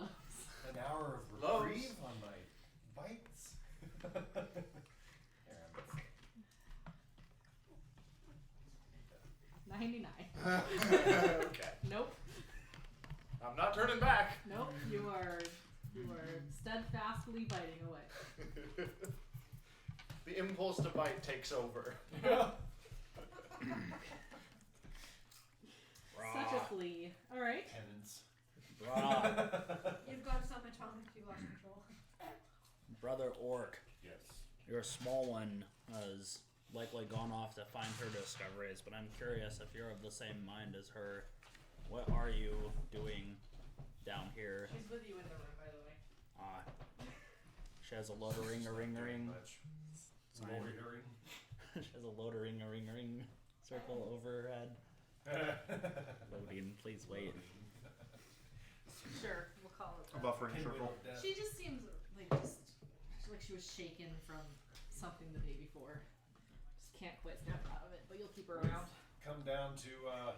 An hour of Lows. reprieve on my bites. Here, I'm 99. Okay. Nope. I'm not turning back. Nope. You are steadfastly biting away. The impulse to bite takes over. Such a flea. All right. penance. You've gone subatomic. You lost control. Brother Orc, Yes. your small one has likely gone off to find her discoveries, but I'm curious if you're of the same mind as her. What are you doing down here? She's with you in the room, by the way. She has a loadering a ring ring. Much. Sign. Loitering. She has a loadering a ring circle over her head. Loading, please wait. Sure, we'll call it A that. buffering Pinwheel circle. of death. She just seems like she was shaken from something the day before. Just can't quite snap out of it, but you'll keep her around. Come down to ow.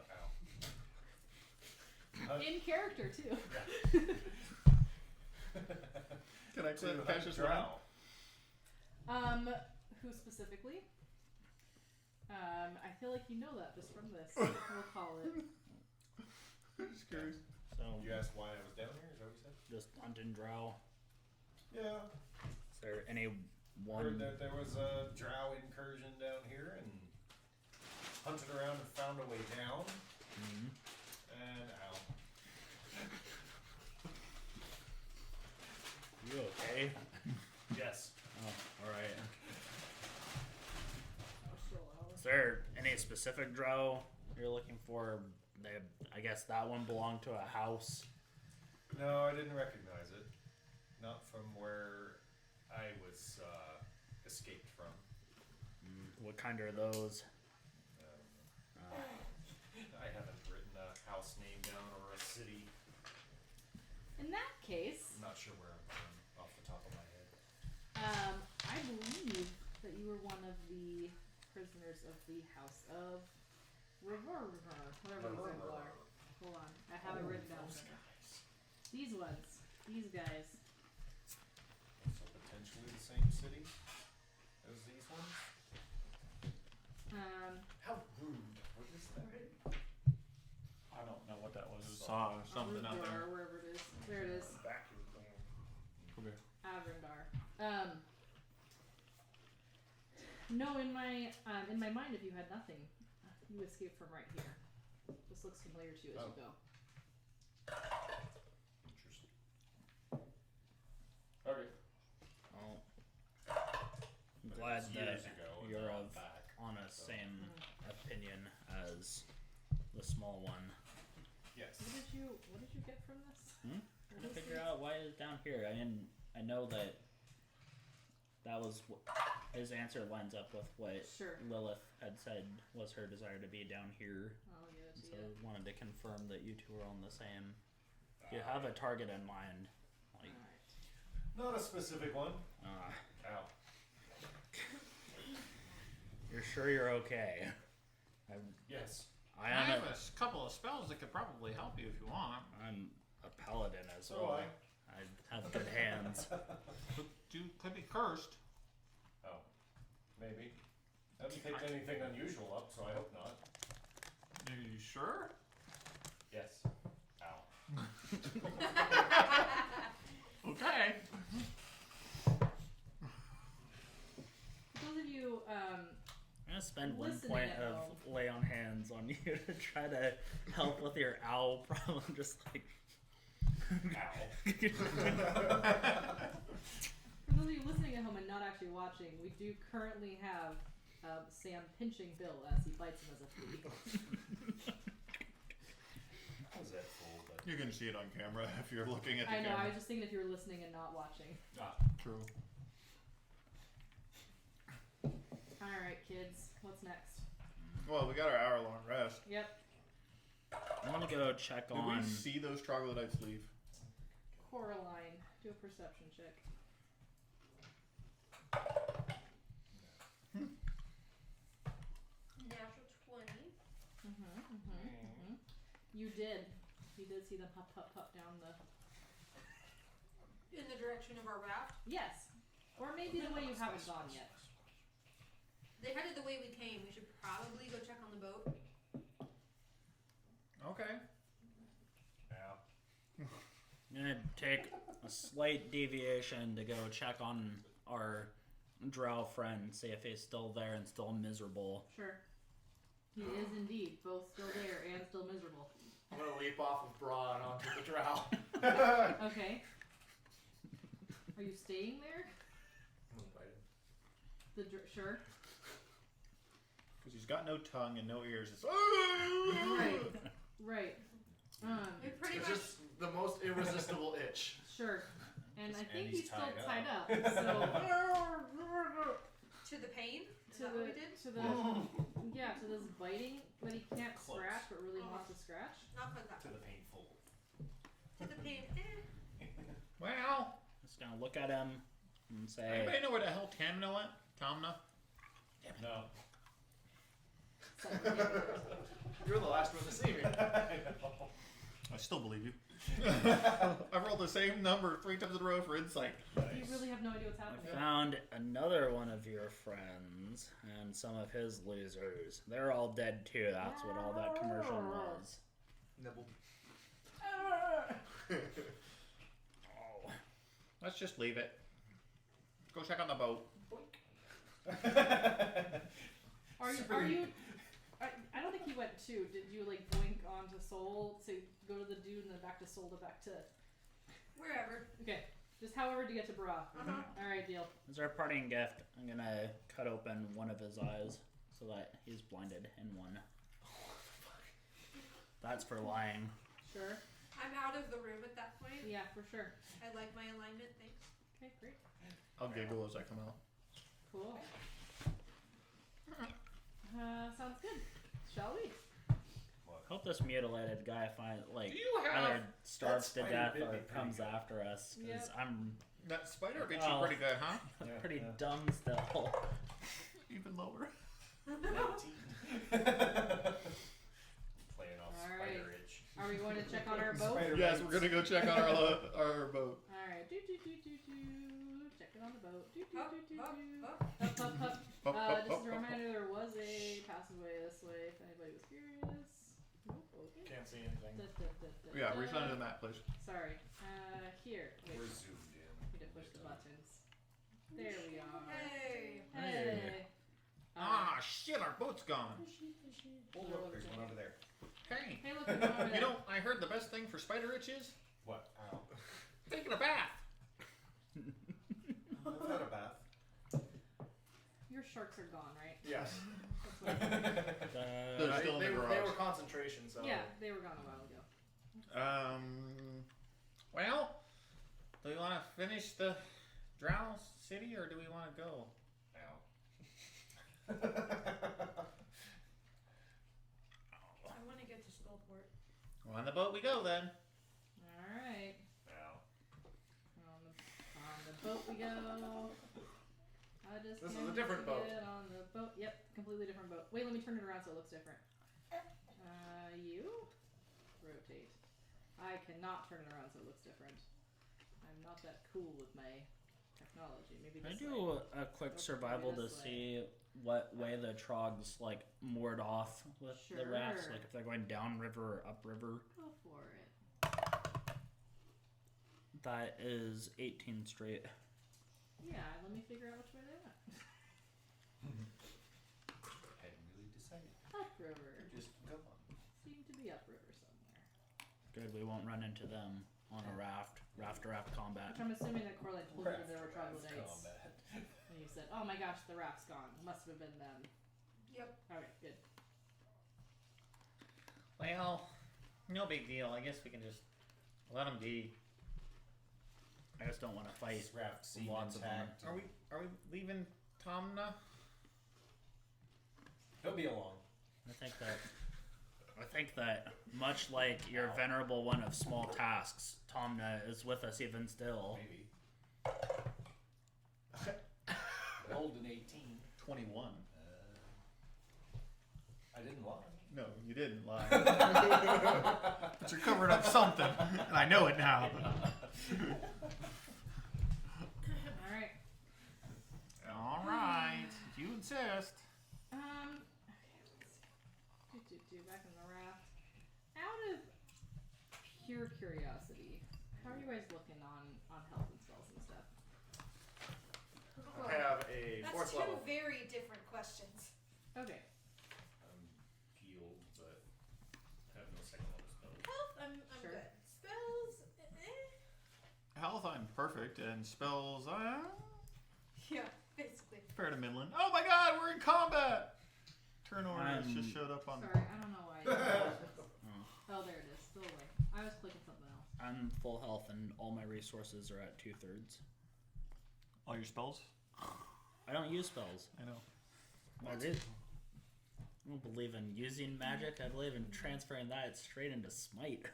In character too. Can I catch this one? Drow. Who specifically? I feel like you know that just from this. We'll call it. Just curious. So, You asked why I was down here, is that what you said? just hunting Drow. Yeah. Is there any Heard one? that there was a Drow incursion down here and hunted around and found a way down. Mhm. And ow. You okay? Yes. Oh, alright. Oh, still low. Is there any specific Drow you're looking for? I guess that one belonged to a house. No, I didn't recognize it. Not from where I was escaped from. What kind are those? I haven't written a house name down or a city. In that case, I'm not sure where I'm from off the top of my head. I believe that you were one of the prisoners of the House of whatever these people are. Hold on, I have it written down. Those somewhere. guys. These ones, these guys. So potentially the same city as these ones? How rude. What is that? I don't know what that was. I saw something out Arundar, there. wherever it is. There it is. Vacuum cleaner. Okay. Arundar. No, in my mind, if you had nothing, you escaped from right here. This looks familiar to you as you go. Interesting. Okay. Well, I'm glad It was that years ago and you're now I'm of back. on a same opinion as the small one. Yes. What did you get from this? Hmm? What To is figure this? out why it's down here. I know that was his answer lines up with what Sure. Lilith had said was her desire to be down here. Oh, yeah, that's So yeah. wanted to confirm that you two are on the same. You have a target in mind. Like, Alright. Not a specific one. Ow. you're sure you're okay. Yes. I have a couple of spells that could probably help you if you want. I'm a paladin as So well. I. I have good hands. But you could be cursed. Oh. Maybe. Haven't picked anything unusual up, so I hope not. Are you sure? Yes. Ow. Okay. For those of you, I'm gonna spend one Listening point at of home. lay on hands on you to try to help with your owl problem. Just like Ow. for those those of you listening at home and not actually watching, we do currently have Sam pinching Bill as he bites him as a flea. How's that full? But You can see it on camera if you're looking at the I know, camera. I was just thinking if you were listening and not watching. True. Alright, kids, what's next? Well, we got our hour-long rest. Yep. I want to go check Did on. we see those troglodytes leave? Coraline, do a perception check. Natural 20. You did. You did see them hop down the... In the direction of our raft. Yes. Or maybe the way you haven't gone yet. They headed the way we came. We should probably go check on the boat. Okay. yeah. I'm gonna take a slight deviation to go check on our Drow friend, see if he's still there and still miserable. Sure. He is indeed both still there and still miserable. I'm gonna leap off of Braun onto the Drow. Okay. Are you staying there? Sure. Because he's got no tongue and no ears. It's Right. It pretty It's much. just the most irresistible itch. Sure. And I think And he's he's still tied tied up. up. To the pain? Is To that the what we did? to the to this biting, but he can't Close. scratch, but really wants to scratch. Not quite that. To the painful. To the pain. Well, Just gonna look at him and say, anybody know where the hell Tamna went? Tamna? No. You're the last one to see me. I still believe you. I rolled the same number 3 times in a row for insight. You really have no idea what's I happening. found another one of your friends and some of his losers. They're all dead too. That's what all that commercial was. Nibbled. Oh. Let's just leave it. Go check on the boat. Are you? I don't think he went too. Did you like blink onto Soul to go to the dude and then back to Soul to back to? Wherever. Okay, just however to get to Bra. All right, deal. As our parting gift, I'm gonna cut open one of his eyes so that he's blinded in one. That's for lying. Sure. I'm out of the room at that point. Yeah, for sure. I like my alignment. Thanks. Okay, great. I'll giggle as I come out. Cool. Sounds good. Shall we? Hope this mutilated guy Do you have either starves to spider death bit or me pretty comes good. after us. Because Yep. I'm that spider bit Oh. you pretty good, huh? Yeah, pretty yeah. dumb still. Even lower. 19. Playing off All spider right. itch. Are we going to check on our boat? Spider Yes, bites. we're gonna go check on our boat. All right. Checking on the boat. Up, up, up. Up, up, up. Up, up, Just up, as a up, reminder, there was a passageway this way if anybody was curious. Nope, okay. Can't see anything. Yeah, refund the map, please. Sorry. Here. Wait. We're zoomed in. Need to push the buttons. There we are. Hey. Hey. Ah, shit, our boat's gone. Oh, look, there's one over there. Hey, Hey, look, there's one over you there. know, I heard the best thing for spider itch is What? Ow. taking a bath. I've had a bath. Your sharks are gone, right? Yes. That's what They're Uh, still in they the were garage. concentration, so yeah, they were gone a while ago. Well, do we want to finish the Drow city or do we want to go? Ow. I want to get to Skullport. Well, on the boat we go then. All right. Ow. On the boat we go. I just This is can't a different boat. get on the boat. Yep, completely different boat. Wait, let me turn it around so it looks different. You rotate. I cannot turn it around so it looks different. I'm not that cool with my technology. Maybe Can I this way. do a quick Nope, survival maybe to this way. see what way the trogs like moored off with the rafts? Sure. Like if they're going down river or up river? Go for it. That is 18th Street. Yeah, let me figure out which way they went. Hadn't really decided. Upriver. Just go on. Seem to be upriver somewhere. Good, we won't run into them on a raft. raft-to-raft combat. Which I'm assuming that Coraline told you that there were Raft-to-raft troglodytes. combat. And you said, oh my gosh, the raft's gone. Must have been them. Yep. Alright, good. Well, no big deal. I guess we can just let them be. I just don't want to fight This raft seemed lots of them. intact. Are we leaving Tomna? He'll be along. I think that much like your venerable one of small tasks, Tomna is with us even still. Maybe. Rolled an 18. 21. I didn't lie. No, you didn't lie. But you're covering up something, and I know it now. Alright. All right, if you insist. Okay, let's see. Back in the raft. Out of pure curiosity, how are you guys looking on health and spells and stuff? I have a That's fourth two level. very different questions. Okay. I'm healed, but have no second level spells. Health, I'm Sure. good. Spells, Health, I'm perfect, and spells, yeah, basically. fair to middling. Oh my God, we're in combat. Turn orders just showed up on. Sorry, I don't know why. Oh, there it is. Still away. I was clicking something else. I'm full health and all my resources are at 2/3. All your spells? I don't use spells. I know. I don't believe in using magic. I believe in transferring that straight into smite.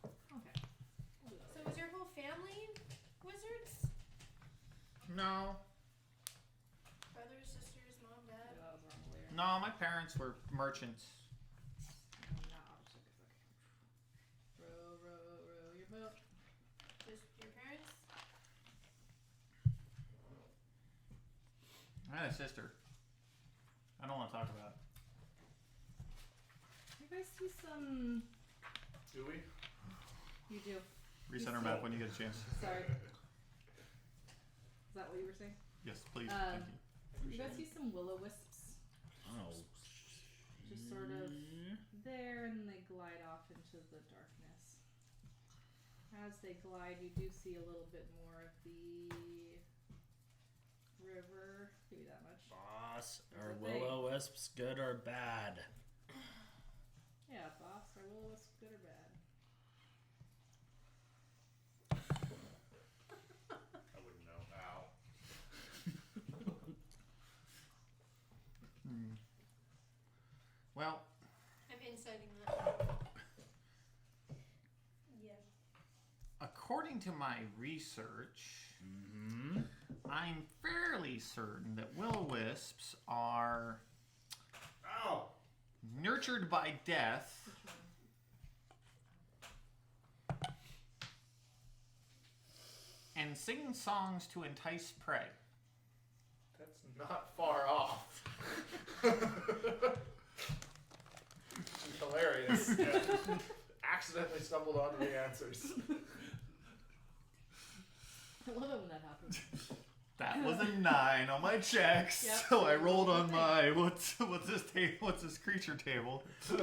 Okay. We'll do that So later. was your whole family wizards? No, Brothers, sisters, mom, Yeah, dad? that was wrong later. no, my parents were merchants. No, okay. Row your boat. Just your parents? I had a sister. I don't want to talk about it. You guys see some... Do we? You do. Reset our map when you get a chance. Sorry. Is that what you were saying? Yes, please. Thank you. You guys see some will-o-wisps Oh. just sort of there, and they glide off into the darkness. As they glide, you do see a little bit more of the river. Give you that much. Boss, That's are a thing. will-o-wisps good or bad? Yeah, boss. Are will-o-wisps good or bad? I wouldn't know. Ow. Well, I'm inciting that. Yeah. according to my research, I'm fairly certain that will-o-wisps are Ow! nurtured by death and sing songs to entice prey. That's not far off. It's hilarious. Yeah. Accidentally stumbled onto the answers. I love it when that happens. That was a 9 on my checks, Yep. so I rolled on my what's this creature table. Oh,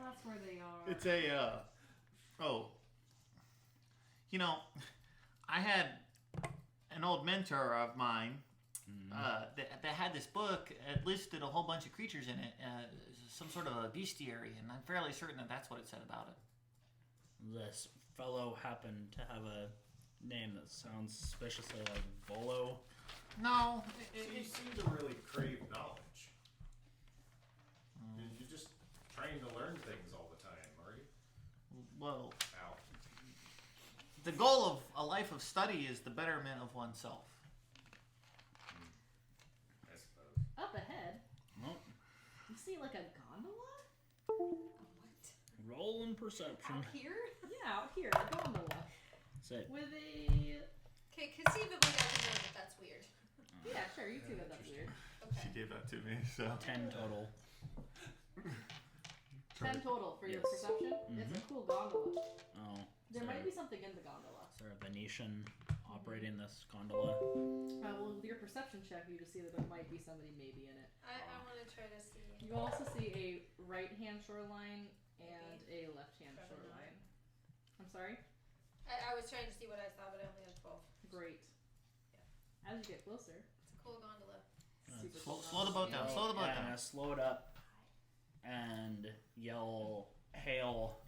that's where they are. It's a I had an old mentor of mine that had this book. It listed a whole bunch of creatures in it, some sort of a bestiary, and I'm fairly certain that that's what it said about it. This fellow happened to have a name that sounds suspiciously like Volo. No, So you seem to really crave knowledge. You're just trying to learn things all the time, are you? well, Ow. the goal of a life of study is the betterment of oneself. I suppose. Up ahead, Oh, you see like a gondola? What? roll in perception. Out here? Yeah, out here, a gondola. Say, With a... Okay, conceivably I can know that that's weird. Yeah, sure, you see that that's weird. She Okay. gave that to me, so 10 total. 10 total for your Yes. perception. It's a cool gondola. Oh, There so might be something in the gondola. is there a Venetian operating this gondola? Well, with your perception check, you just see that there might be somebody maybe in it. I want to try to see. You also see a right-hand shoreline and a left-hand Probably not. shoreline. I'm sorry? I was trying to see what I saw, but I only had 12. Great. As you get closer, It's a cool gondola. super Slow the boat down. Slow the boat Yeah, I'm down. gonna slow it up and yell hail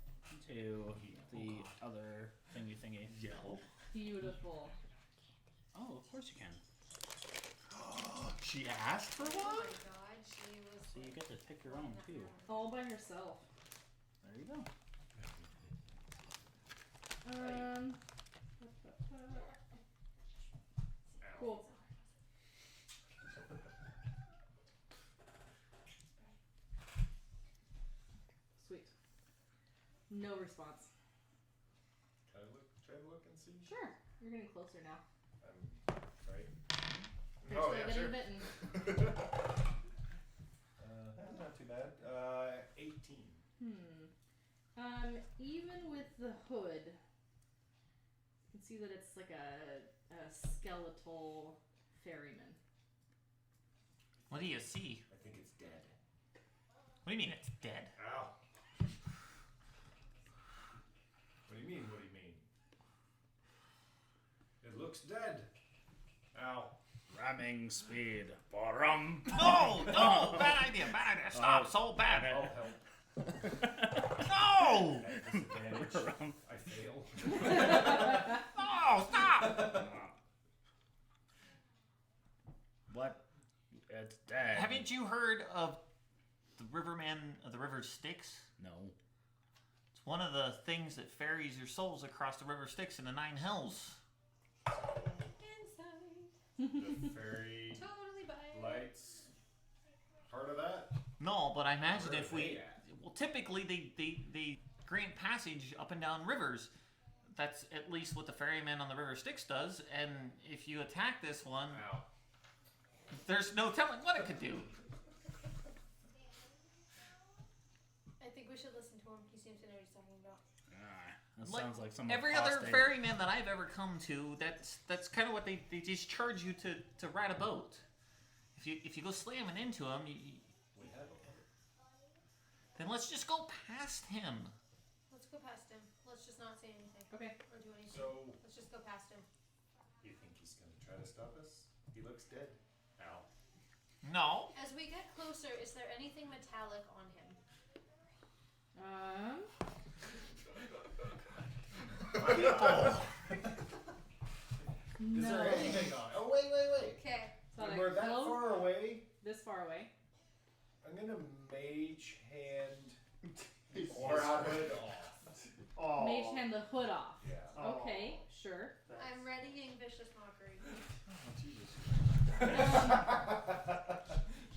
to the other thingy. Yell. Beautiful. Oh, of course you can. She asked for Oh one? my god, she was. So you get to pick your own too. All by herself. There you go. Cool. Sweet. No response. Can I try to look and see? Sure. You're getting closer now. Right. You're Oh, still yeah, getting sure. bitten. That's not too bad. 18. Even with the hood, you can see that it's like a skeletal ferryman. What do you see? I think it's dead. What do you mean it's dead? Ow. What do you mean? What do you mean? It looks dead. Ow. Ramming speed. Barum. No! Bad idea. Stop. So bad. I'll help. No! At disadvantage. I fail. No! Stop! What? It's dead. Haven't you heard of the Riverman of the River Styx? No. It's one of the things that ferries your souls across the River Styx in the Nine Hells. Inside. The fairy Totally buy it. lights. Part of that? No, but I imagine Where if are we... they at? Well, typically they grant passage up and down rivers. That's at least what the ferryman on the River Styx does. And if you attack this one, Ow. there's no telling what it could do. I think we should listen to him. He seems to know what he's talking about. That Like sounds like some every other apostate- ferryman that I've ever come to, that's kind of what they just charge you to ride a boat. If you go slamming into him, We have a boat. then let's just go past him. Let's go past him. Let's just not say anything Okay. or do anything. So, Let's just go past him. you think he's gonna try to stop us? He looks dead. Ow. No. As we get closer, is there anything metallic on him? Is No. there anything on? Oh, wait. Okay. It's not When a we're that cloak. far away, This far away. I'm gonna mage hand his Or out of hood it. off. oh, Mage hand the hood off. Yeah. Oh. Okay, sure. I'm readying vicious mockery.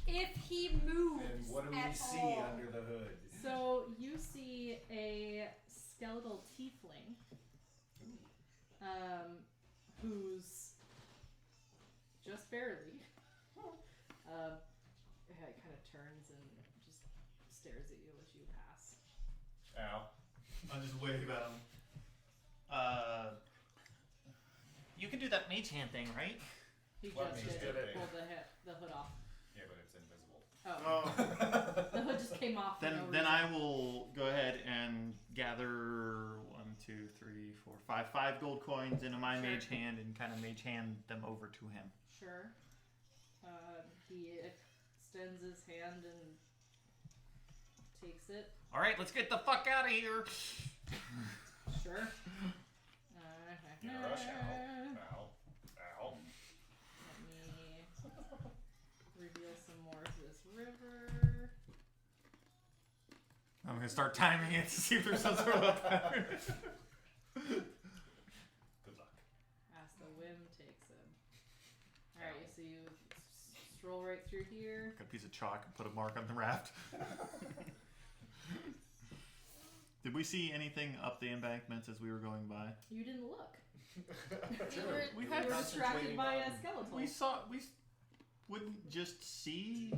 If he moves And what do we at see all, under the hood? So you see a skeletal tiefling, who's just barely, it kind of turns and just stares at you as you pass. Ow. I'll just wave at him. You can do that mage hand thing, right? He What just mage did did it? pull the hood off. Yeah, but it's invisible. Oh, the hood just came off. For no Then reason. I will go ahead and gather 5 gold coins into my Sure. mage hand and kind of mage hand them over to him. Sure. He extends his hand and takes it. All right, let's get the fuck out of here. Sure. In a rush. Ow. Ow. Let me reveal some more of this river. I'm gonna start timing it to see if there's some sort of pattern. Good luck. As the whim takes him. Alright, so you stroll right through here. Got a piece of chalk and put a mark on the raft. Did we see anything up the embankments as we were going by? You didn't look. We You had were distracted by a skeleton. we wouldn't just see.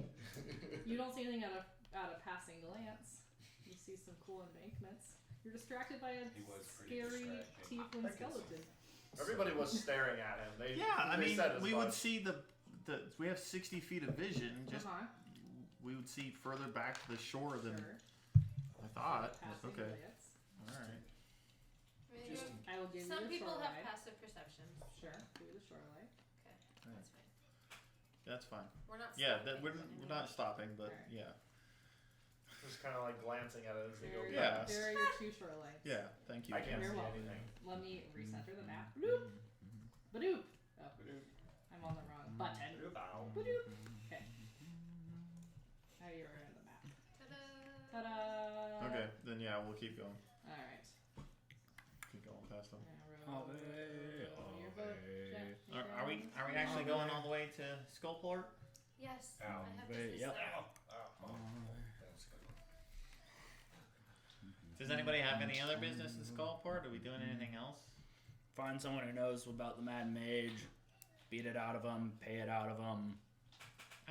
You don't see anything at a passing glance. You see some cool embankments. You're distracted by a He was pretty scary distracting. tiefling I can see. skeleton. Everybody was staring at him. They, Yeah, I they mean, said as we much. would see the we have 60 feet of vision. Just Uh-huh. we would see further back to the shore than Sure. I thought. Passing Okay, glance. all right. I Just- I will give Some you the people shore have light. passive perceptions. Sure, give you the shore light. Okay, Right. that's fine. That's fine. We're not. Yeah, stopping we're anyway. not stopping, but Alright. yeah. Just kind of like glancing at it as they go There, Yeah. past. there are your 2 shore lights. Yeah, thank you. I can't You're see welcome. anything. Let me recenter the map. Bloop. Badoop. Oh, I'm on the wrong button. Ow. Badoop. Okay. Now you're in the map. Ta-da! Ta-da! Okay, then yeah, we'll keep going. Alright. Keep going past them. Your vote, Jeff. Are we actually going all the way to Skullport? Yes, Ow. I have Wait, business yep. there. Ow. Oh, that's good. Does anybody have any other business in Skullport? Are we doing anything else? Find someone who knows about the Mad Mage, beat it out of them, pay it out of them,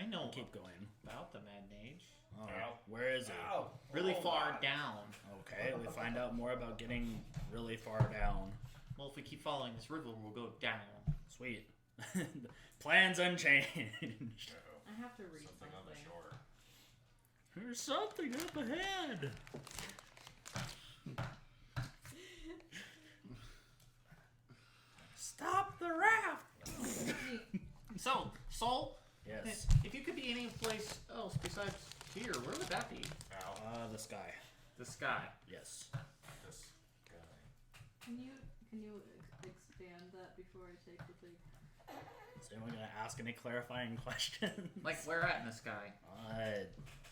I know keep going. about the Mad Mage. Oh, Ow. where is it? Ow. Really Oh, far God. down. Okay, we find out more about getting really far down. Well, if we keep following this river, we'll go down. Sweet. Plans unchanged. Uh-oh. I have to read Something on the something. shore. There's something up ahead. Stop the raft. So, Soul, Yes. if you could be any place else besides here, where would that be? Ow. The sky. The sky. Yes. This guy. Can you expand that before I take the thing? Is anyone gonna ask any clarifying questions? Like, where at in the sky?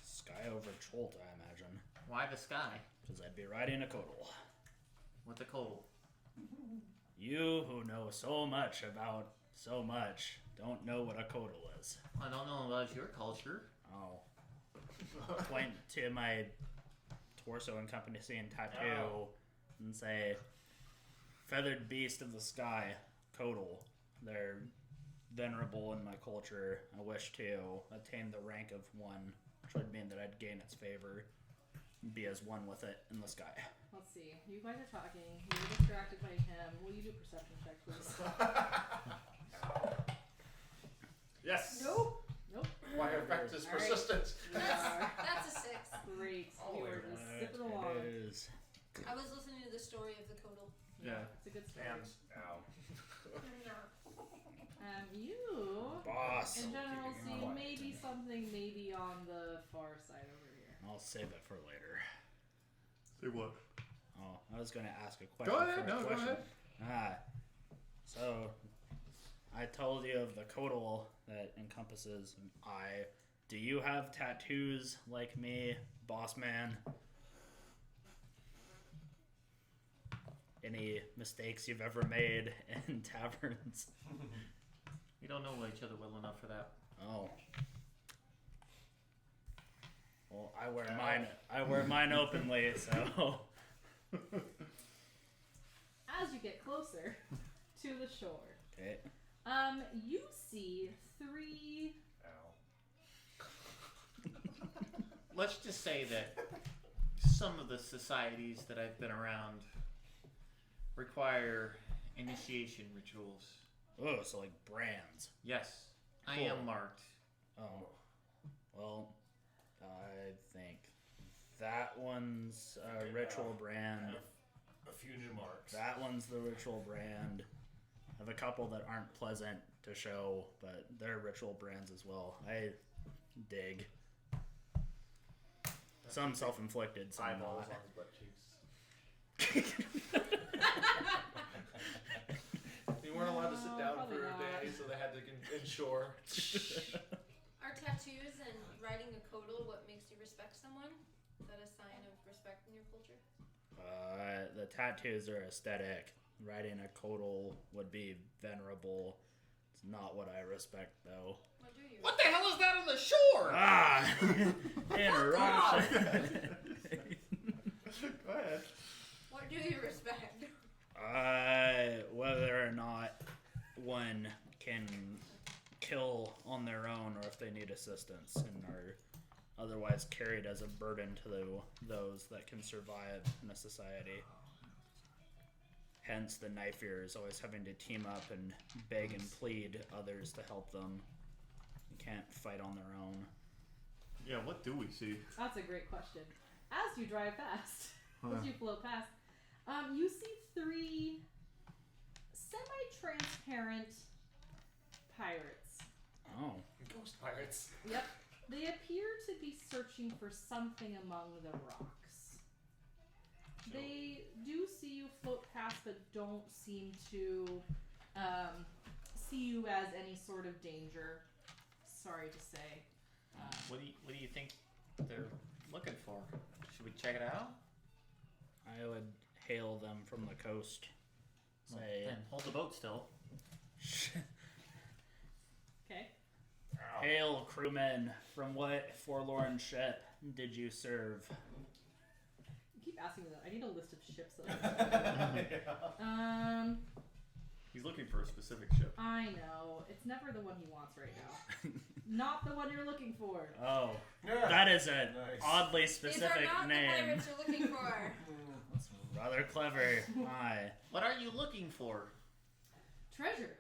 Sky over Cholt, I imagine. Why the sky? Because I'd be riding a Kodal. What's a Kodal? You who know so much about so much don't know what a Kodal is. I don't know about your culture. Oh. Point to my torso encompassing tattoo Oh. and say, feathered beast of the sky, Kodal. They're venerable in my culture. I wish to attain the rank of one, which would mean that I'd gain its favor and be as one with it in the sky. Let's see. You guys are talking. You're distracted by him. Will you do a perception check, please? Yes. Nope. Nope. My effect is All right. persistence. You are That's a 6. great. Oh, You are wait, just zipping along. is. I was listening to the story of the Kodal. Yeah. It's a good story. And Ow. You, Boss. in general, keeping see him quiet. maybe something maybe on the far side over here. I'll save it for later. Say what? Oh, I was going to ask a question. Go ahead. for a No, go question. ahead. So, I told you of the Kodal that encompasses an eye. Do you have tattoos like me, boss man? Any mistakes you've ever made in taverns? We don't know each other well enough for that. Oh. Well, I wear mine. I wear mine openly, so. As you get closer to the shore, Okay. you see 3. Ow. Let's just say that some of the societies that I've been around require initiation rituals. Oh, so like brands. Yes, I Cool. am marked. Oh. Well, I think that one's a Okay, ritual brand. A few new marks. That one's the ritual brand. I have a couple that aren't pleasant to show, but they're ritual brands as well. I dig. Some self-inflicted, some eyeballs not. on his butt cheeks. We weren't allowed to sit down Probably for a not. day, so they had to ensure. Are tattoos and riding a Kodal what makes you respect someone? Is that a sign of respect in your culture? The tattoos are aesthetic. Riding a Kodal would be venerable. It's not what I respect, though. What do you? What the hell is that on the shore? Ah! Interruption. Go ahead. What do you respect? Whether or not one can kill on their own or if they need assistance and are otherwise carried as a burden to those that can survive in a society. Hence the knife ears always having to team up and beg and plead others to help them. You can't fight on their own. Yeah, what do we see? That's a great question. As you drive past, as you float past, You see 3 semi-transparent pirates. Oh. Ghost pirates. Yep. They appear to be searching for something among the rocks. They do see you float past, but don't seem to see you as any sort of danger. Sorry to say. What do you think they're looking for? Should we check it out? I would hail them from the coast. Say, Then hold the boat still. Okay. hail, crewmen. From what forlorn ship did you serve? You keep asking me that. I need a list of ships that He's looking for a specific ship. I know. It's never the one he wants right now. Not the one you're looking for. Oh, Yeah. that is a Nice. oddly These are specific not name. the pirates you're looking for. That's rather clever. My. What are you looking for? Treasure.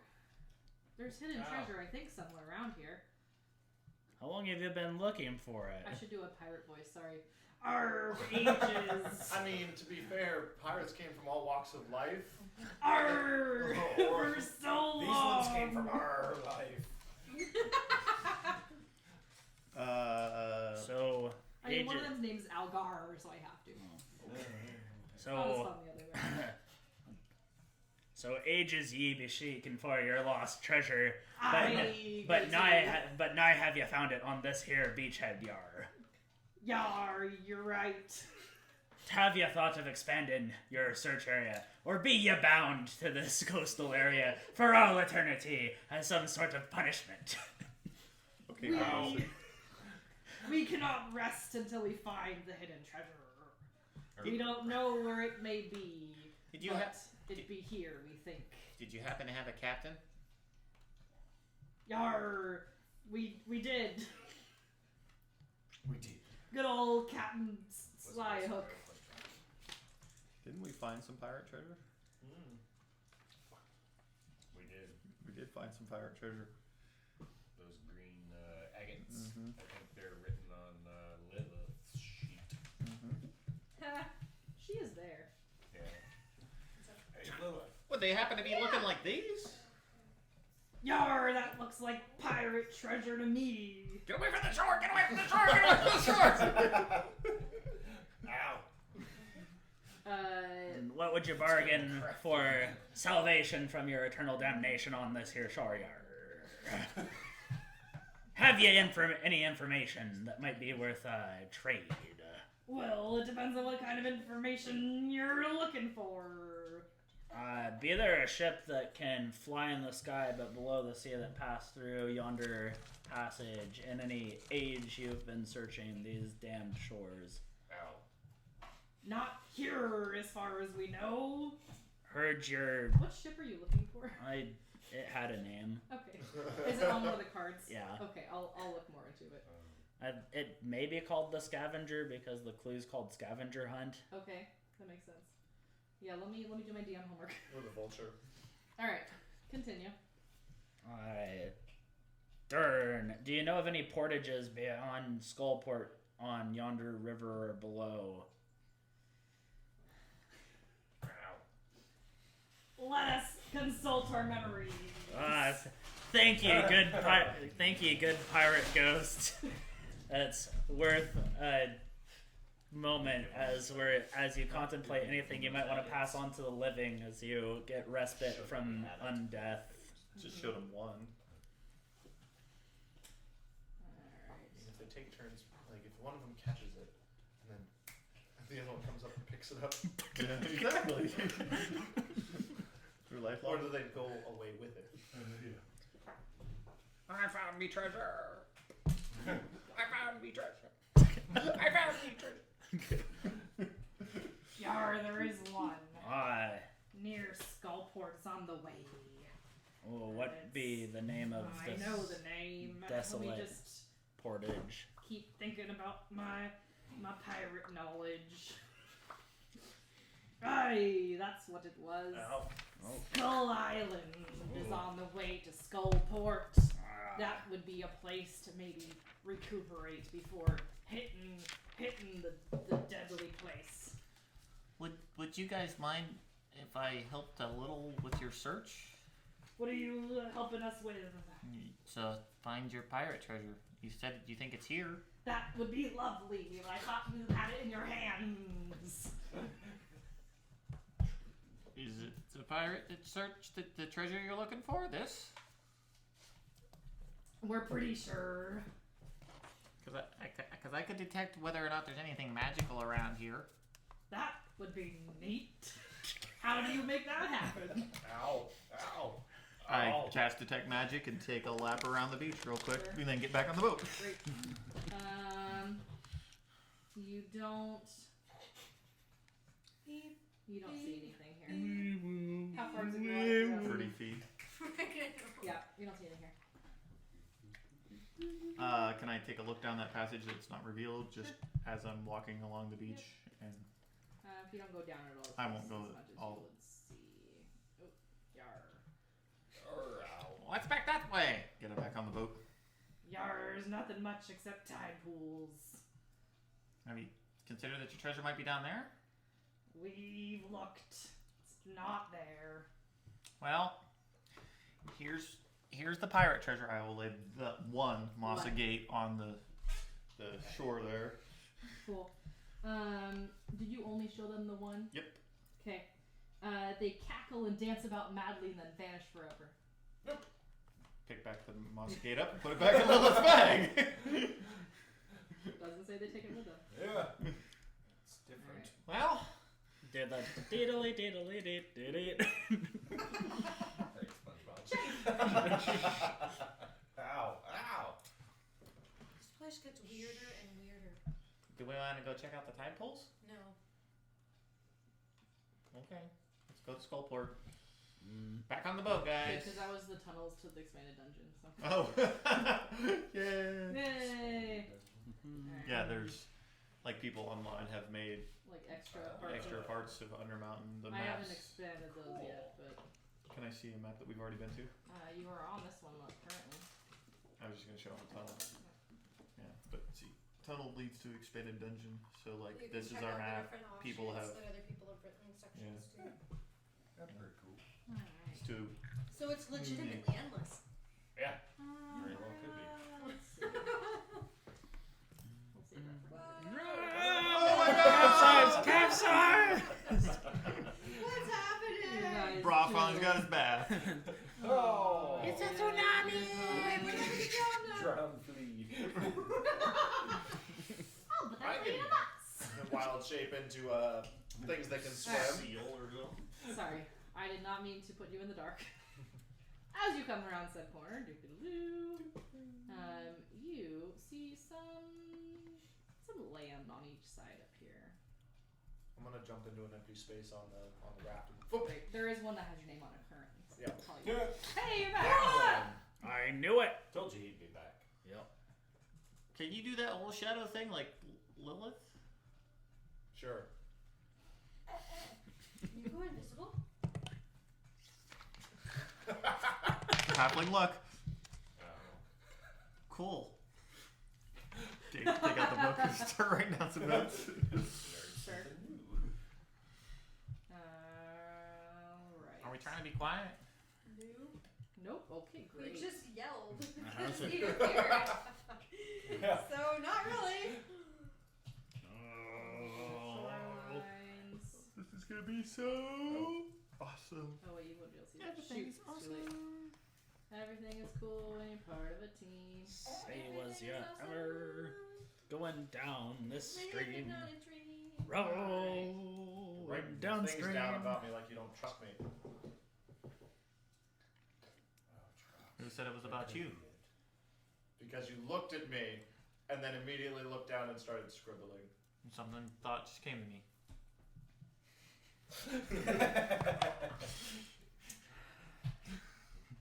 There's hidden Wow. treasure, I think, somewhere around here. How long have you been looking for it? I should do a pirate voice, sorry. Arr, ages. I mean, to be fair, pirates came from all walks of life. Arr, for so long. These ones came from our life. So, I mean, one of ages. them's name's Algar, so I have to. So, I'll just call him the other way. so ages ye be seeking for your lost treasure, Aye, but good now have you found it on this here beachhead yar. Yar, you're right. Have you thought of expanding your search area, or be you bound to this coastal area for all eternity as some sort of punishment? Okay, We cannot rest until we find the hidden treasure. We don't know where it may be. Did you but it be here, we think. Did you happen to have a captain? Yar, we did. We did. Good old Captain Slyhook. Didn't we find some pirate treasure? We did. We did find some pirate treasure. Those green agates. Mhm. I think they're written on Lilith's sheet. She is there. Yeah. Hey, Lilith. Would they happen to be looking like these? Yar, that looks like pirate treasure to me. Get away from the shore! Get away from the shore! Get away from the shore! Ow. And what would you bargain for salvation from your eternal damnation on this here shore yar? Have you any information that might be worth trade? Well, it depends on what kind of information you're looking for. Be there a ship that can fly in the sky but below the sea that passed through yonder passage in any age you've been searching these damned shores? Ow. Not here, as far as we know. Heard your... What ship are you looking for? It had a name. Okay. Is it on one of the cards? Yeah. Okay, I'll look more into it. It may be called the Scavenger because the clue's called Scavenger Hunt. Okay, that makes sense. Yeah, let me do my DM homework. Or the vulture. All right, continue. Darn. Do you know of any portages beyond Skullport on yonder river or below? Ow. Let us consult our memories. Thank you, thank you, good pirate ghost. That's worth a moment as you contemplate anything you might want to pass on to the living as you get respite from undeath. Just showed him one. If they take turns, like if one of them catches it, and then the other one comes up and picks it up, Yeah, exactly. Through lifelong. or do they go away with it? I found me treasure. I found me treasure. I found me treasure. Yar, there is one. Near Skullport. It's on the way. What be the name of I this know the name. desolate Let me just portage? keep thinking about my pirate knowledge. Aye, that's what it was. Ow. Skull Island is on the way to Skullport. That would be a place to maybe recuperate before hitting the deadly place. would you guys mind if I helped a little with your search? What are you helping us with? To find your pirate treasure. You said you think it's here. That would be lovely. I thought you had it in your hands. Is it the pirate that searched the treasure you're looking for? This? We're pretty sure. Because I could detect whether or not there's anything magical around here. That would be neat. How do you make that happen? Ow. Ow. I Ow. cast detect magic and take a lap around the beach real quick, and then get back on the boat. Great. You don't. You don't see anything here. How far is it going? 30 feet. Yeah, you don't see anything here. Can I take a look down that passage that's not revealed, just as I'm walking along the beach? And If you don't go down at all, I won't go as much as all- you would see. Oh, yar. What's back that way? Get it back on the boat. Yar's nothing much except tide pools. Have you considered that your treasure might be down there? We've looked. It's not there. Well, here's the pirate treasure. I will lay the one Massa Gate on the shore there. Cool. Did you only show them the one? Yep. Okay. They cackle and dance about madly and then vanish forever. Pick back the Massa Gate up and put it back in Lilith's bag. Doesn't say they take it with them. Yeah. It's different. Well, Did the diddly diddly did it. Thanks, SpongeBob. Ow. Ow. This place gets weirder and weirder. do we want to go check out the tide pools? No. Okay. Let's go to Skullport. Back on the boat, guys. Because that was the tunnels to the expanded dungeon. So. Oh. Yeah. Yay! Yeah, there's like people online have made Like extra parts. extra of parts of Undermountain, the I maps. haven't expanded those yet, but Can I see a map that we've already been to? you are on this one currently. I was just gonna show them the tunnel. Yeah, but see, tunnel leads to expanded dungeon. So like You can this is check our out the map. different People options have that other people have written in sections too. That's very cool. Alright. it's to So it's legitimately endless. Yeah. Very well could be. Let's see. We'll see that for Oh my God! Capsize! What's happening? guys. Bra finally got his bath. Oh. It's a tsunami! Wait, we're gonna be drowned now. Drown flee. Oh, but I that's can made of us. wild shape into things that can swim. Seal or something. Sorry, I did not mean to put you in the dark. As you come around said corner, doo-doo-doo, you see some land on each side up here. I'm gonna jump into an empty space on the raft. And Right, there is one that has your name on it currently. So Yeah. I'll call you. Yeah. Hey, you're back! I knew it. Told you he'd be back. Yep. Can you do that whole shadow thing like Lilith? Sure. You go invisible? Halfling luck. Oh. Cool. Take out the book and start writing down some notes. Sure. New. Alright. Are we trying to be quiet? No. Nope, okay, We great. just yelled. How's it? Even here. Yeah. So, not really. Shorelines. This is gonna be so awesome. Oh wait, you wouldn't be able to see that. Everything's Shoot, it's too late. awesome. Everything is cool when you're part of a team. Say was Everything ya is awesome. ever going down this stream? Living on a dream. Roll Writing downstream. things down about me like you don't trust me. Who said it was about you? Because you looked at me and then immediately looked down and started scribbling. Something thought just came to me.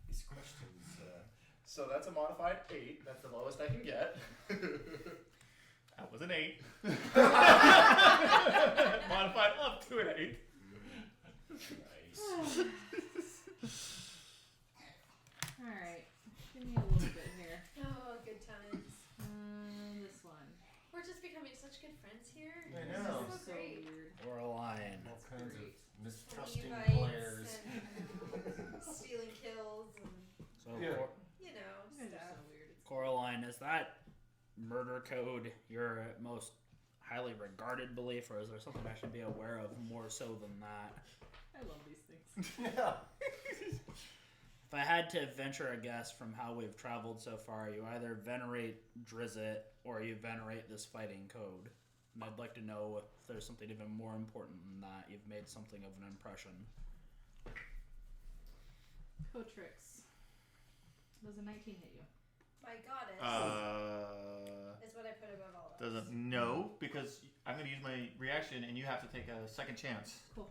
These questions. So that's a modified 8. That's the lowest I can get. That was an 8. Modified up to an 8. Nice. Alright, give me a little bit here. Oh, good times. This one. We're just becoming such good friends here. I This know. is so So great. weird. Coraline. Okay. kinds of Great. mistrusting Levites players. and stealing kills and So, Yeah. you know You guys are stuff. so weird. It's Coraline, is that murder code your most highly regarded belief, or is there something I should be aware of more so than that? I love these things. Yeah. If I had to venture a guess from how we've traveled so far, you either venerate Drizzt or you venerate this fighting code. And I'd like to know if there's something even more important than that. You've made something of an impression. Cotrix. Does a 19 hit you? My goddess is what I put above all else. Doesn't no, because I'm gonna use my reaction and you have to take a second chance. Cool.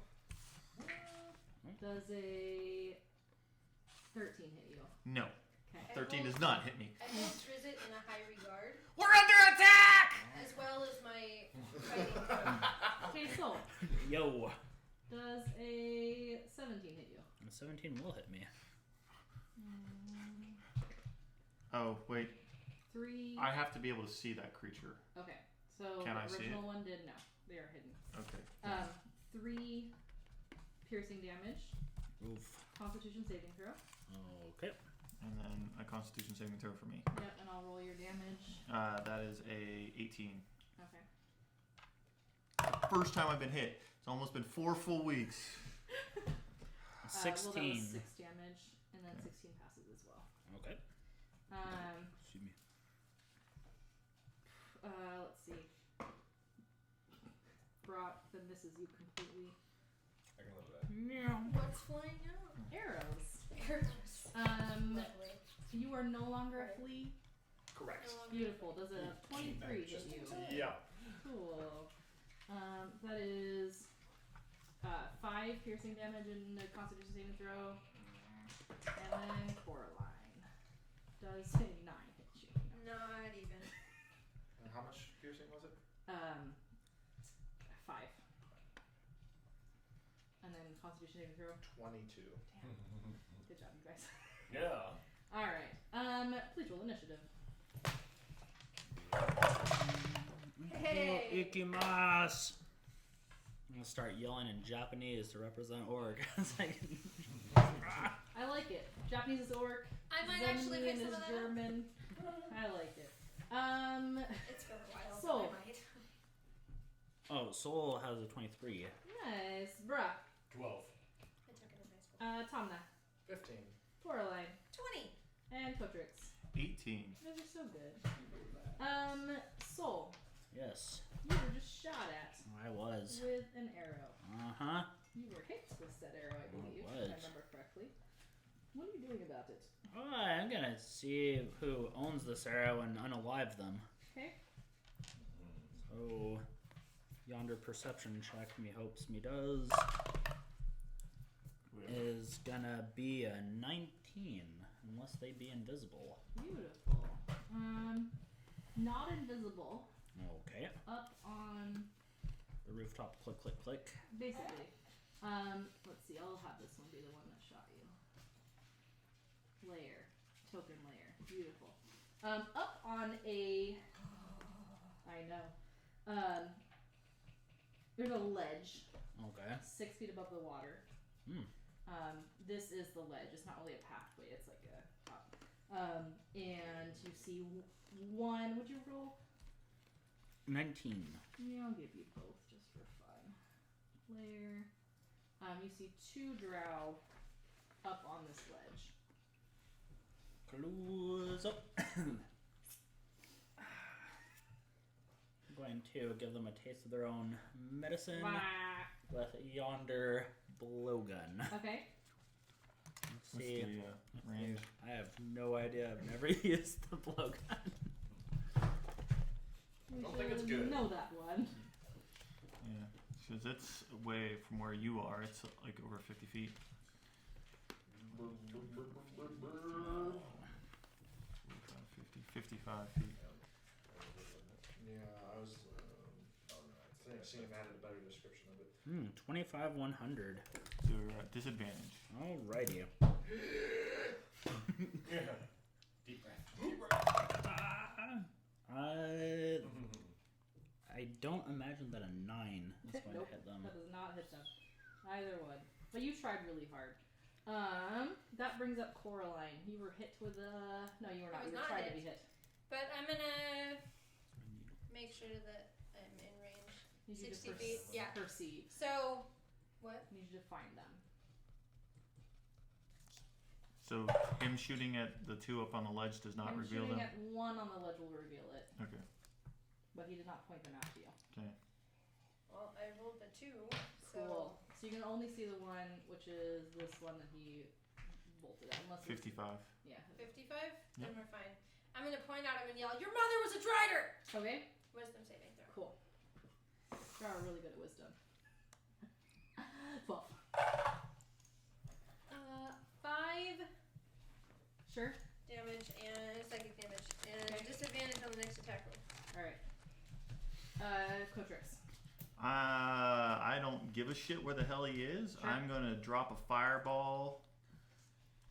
Does a 13 hit you? No. Okay. 13 does not hit me. I hold Drizzt in a high regard, We're under attack! as well as my fighting. Okay, so Yo. does a 17 hit you? And 17 will hit me. Oh, wait. 3. I have to be able to see that creature. Okay, so Can the I see original one did no. They are hidden. Okay. 3 piercing damage. Oof. Constitution saving throw. Okay. And then a constitution saving throw for me. Yep, and I'll roll your damage. That is a 18. Okay. First time I've been hit. It's almost been 4 full weeks. 16. Well, that was 6 damage, and then 16 passes as well. Okay. Excuse me. Let's see. Brock then misses you completely. I can live with that. What's flying out? Arrows. Arrows. Lovely. You are no longer a flea. Correct. No longer Beautiful. Does a 23 hit Just you? Yeah. Cool. That is 5 piercing damage in the Constitution saving throw, and then Coraline does a 9 hit you. Not even. And how much piercing was it? 5. And then Constitution saving throw. 22. Damn. Good job, you guys. Yeah. All right. Please roll initiative. Hey. Ikimasu! I'm gonna start yelling in Japanese to represent Orc. I like it. Japanese is orc. I might actually pick Zemnian some is of that. German. I like it. It's been a while. So- but I might. Oh, Soul has a 23. Nice. Bruh. 12. I took it in high school. Tomna. 15. Coraline. 20. And Cotrix. 18. You guys are so good. Soul. Yes, You were just shot at I was. with an arrow. Uh-huh. You were hit with said arrow, I believe, if I was. remember correctly. What are you doing about it? Oh, I'm gonna see who owns this arrow and unalive them. Okay. So, yonder perception check, me hopes me does, is gonna be a 19, unless they be invisible. Beautiful. Not invisible. Okay. Up on The rooftop, click, click, click. basically. Let's see. I'll have this one be the one that shot you. Layer, token layer. Beautiful. Up on a. I know. There's a ledge Okay. 6 feet above the water. Hmm. This is the ledge. It's not really a pathway. It's like a top. And you see one. Would you roll? 19. Yeah, I'll give you both just for fun. Layer. You see 2 drow up on this ledge. Close up. I'm going to give them a taste of their own medicine Wah. with yonder blowgun. Okay. Let's What's see. the range? I have no idea. I've never used the blowgun. We Don't think it's should good. know that one. Yeah. Because it's away from where you are. It's like over 50 feet. 55 feet. Yeah, I was seeing if I had a better description of it. 25 100. So you're at disadvantage. Alrighty. Deep breath. Deep breath. I don't imagine that a 9 is going Nope. to hit them. That does not hit them. Either would. But you tried really hard. That brings up Coraline. You were hit with a... No, you were not. I was You were not trying hit. to be hit. But I'm gonna make sure that I'm in range. Need you to 60 feet. Yeah. perceive. So, what? Need you to find them. So him shooting at the two up on the ledge does not Him reveal shooting them? at one on the ledge will reveal it. Okay. But he did not point them out to you. Okay. Well, I rolled a 2. So Cool. So you can only see the one, which is this one that he bolted at. Unless it's- 55. Yeah. 55? Yep. Then we're fine. I'm gonna point out him and yell, "Your mother was a drider!" Okay. Wisdom saving throw. Cool. You are really good at wisdom. 12. 5 Sure. damage and psychic damage. And Okay. disadvantage on the next attack roll. Alright. Cotrix. I don't give a shit where the hell he is. Sure. I'm gonna drop a fireball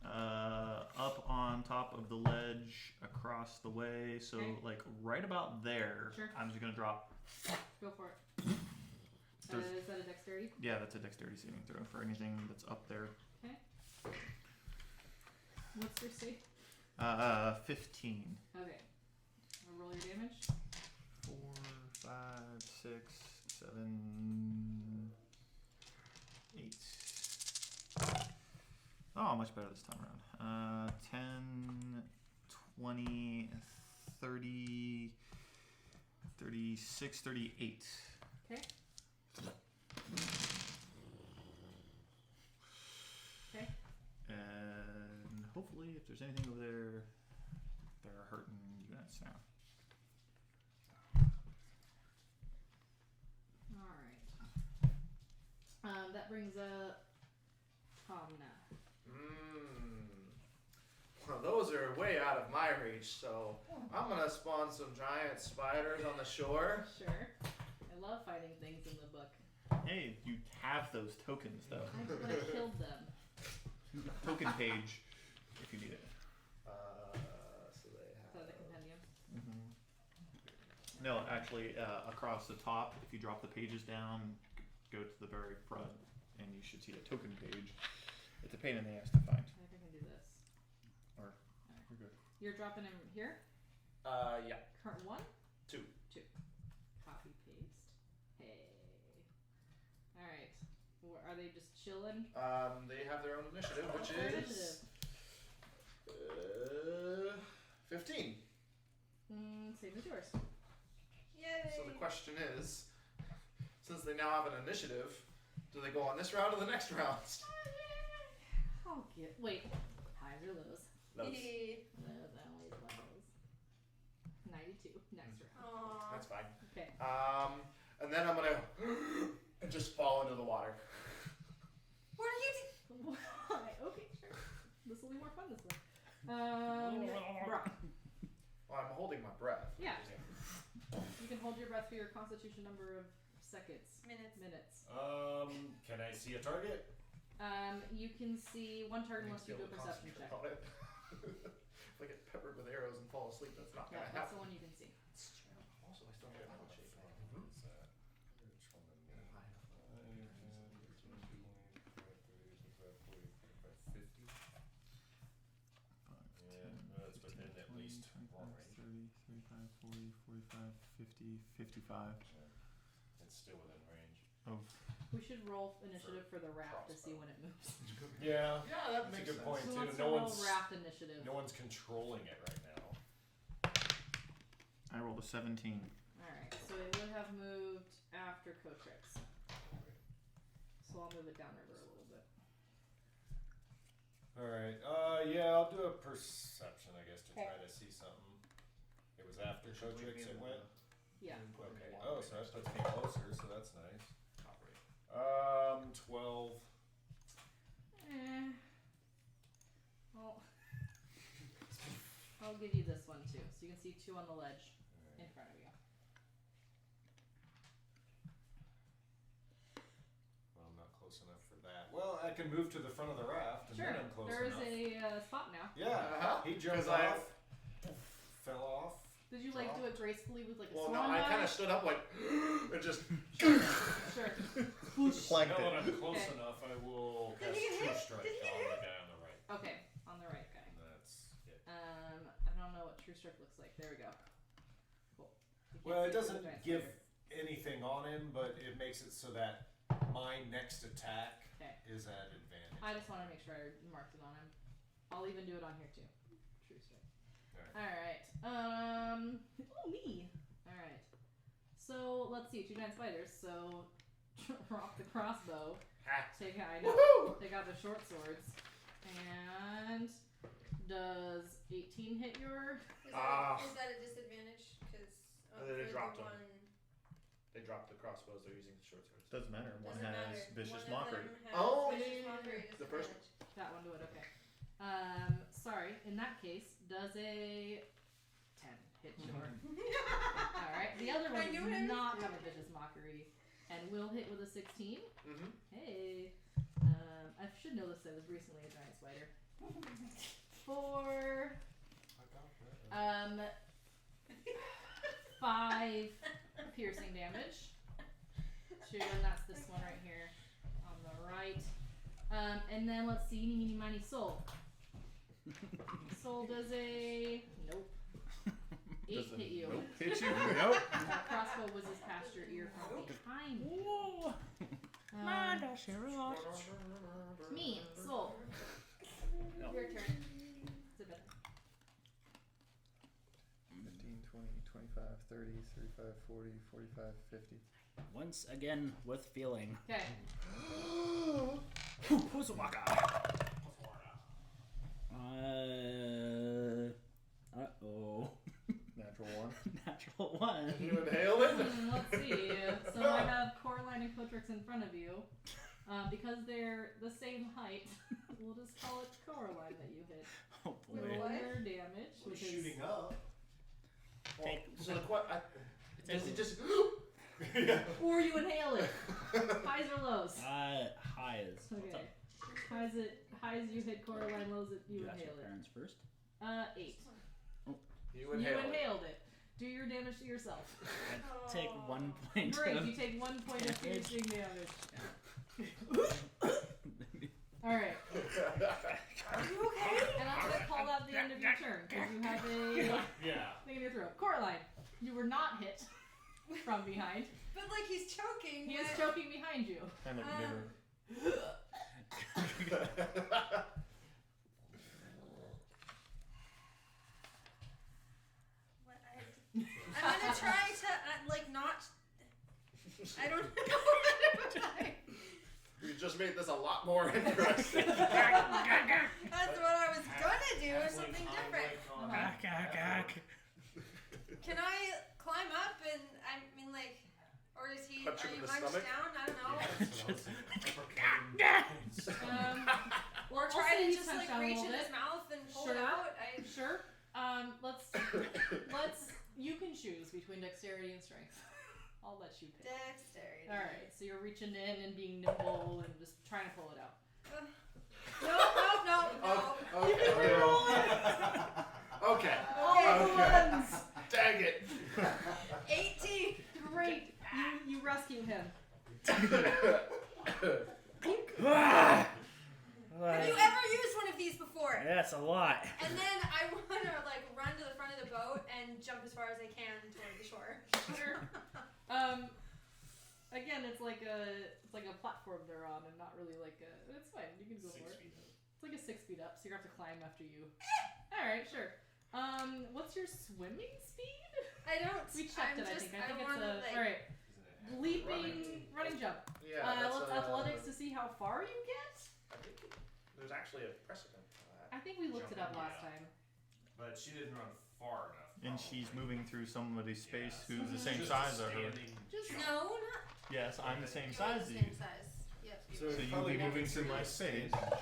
up on top of the ledge across the way. So Okay. like right about there. Sure. I'm just gonna drop. Go for it. There's- Is that a dexterity? Yeah, that's a dexterity saving throw for anything that's up there. Okay. What's your save? 15. Okay. I'll roll your damage. 4, 5, 6, 7, 8. Oh, much better this time around. 10, 20, 30, 36, 38. Okay. Okay. And hopefully, if there's anything over there, they're hurting units now. Alright. That brings up Tomna. Well, those are way out of my reach, so I'm gonna spawn some giant spiders on the shore. Sure. I love finding things in the book. Hey, you have those tokens though. I killed them. Token page, if you need it. So they Is that have. the compendium? No, actually, across the top, if you drop the pages down, go to the very front, and you should see a token page. It's a pain in the ass to find. I think I can do this. Or we're good. You're dropping him here? Yeah. Current 1? 2. Copy paste. Hey. Alright. Are they just chilling? They have their own initiative, which What's their is initiative? 15. Same as yours. Yay! So the question is, since they now have an initiative, do they go on this round or the next round? I'll get. Wait. Highs or lows? Lows. Lows. Always lows. 92. Next round. Aww. That's fine. Okay. And then I'm gonna and just fall into the water. What are you Why? Okay, sure. This will be more fun this way. Brock. Well, I'm holding my breath. Yeah. You can hold your breath for your constitution number of seconds. Minutes. Can I see a target? You can see one target unless you do a perception check. On it. If I get peppered with arrows and fall asleep, that's not Yeah, gonna that's the happen. one you can see. Also, I still get a milkshake. What is that? Which one of me? 50. Yeah, that's within at least long range. 30, 35, 40, 45, 50, 55 It's still within range. of. We should roll initiative for the raft to see when it moves. Yeah, Yeah, that that's a makes good sense. point Who too. wants to No roll one's raft initiative? no one's controlling it right now. I rolled a 17. Alright, so it would have moved after Cotrix. So I'll move it downriver a little bit. All right. Yeah, I'll do a perception, I guess, to try to see something. It was after Should we Cotrix be it in went. Yeah. Okay. Oh, so that puts me closer, so that's nice. Top rate. 12. Well, I'll give you this one too. So you can see 2 on the ledge in front of you. Well, I'm not close enough for that. Well, I can move to the front of the raft, and Sure. then I'm close There is enough. a spot now. Yeah, Uh-huh. he jumped 'Cause I- off, fell off. Did you like do it gracefully with like a Well, swan no, I kind dive? of stood up like and just. Sure. Planked Now it. when I'm close Okay. enough, I will Did cast he get True hit? Strike Did he get on the hit? guy on the right. Okay, on the right guy. That's it. I don't know what True Strike looks like. There we go. Cool. You can't Well, see it doesn't the giant give spider. anything on him, but it makes it so that my next attack Okay. is at advantage. I just want to make sure I marked it on him. I'll even do it on here too. True Strike. Alright. Oh, me. Alright. So, let's see. 2 giant spiders. So, drop the crossbow. Take out the short swords. And does 18 hit your... Is that a disadvantage? Because They dropped them. They dropped the crossbows. They're using the short swords. Doesn't matter. One Doesn't has matter. vicious One of mockery. them has Oh, vicious yeah. mockery The first disadvantage. That one do it, okay. Sorry. In that case, does a 10 hit your... Alright. The other one I knew does him. not have a vicious mockery. And will hit with a 16. Mm-hmm. Hey. I should know this. I was recently a giant spider. For I got that. 5 piercing damage. And that's this one right here on the right. And then let's see, eeny, meeny, miny, soul. Soul does a nope. 8 hit you. Nope. Hit you? Nope. That crossbow was just past your ear from behind. Me, soul. No. Your turn. It's a bit. 15, 20, 25, 30, 35, 40, 45, 50. Once again, with feeling. Okay. Who's a waka? Uh-oh. Natural 1. Natural 1. You inhaled it? Let's see. So I have Coraline and Cotrix in front of you. Because they're the same height, we'll just call it Coraline that you hit. Oh boy. Roll your damage, which is Shooting up. Well, so does it just? or you inhale it. Highs or lows? Highs. What's Okay. up? Highs you hit Coraline, lows it you You asked inhale your it. parents first. 8. You You inhaled. inhaled it. Do your damage to yourself. I take 1 point Great, of... you take 1 point of damage. piercing damage. Alright. Are you okay? And I'm gonna call that the end of your turn, because you have a Yeah. thing in your throat. Coraline, you were not hit from behind. But like he's choking. He is but- choking behind you. I'm like never. What I'm gonna try to like not. I don't know what to try. You just made this a lot more interesting. That's what I was gonna do, or something different. Can I climb up and I mean like, or is he? Punch him Are in you the hunched stomach? down? I don't know. I'll Or try say to he's just hunched like down a reach little in his bit. mouth and pull Sure. it out. Sure. Let's. You can choose between dexterity and strength. I'll let you pick. Dexterity. All right. So you're reaching in and being nimble and just trying to pull it out. No. Okay. All the ones. Dang it. 18. Great. You rescue him. Have you ever used one of these before? That's a lot. And then I want to like run to the front of the boat and jump as far as I can toward the shore. Sure. Again, it's like a platform they're on, and not really like a. It's fine. You can go for it. It's like a 6 feet up, so you have to climb after you. All right, sure. What's your swimming speed? I don't. We checked it. I think it's a. Like, All right. Leaping, running jump. Yeah. Let's athletics to see how far you get. I think there's actually a precedent for that. I think we looked it up last Yeah. time. But she didn't run far enough. And she's moving through somebody's space Yeah. who's the same Just size a as her. standing Just jump. No, not. Yes, I'm the same You're size the as same you. size. Yep. So you'll probably be moving through a my space. standing jump.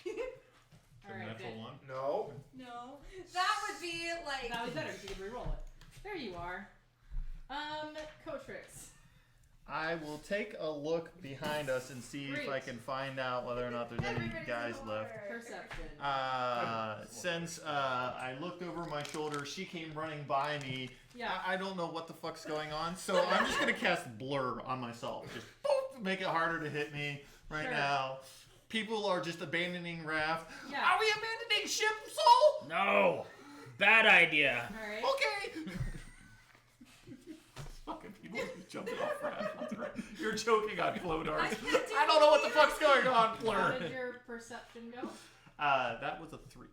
The All right, natural good. 1. No. No. That would be like. That was better. You could re-roll it. There you are. Cotrix. I will take a look behind us and see if I Great. can find out whether or not there's any Everybody's guys in left. order. Perception. Since I looked over my shoulder, she came running by me. Yeah. I don't know what the fuck's going on, so I'm just gonna cast Blur on myself. Just boop, make it harder to hit me right Sure. now. People are just abandoning raft. Yeah. Are we abandoning ship, Soul? No! Bad idea. All right. Okay. Fucking people just jumping off raft. You're joking on flow darts. I don't know what the fuck's going on, How Blur. did your perception go? That was a 3.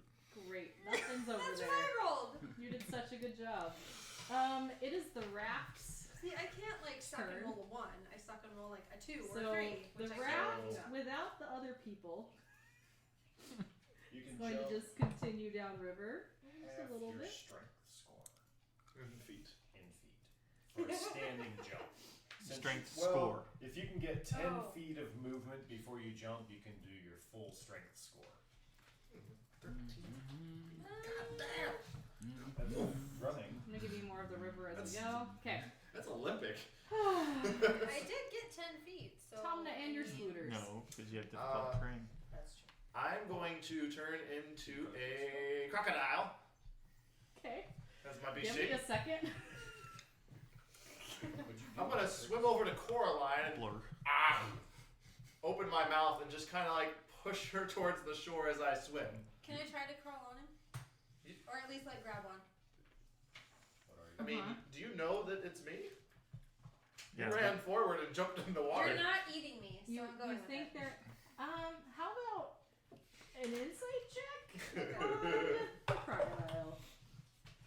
Great. Nothing's over That's there. what I rolled. You did such a good job. It is the raft's. See, I can't like suck Turn. and roll a 1. I suck and roll like a 2 or So 3. the Which I raft, can't. without the other people, You is can going jump to just continue downriver. Just half a little your bit. strength score In feet. in feet for a standing jump. Strength well, score. If you can get 10 Oh. feet of movement before you jump, you can do your full strength score. 13. That's running. I'm gonna give you more of the river as we go. Okay. That's Olympic. I did get 10 feet, so. Tomna and your I mean, scooters. No, because you have difficult terrain. That's true. I'm going to turn into a crocodile. Okay. That's my Give me BC. a second. I'm gonna swim over to Coraline and Blur. open my mouth and just kind of like push her towards the shore as I swim. Can I try to crawl on him? Or at least like grab one? What are I you? mean, do you know that it's me? Yeah. You ran forward and jumped in the water. You're not eating me, so You, I'm going you with think it. they're how about an insight check on the crocodile?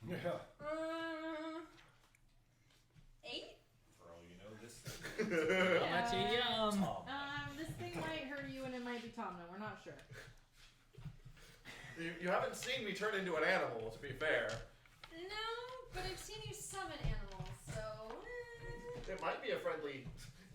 Yeah. 8? For all you know, this Yeah. Tom. This thing might hurt you and it might be Tomna, we're not sure. You haven't seen me turn into an animal, to be fair. No, but I've seen you summon animals, so. It might be a friendly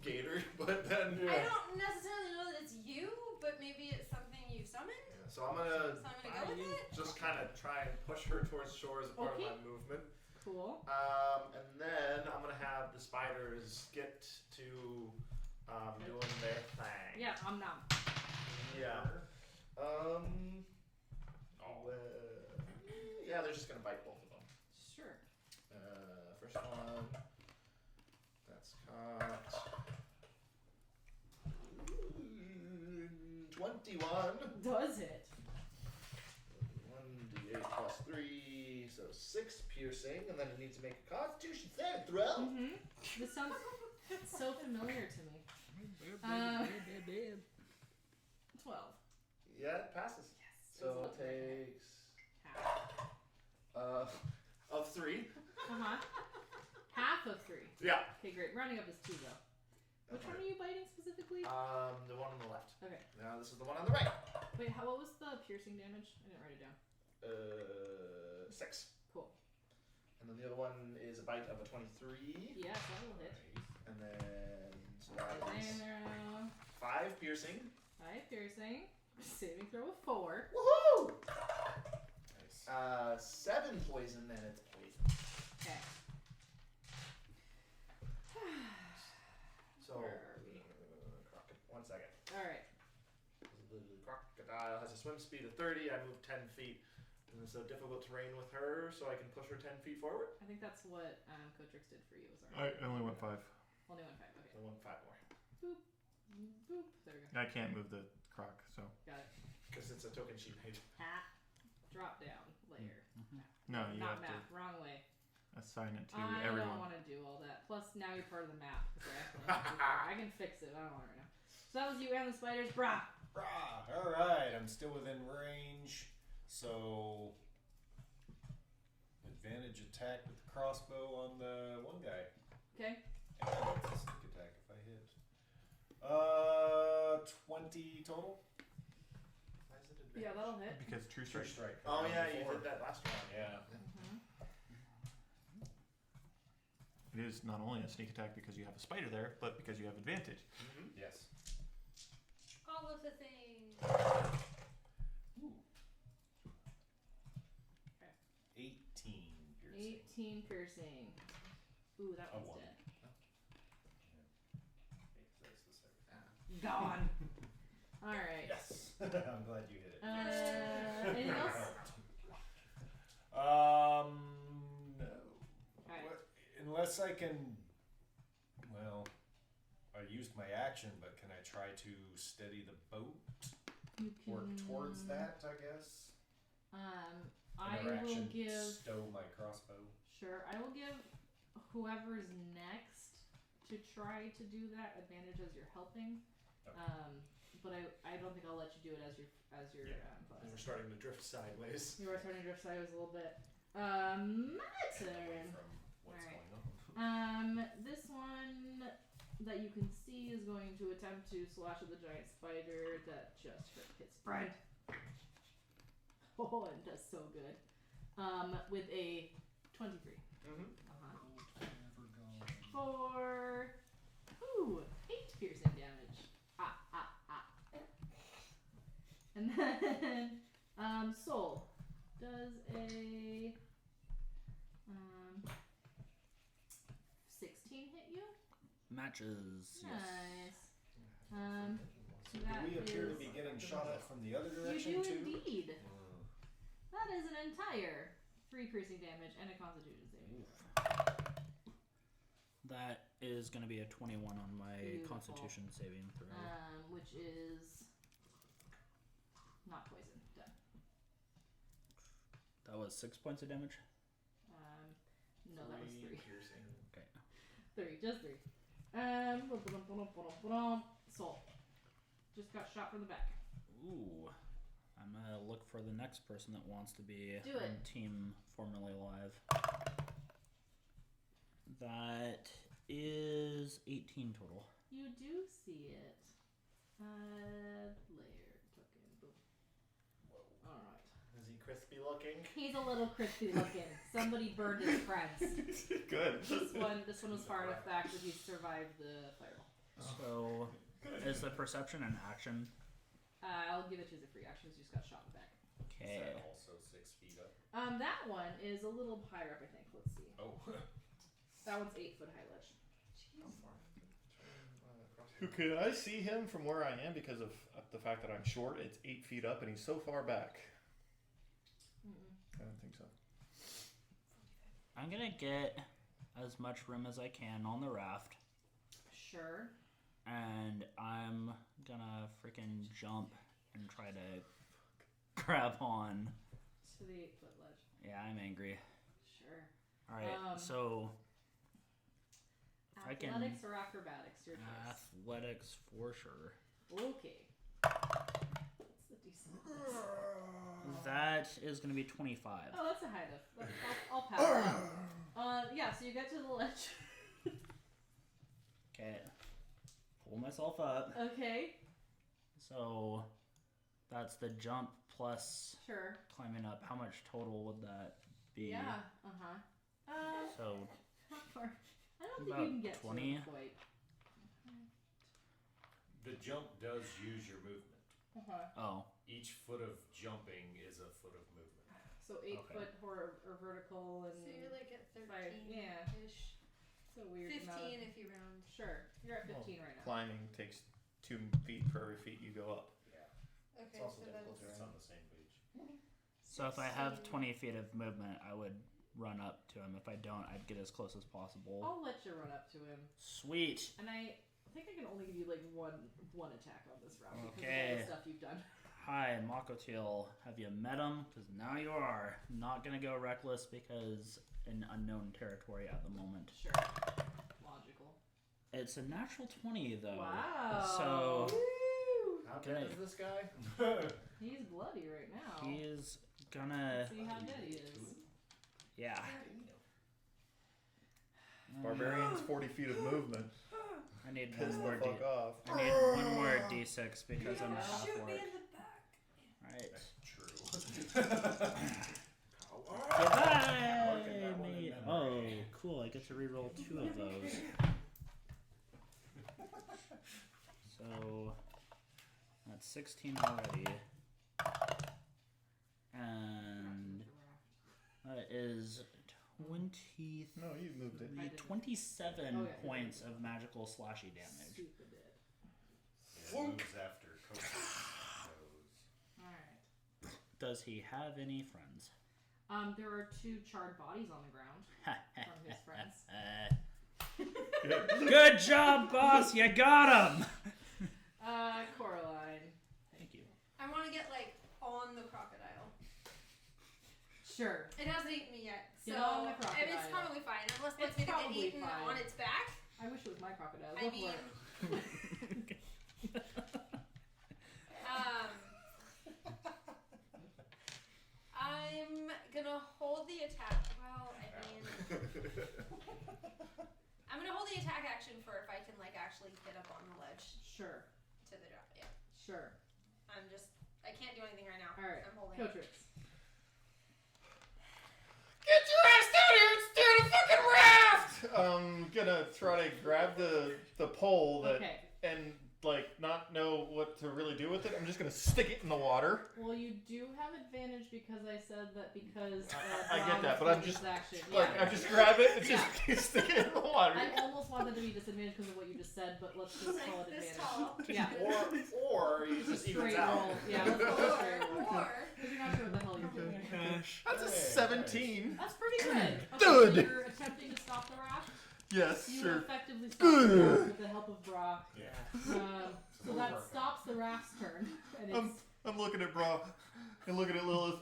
gator, but then. I don't necessarily know that it's you, but maybe it's something you summoned. Yeah, so I'm gonna So I'm gonna go with it. just kind of try and push her towards shore as a part Okay. of my movement. Cool. And then I'm gonna have the spiders get to doing their thing. Yeah, I'm not. Yeah. Oh. Yeah, they're just gonna bite both of them. Sure. First one. That's caught. 21. Does it? 1d8 plus 3, so 6 piercing, and then it needs to make a Constitution saving throw. Mm-hmm. This sounds so familiar to me. 12. Yeah, it passes. Yes. So it takes half. of 3. Uh-huh. Half of 3. Yeah. Okay, great. Rounding up is 2 though. Which one are you biting specifically? The one on the left. Okay. Now this is the one on the right. Wait, what was the piercing damage? I didn't write it down. 6. Cool. And then the other one is a bite of a 23. Yes, that will hit. And then so that is There. 5 piercing. 5 piercing. Saving throw of 4. Woohoo! Nice. 7 poison, and it's poison. Okay. So, Where are we? 1 second. Alright. The crocodile has a swim speed of 30. I move 10 feet. And it's a difficult terrain with her, so I can push her 10 feet forward. I think that's what Cotrix did for you. Was I only went 5. Only went 5. Okay. So 5 more. Boop. Boop. There we go. I can't move the croc, so. Got it. Because it's a token she made. Hat. Drop down. Layer. No, you Not have map. Wrong way. to assign it to I everyone. don't want to do all that. Plus, now you're part of the map. So I can fix it. I don't want it right now. So that was you and the spiders. Brah. Rah, all right, I'm still within range, so advantage attack with the crossbow on the one guy. Okay. And it's a sneak attack if I hit. 20 total. Why is it Yeah, advantage? that'll hit. Because true True strike. strike. Oh round yeah, you before. did that last round. Yeah. Mm-hmm. It is not only a sneak attack because you have a spider there, but because you have advantage. Mm-hmm. Yes. All of the things. Ooh. Okay. 18 piercing. 18 piercing. Ooh, that A one's one. dead. gone. All right. Yes. I'm glad you hit it. Anything else? No. Alright. Unless I can. Well, I used my action, but can I try to steady the boat? You can Work towards that, I guess. I Another will action, give. stow my crossbow. Sure, I will give whoever's next to try to do that advantage as you're helping. Okay. But I don't think I'll let you do it as your class. We're starting to drift sideways. You are starting to drift sideways a little bit. My turn. From what's Alright. going on. This one that you can see is going to attempt to slash at the giant spider that just hurt his friend. Oh, it does so good. With a 23. Mm-hmm. For 8 piercing damage. And then Soul does a 16 hit you. Matches. Nice. So that do we appear to is- be getting shot at from the other direction You do too? indeed. Mm. That is an entire 3 piercing damage and a Constitution saving throw. That is going to be a 21 on my Beautiful. Constitution saving throw. Which is not poison. Done. That was 6 points of damage. No, that was 3. Piercing. Okay. 3, just 3. Soul. Just got shot from the back. Ooh. I'm going to look for the next person that wants to be Do it. on Team Formerly Alive. That is 18 total. You do see it. Layer token. Boom. Alright. Is he crispy looking? He's a little crispy looking. Somebody burned his friends. Good. This one was far enough back that he survived the fireball. So, is the perception an action? I'll give it to you as a free action. You just got shot in the back. Okay. Is that also 6 feet up? That one is a little higher up, I think. Let's see. Oh. That one's 8 foot high ledge. Could I see him from where I am because of the fact that I'm short? It's 8 feet up and he's so far back. I don't think so. I'm going to get as much room as I can on the raft. Sure. And I'm gonna freaking jump and try to grab on. To the 8 foot ledge. Yeah, I'm angry. Sure. Alright, so if I can. Athletics or acrobatics? Your choice. Athletics for sure. Okay. What's the DC? That is gonna be 25. Oh, that's a high enough. I'll pass that. Yeah, so you get to the ledge. Okay. Pull myself up. Okay. So that's the jump plus Sure. climbing up. How much total would that be? Yeah. So How far? I don't think about you can get 20. to it quite. The jump does use your movement. oh. Each foot of jumping is a foot of movement. So 8 Okay. foot or vertical and So you're like at 13 yeah. ish. it's a weird 15 amount. if you round. Sure. You're at 15 right now. Climbing takes 2 feet for every feet you go up. Yeah. Okay, also so difficult that's It's on the same page. So if I have 16. 20 feet of movement, I would run up to him. If I don't, I'd get as close as possible. I'll let you run up to him. Sweet. And I think I can only give you like one attack on this round because of all Okay. the stuff you've done. Hi, Makotil. Have you met him? Because now you are. Not going to go reckless because in unknown territory at the moment. Sure. Logical. It's a natural 20, though. Wow. So How dead Okay. is this guy? He's bloody right now. he's gonna. Let's see how dead he is. Yeah. Barbarians 40 feet of movement. I need Piss one more. the fuck off. I need one more D6 because I'm half Shoot me orc. in the back. Right. True. Goodbye, Marking that one in mate. memory. Oh, cool. I get to reroll 2 of those. So that's 16 already. And that is 23, No, you moved it. 27 Oh, yeah. points of magical slashy damage. Stupid bit. Flunk. moves after Coach goes. Alright. Does he have any friends? There are 2 charred bodies on the ground from his friends. Good job, boss. You got him. Coraline. Thank you. I want to get like on the crocodile. Sure. It hasn't eaten me yet, so Get on the it's crocodile. probably fine. Unless It's it's gonna get probably eaten fine. on its back. I wish it was my crocodile. I Go mean, for it. I'm gonna hold the attack. Well, I mean, I'm gonna hold the attack action for if I can like actually get up on the ledge Sure. to the drop. Yeah, Sure. I can't do anything right now. Alright. I'm holding. Cotrix. Get your ass down here and steer the fucking raft! I'm gonna try to grab the pole that Okay. and like not know what to really do with it. I'm just gonna stick it in the water. Well, you do have advantage because I said that because I get that, but Brown I'm took just his action. like Yeah. I just grab it and just stick it in the water. I almost wanted to be disadvantaged because of what you just said, but let's just call it Like this advantage. tall. Yeah. Or you just evens Straight out. roll. Yeah, let's go straight roll. Or Because you're not sure what the hell you're doing. That's a 17. That's pretty good. Okay, Good. So you're attempting to stop the raft. Yes, You sure. effectively stop the raft with the help of Bra. Yeah. So that stops the raft's turn. And it's, I'm looking at Bra and looking at Lilith.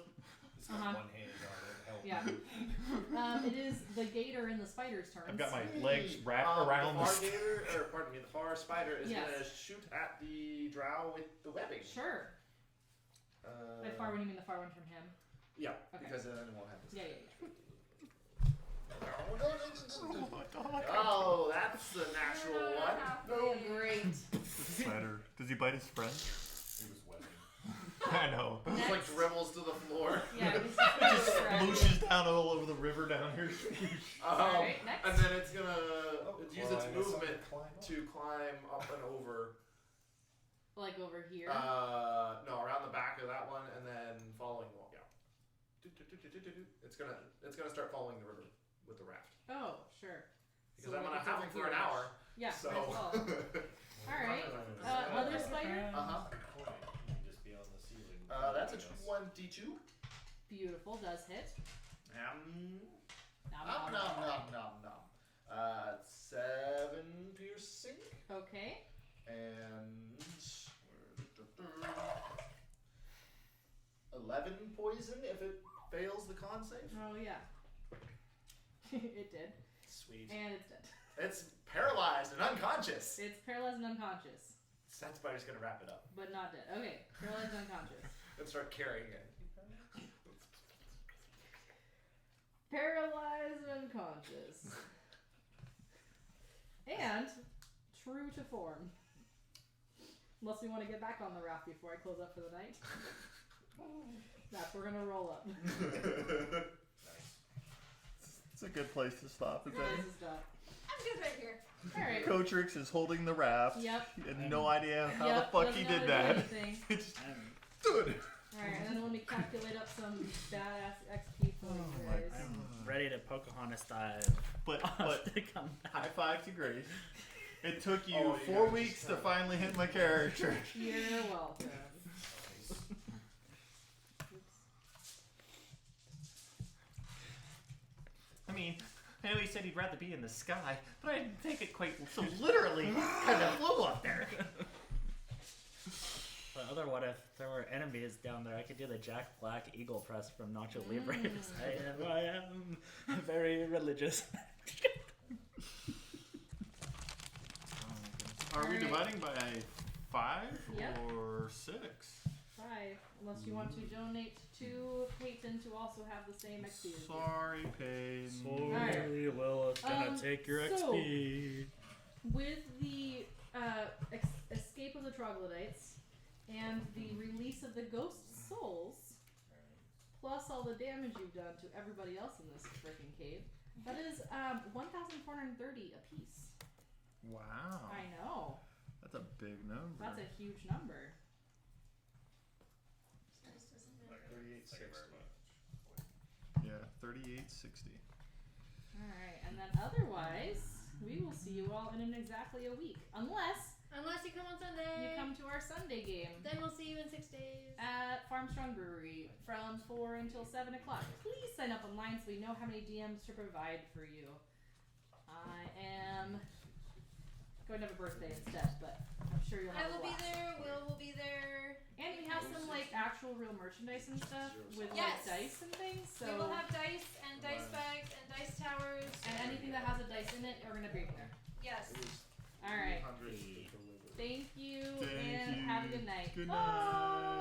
It's got Uh-huh. one hand on it. Help. yeah. It is the gator and the spider's turn. I've got my legs wrapped around the the far gator, or pardon me, the far spider is Yes. gonna shoot at the drow with the webbing. Sure. By far one, you mean the far one from him? Yeah, Okay. because then it won't have this. Yeah, yeah, yeah. Oh my god. Oh, that's the natural one. Oh, great. Spider. Does he bite his friend? He was webbing. I know. Just like dribbles to the floor. Yeah, It just splooshes down all over the river down here. Alright, next. And then it's gonna use its Climb, movement climb up. to climb up and over. Like over here. No, around the back of that one, and then following. Well, yeah. It's gonna start following the river with the raft Oh, sure. because So I'm like gonna it's have over them for an here. hour. Yeah, So. might as well. Alright. Other spider? Uh-huh. You can just be on the ceiling. That's a following us. 22. Beautiful, does hit. Nom, Nom nom nom nom nom. 7 piercing Okay. and 11 poison if it fails the con save. Oh, yeah. It did. Sweet. And it's dead. It's paralyzed and unconscious. It's paralyzed and unconscious, That spider's gonna wrap it up but not dead. Okay, paralyzed and unconscious. and start carrying it. Paralyzed and unconscious. And true to form. Unless we want to get back on the raft before I close up for the night. That's we're gonna roll up. It's a good place to stop, isn't This it? is done. I'm good right here. Alright. Cotrix is holding the raft. Yep. He had no idea how Yep, the fuck doesn't he know how did to do that. anything. It's I'm, good. Alright, and then let me calculate up some badass XP for you my guys. I'm ready to Pocahontas dive. But to come back. high five to Grace. It took you Oh, you 4 gotta weeks just to finally hit my character. You're welcome. I mean, I know he said he'd rather be in the sky, but I didn't take it quite so literally. He kind of flew up there. But other what if there were enemies down there? I could do the Jack Black Eagle Press from Nacho Libres. I am very religious. Are we Alright. dividing by 5 Yep. or 6? 5. Unless you want to donate to Peyton to also have the same XP as you. Sorry, Payne. Sorry, Lilith, gonna take your so- XP. With the escape of the troglodytes and the release of the ghost souls, plus all the damage you've done to everybody else in this freaking cave, that is 1,430 apiece. Wow. I know. That's a big number. That's a huge number. This doesn't Thank matter. you very much. Yeah, 3860. Alright, and then otherwise, we will see you all in exactly a week. Unless Unless you come on Sunday. You come to our Sunday game. Then we'll see you in 6 days. At Farmstrong Brewery from 4 until 7 o'clock. Please sign up online so we know how many DMs to provide for you. I am going to have a birthday instead, but I'm sure you'll have I will a be blast. there. Will will be there. And we have some like actual real merchandise and stuff with Yes. like dice and things. So We will have dice and dice bags and dice towers. and anything that has a dice in it, we're gonna bring there. Yes. All right. $300 to deliver. Thank you Thank and you. have a good night. Good Bye. night.